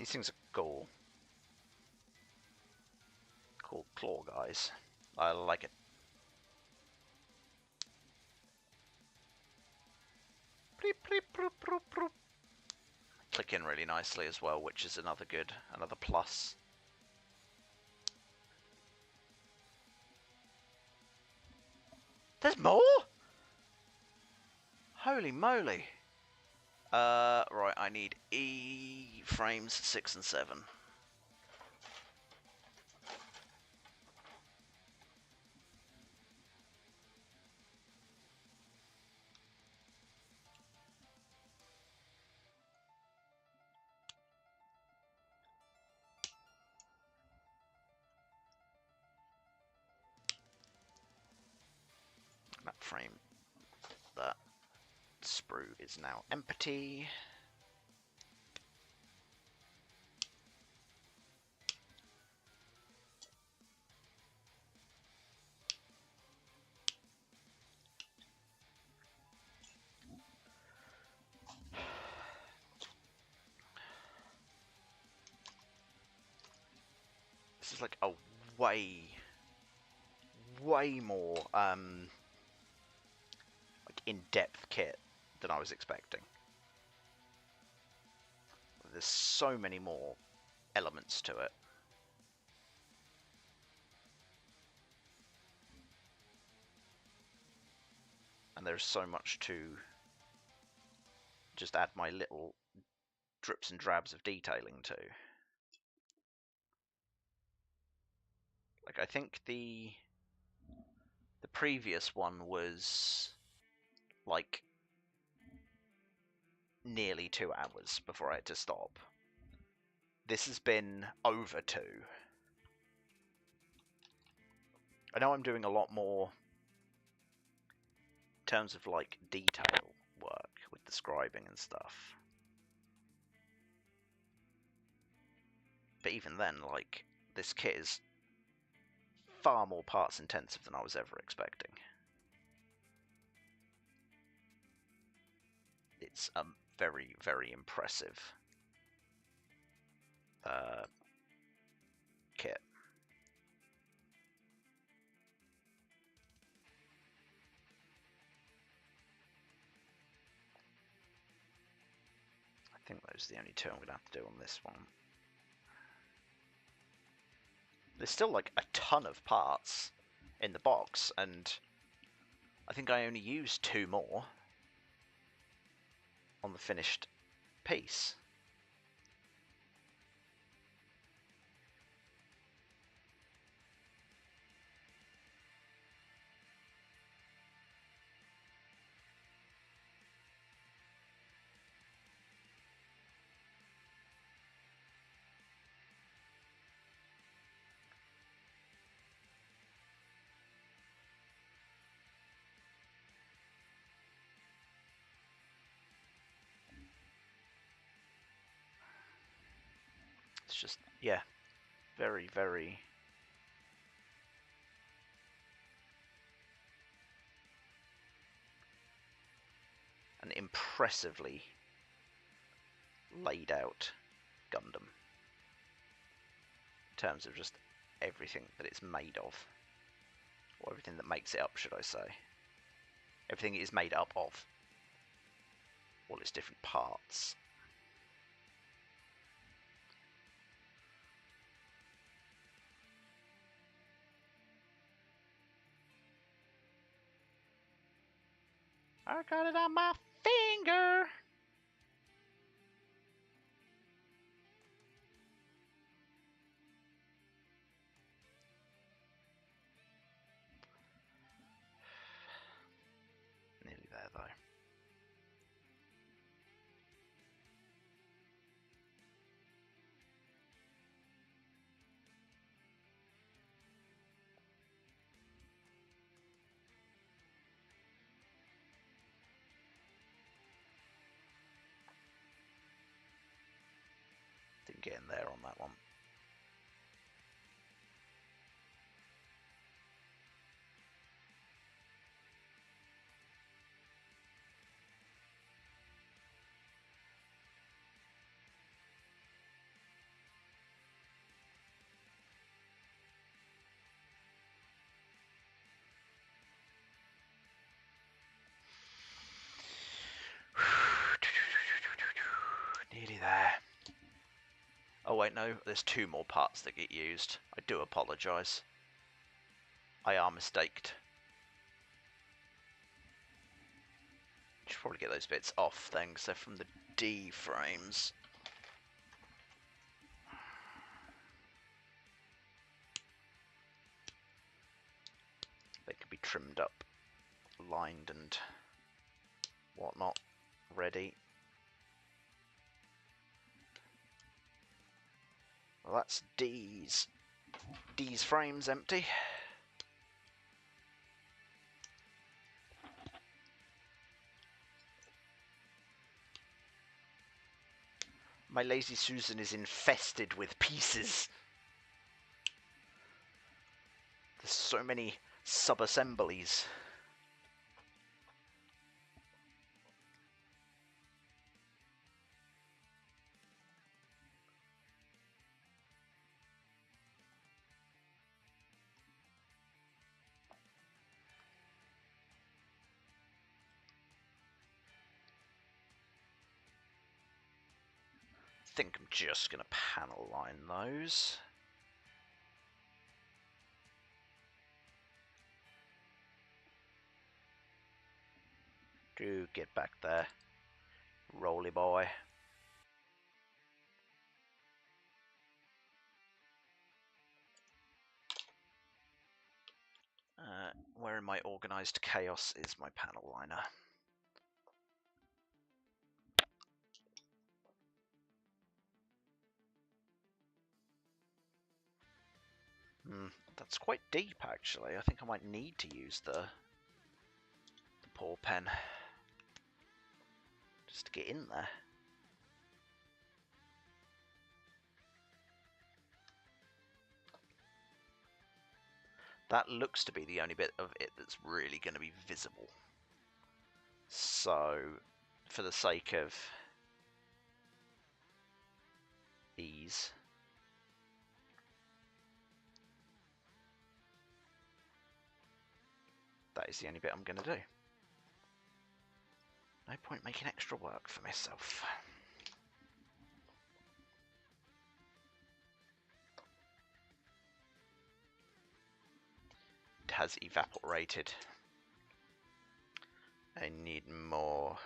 These things are cool. Cool claw guys. I like it. Bleep, bleep, bloop, bloop, bloop. Click in really nicely as well, which is another plus. There's more? Holy moly. Right, I need E frames 6 and 7. Map frame. That sprue is now empty. This is like a way more like in-depth kit than I was expecting. There's so many more elements to it. And there's so much to just add my little drips and drabs of detailing to. Like, I think the previous one was like nearly 2 hours before I had to stop. This has been over 2. I know I'm doing a lot more in terms of like detail work with describing and stuff. But even then, like, this kit is far more parts intensive than I was ever expecting. It's a very, very impressive kit. I think those are the only 2 I'm going to have to do on this one. There's still like a ton of parts in the box, and I think I only used 2 more on the finished piece. It's just, yeah, very, very an impressively laid out Gundam in terms of just everything that it's made of, or everything that makes it up, should I say. Everything it is made up of, all its different parts. I got it on my finger! Nearly there, though. Didn't get in there on that one. Oh wait, no, there's 2 more parts that get used. I do apologise. I are mistaked. Should probably get those bits off then, because they're from the D frames. They could be trimmed up, lined and whatnot, ready. Well, that's D's frames empty. My Lazy Susan is infested with pieces. There's so many sub-assemblies. I think I'm just going to panel line those. Do get back there, roly boy. Where in my organised chaos is my panel liner? That's quite deep, actually. I think I might need to use the paw pen just to get in there. That looks to be the only bit of it that's really going to be visible. So, for the sake of ease, that is the only bit I'm going to do. No point making extra work for myself. It has evaporated. I need more.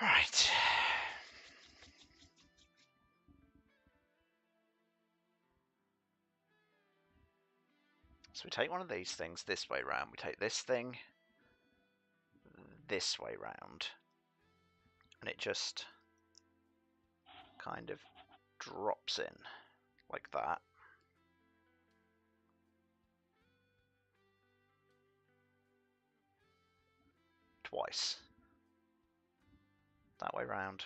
Right. So we take one of these things this way round. We take this thing this way round. And it just kind of drops in like that. Twice. That way round.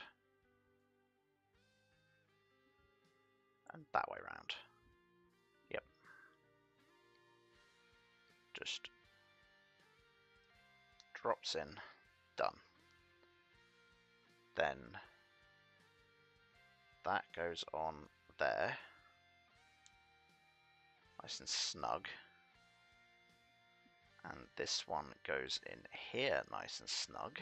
And that way round. Yep. Just drops in. Done. Then that goes on there. Nice and snug. And this one goes in here nice and snug.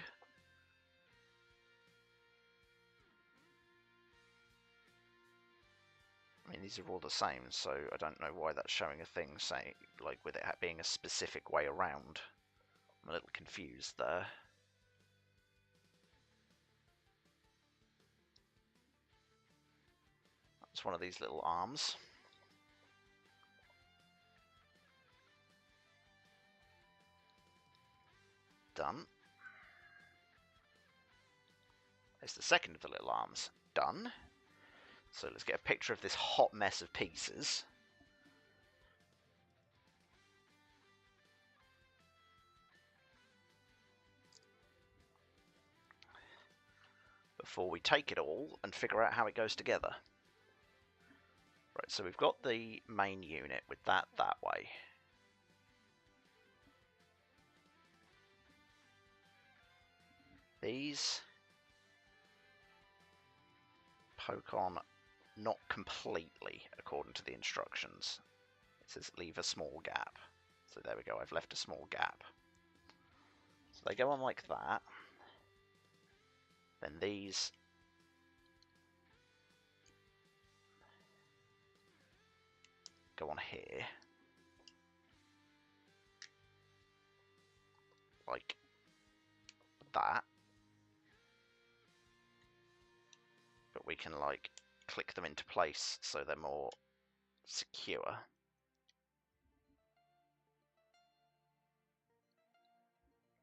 I mean, these are all the same, so I don't know why that's showing a thing saying, like, with it being a specific way around. I'm a little confused there. That's one of these little arms. Done. There's the second of the little arms. Done. So let's get a picture of this hot mess of pieces. Before we take it all and figure out how it goes together. Right, so we've got the main unit with that way. These poke on not completely according to the instructions. It says leave a small gap. So there we go, I've left a small gap. So they go on like that. Then these go on here. Like that. But we can like click them into place so they're more secure.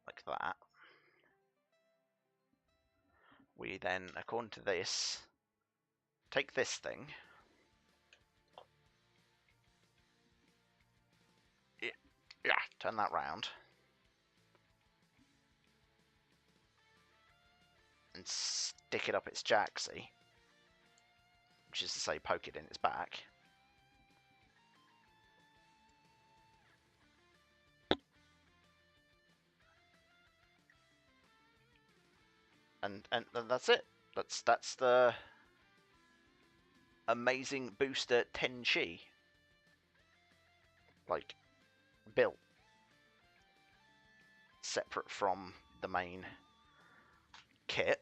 Like that. We then, according to this, take this thing. Yeah, turn that round. And stick it up its jacksie. Which is to say, poke it in its back. And that's it. That's the amazing booster Tenchi. Like, built. Separate from the main kit.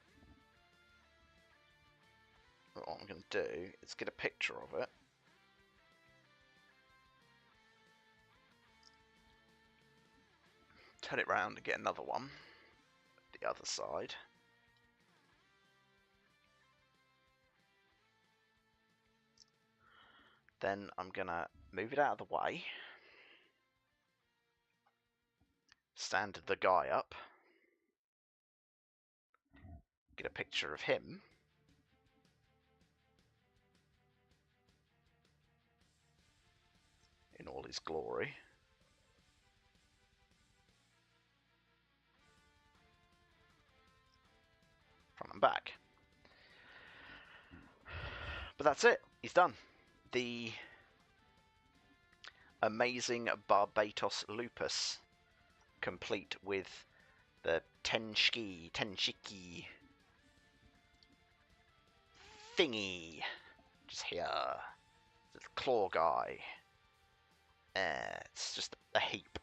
What I'm going to do is get a picture of it. Turn it round and get another one. The other side. Then I'm going to move it out of the way. Stand the guy up. Get a picture of him. In all his glory. Front and back. But that's it. He's done. The amazing Barbatos Lupus, complete with the Tenshiki thingy, just here, the claw guy. It's just a heap.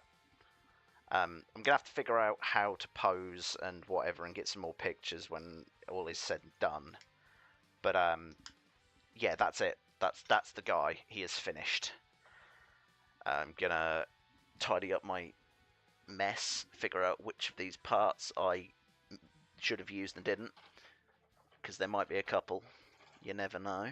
I'm gonna have to figure out how to pose and whatever, and get some more pictures when all is said and done. But yeah, that's it. That's the guy. He is finished. I'm gonna tidy up my mess, figure out which of these parts I should have used and didn't, because there might be a couple. You never know.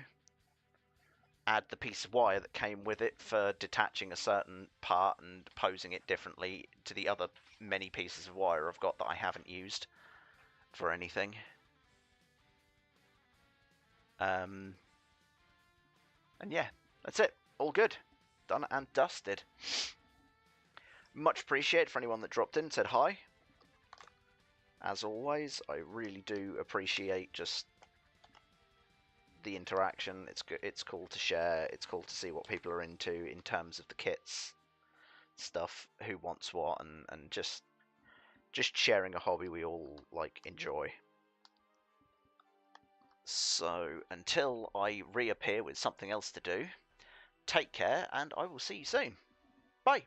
Add the piece of wire that came with it for detaching a certain part and posing it differently to the other many pieces of wire I've got that I haven't used for anything. And yeah, that's it. All good. Done and dusted. Much appreciated for anyone that dropped in and said hi. As always, I really do appreciate just the interaction. It's cool to share. It's cool to see what people are into in terms of the kits stuff, who wants what, and just sharing a hobby we all like enjoy. So until I reappear with something else to do, take care, and I will see you soon. Bye.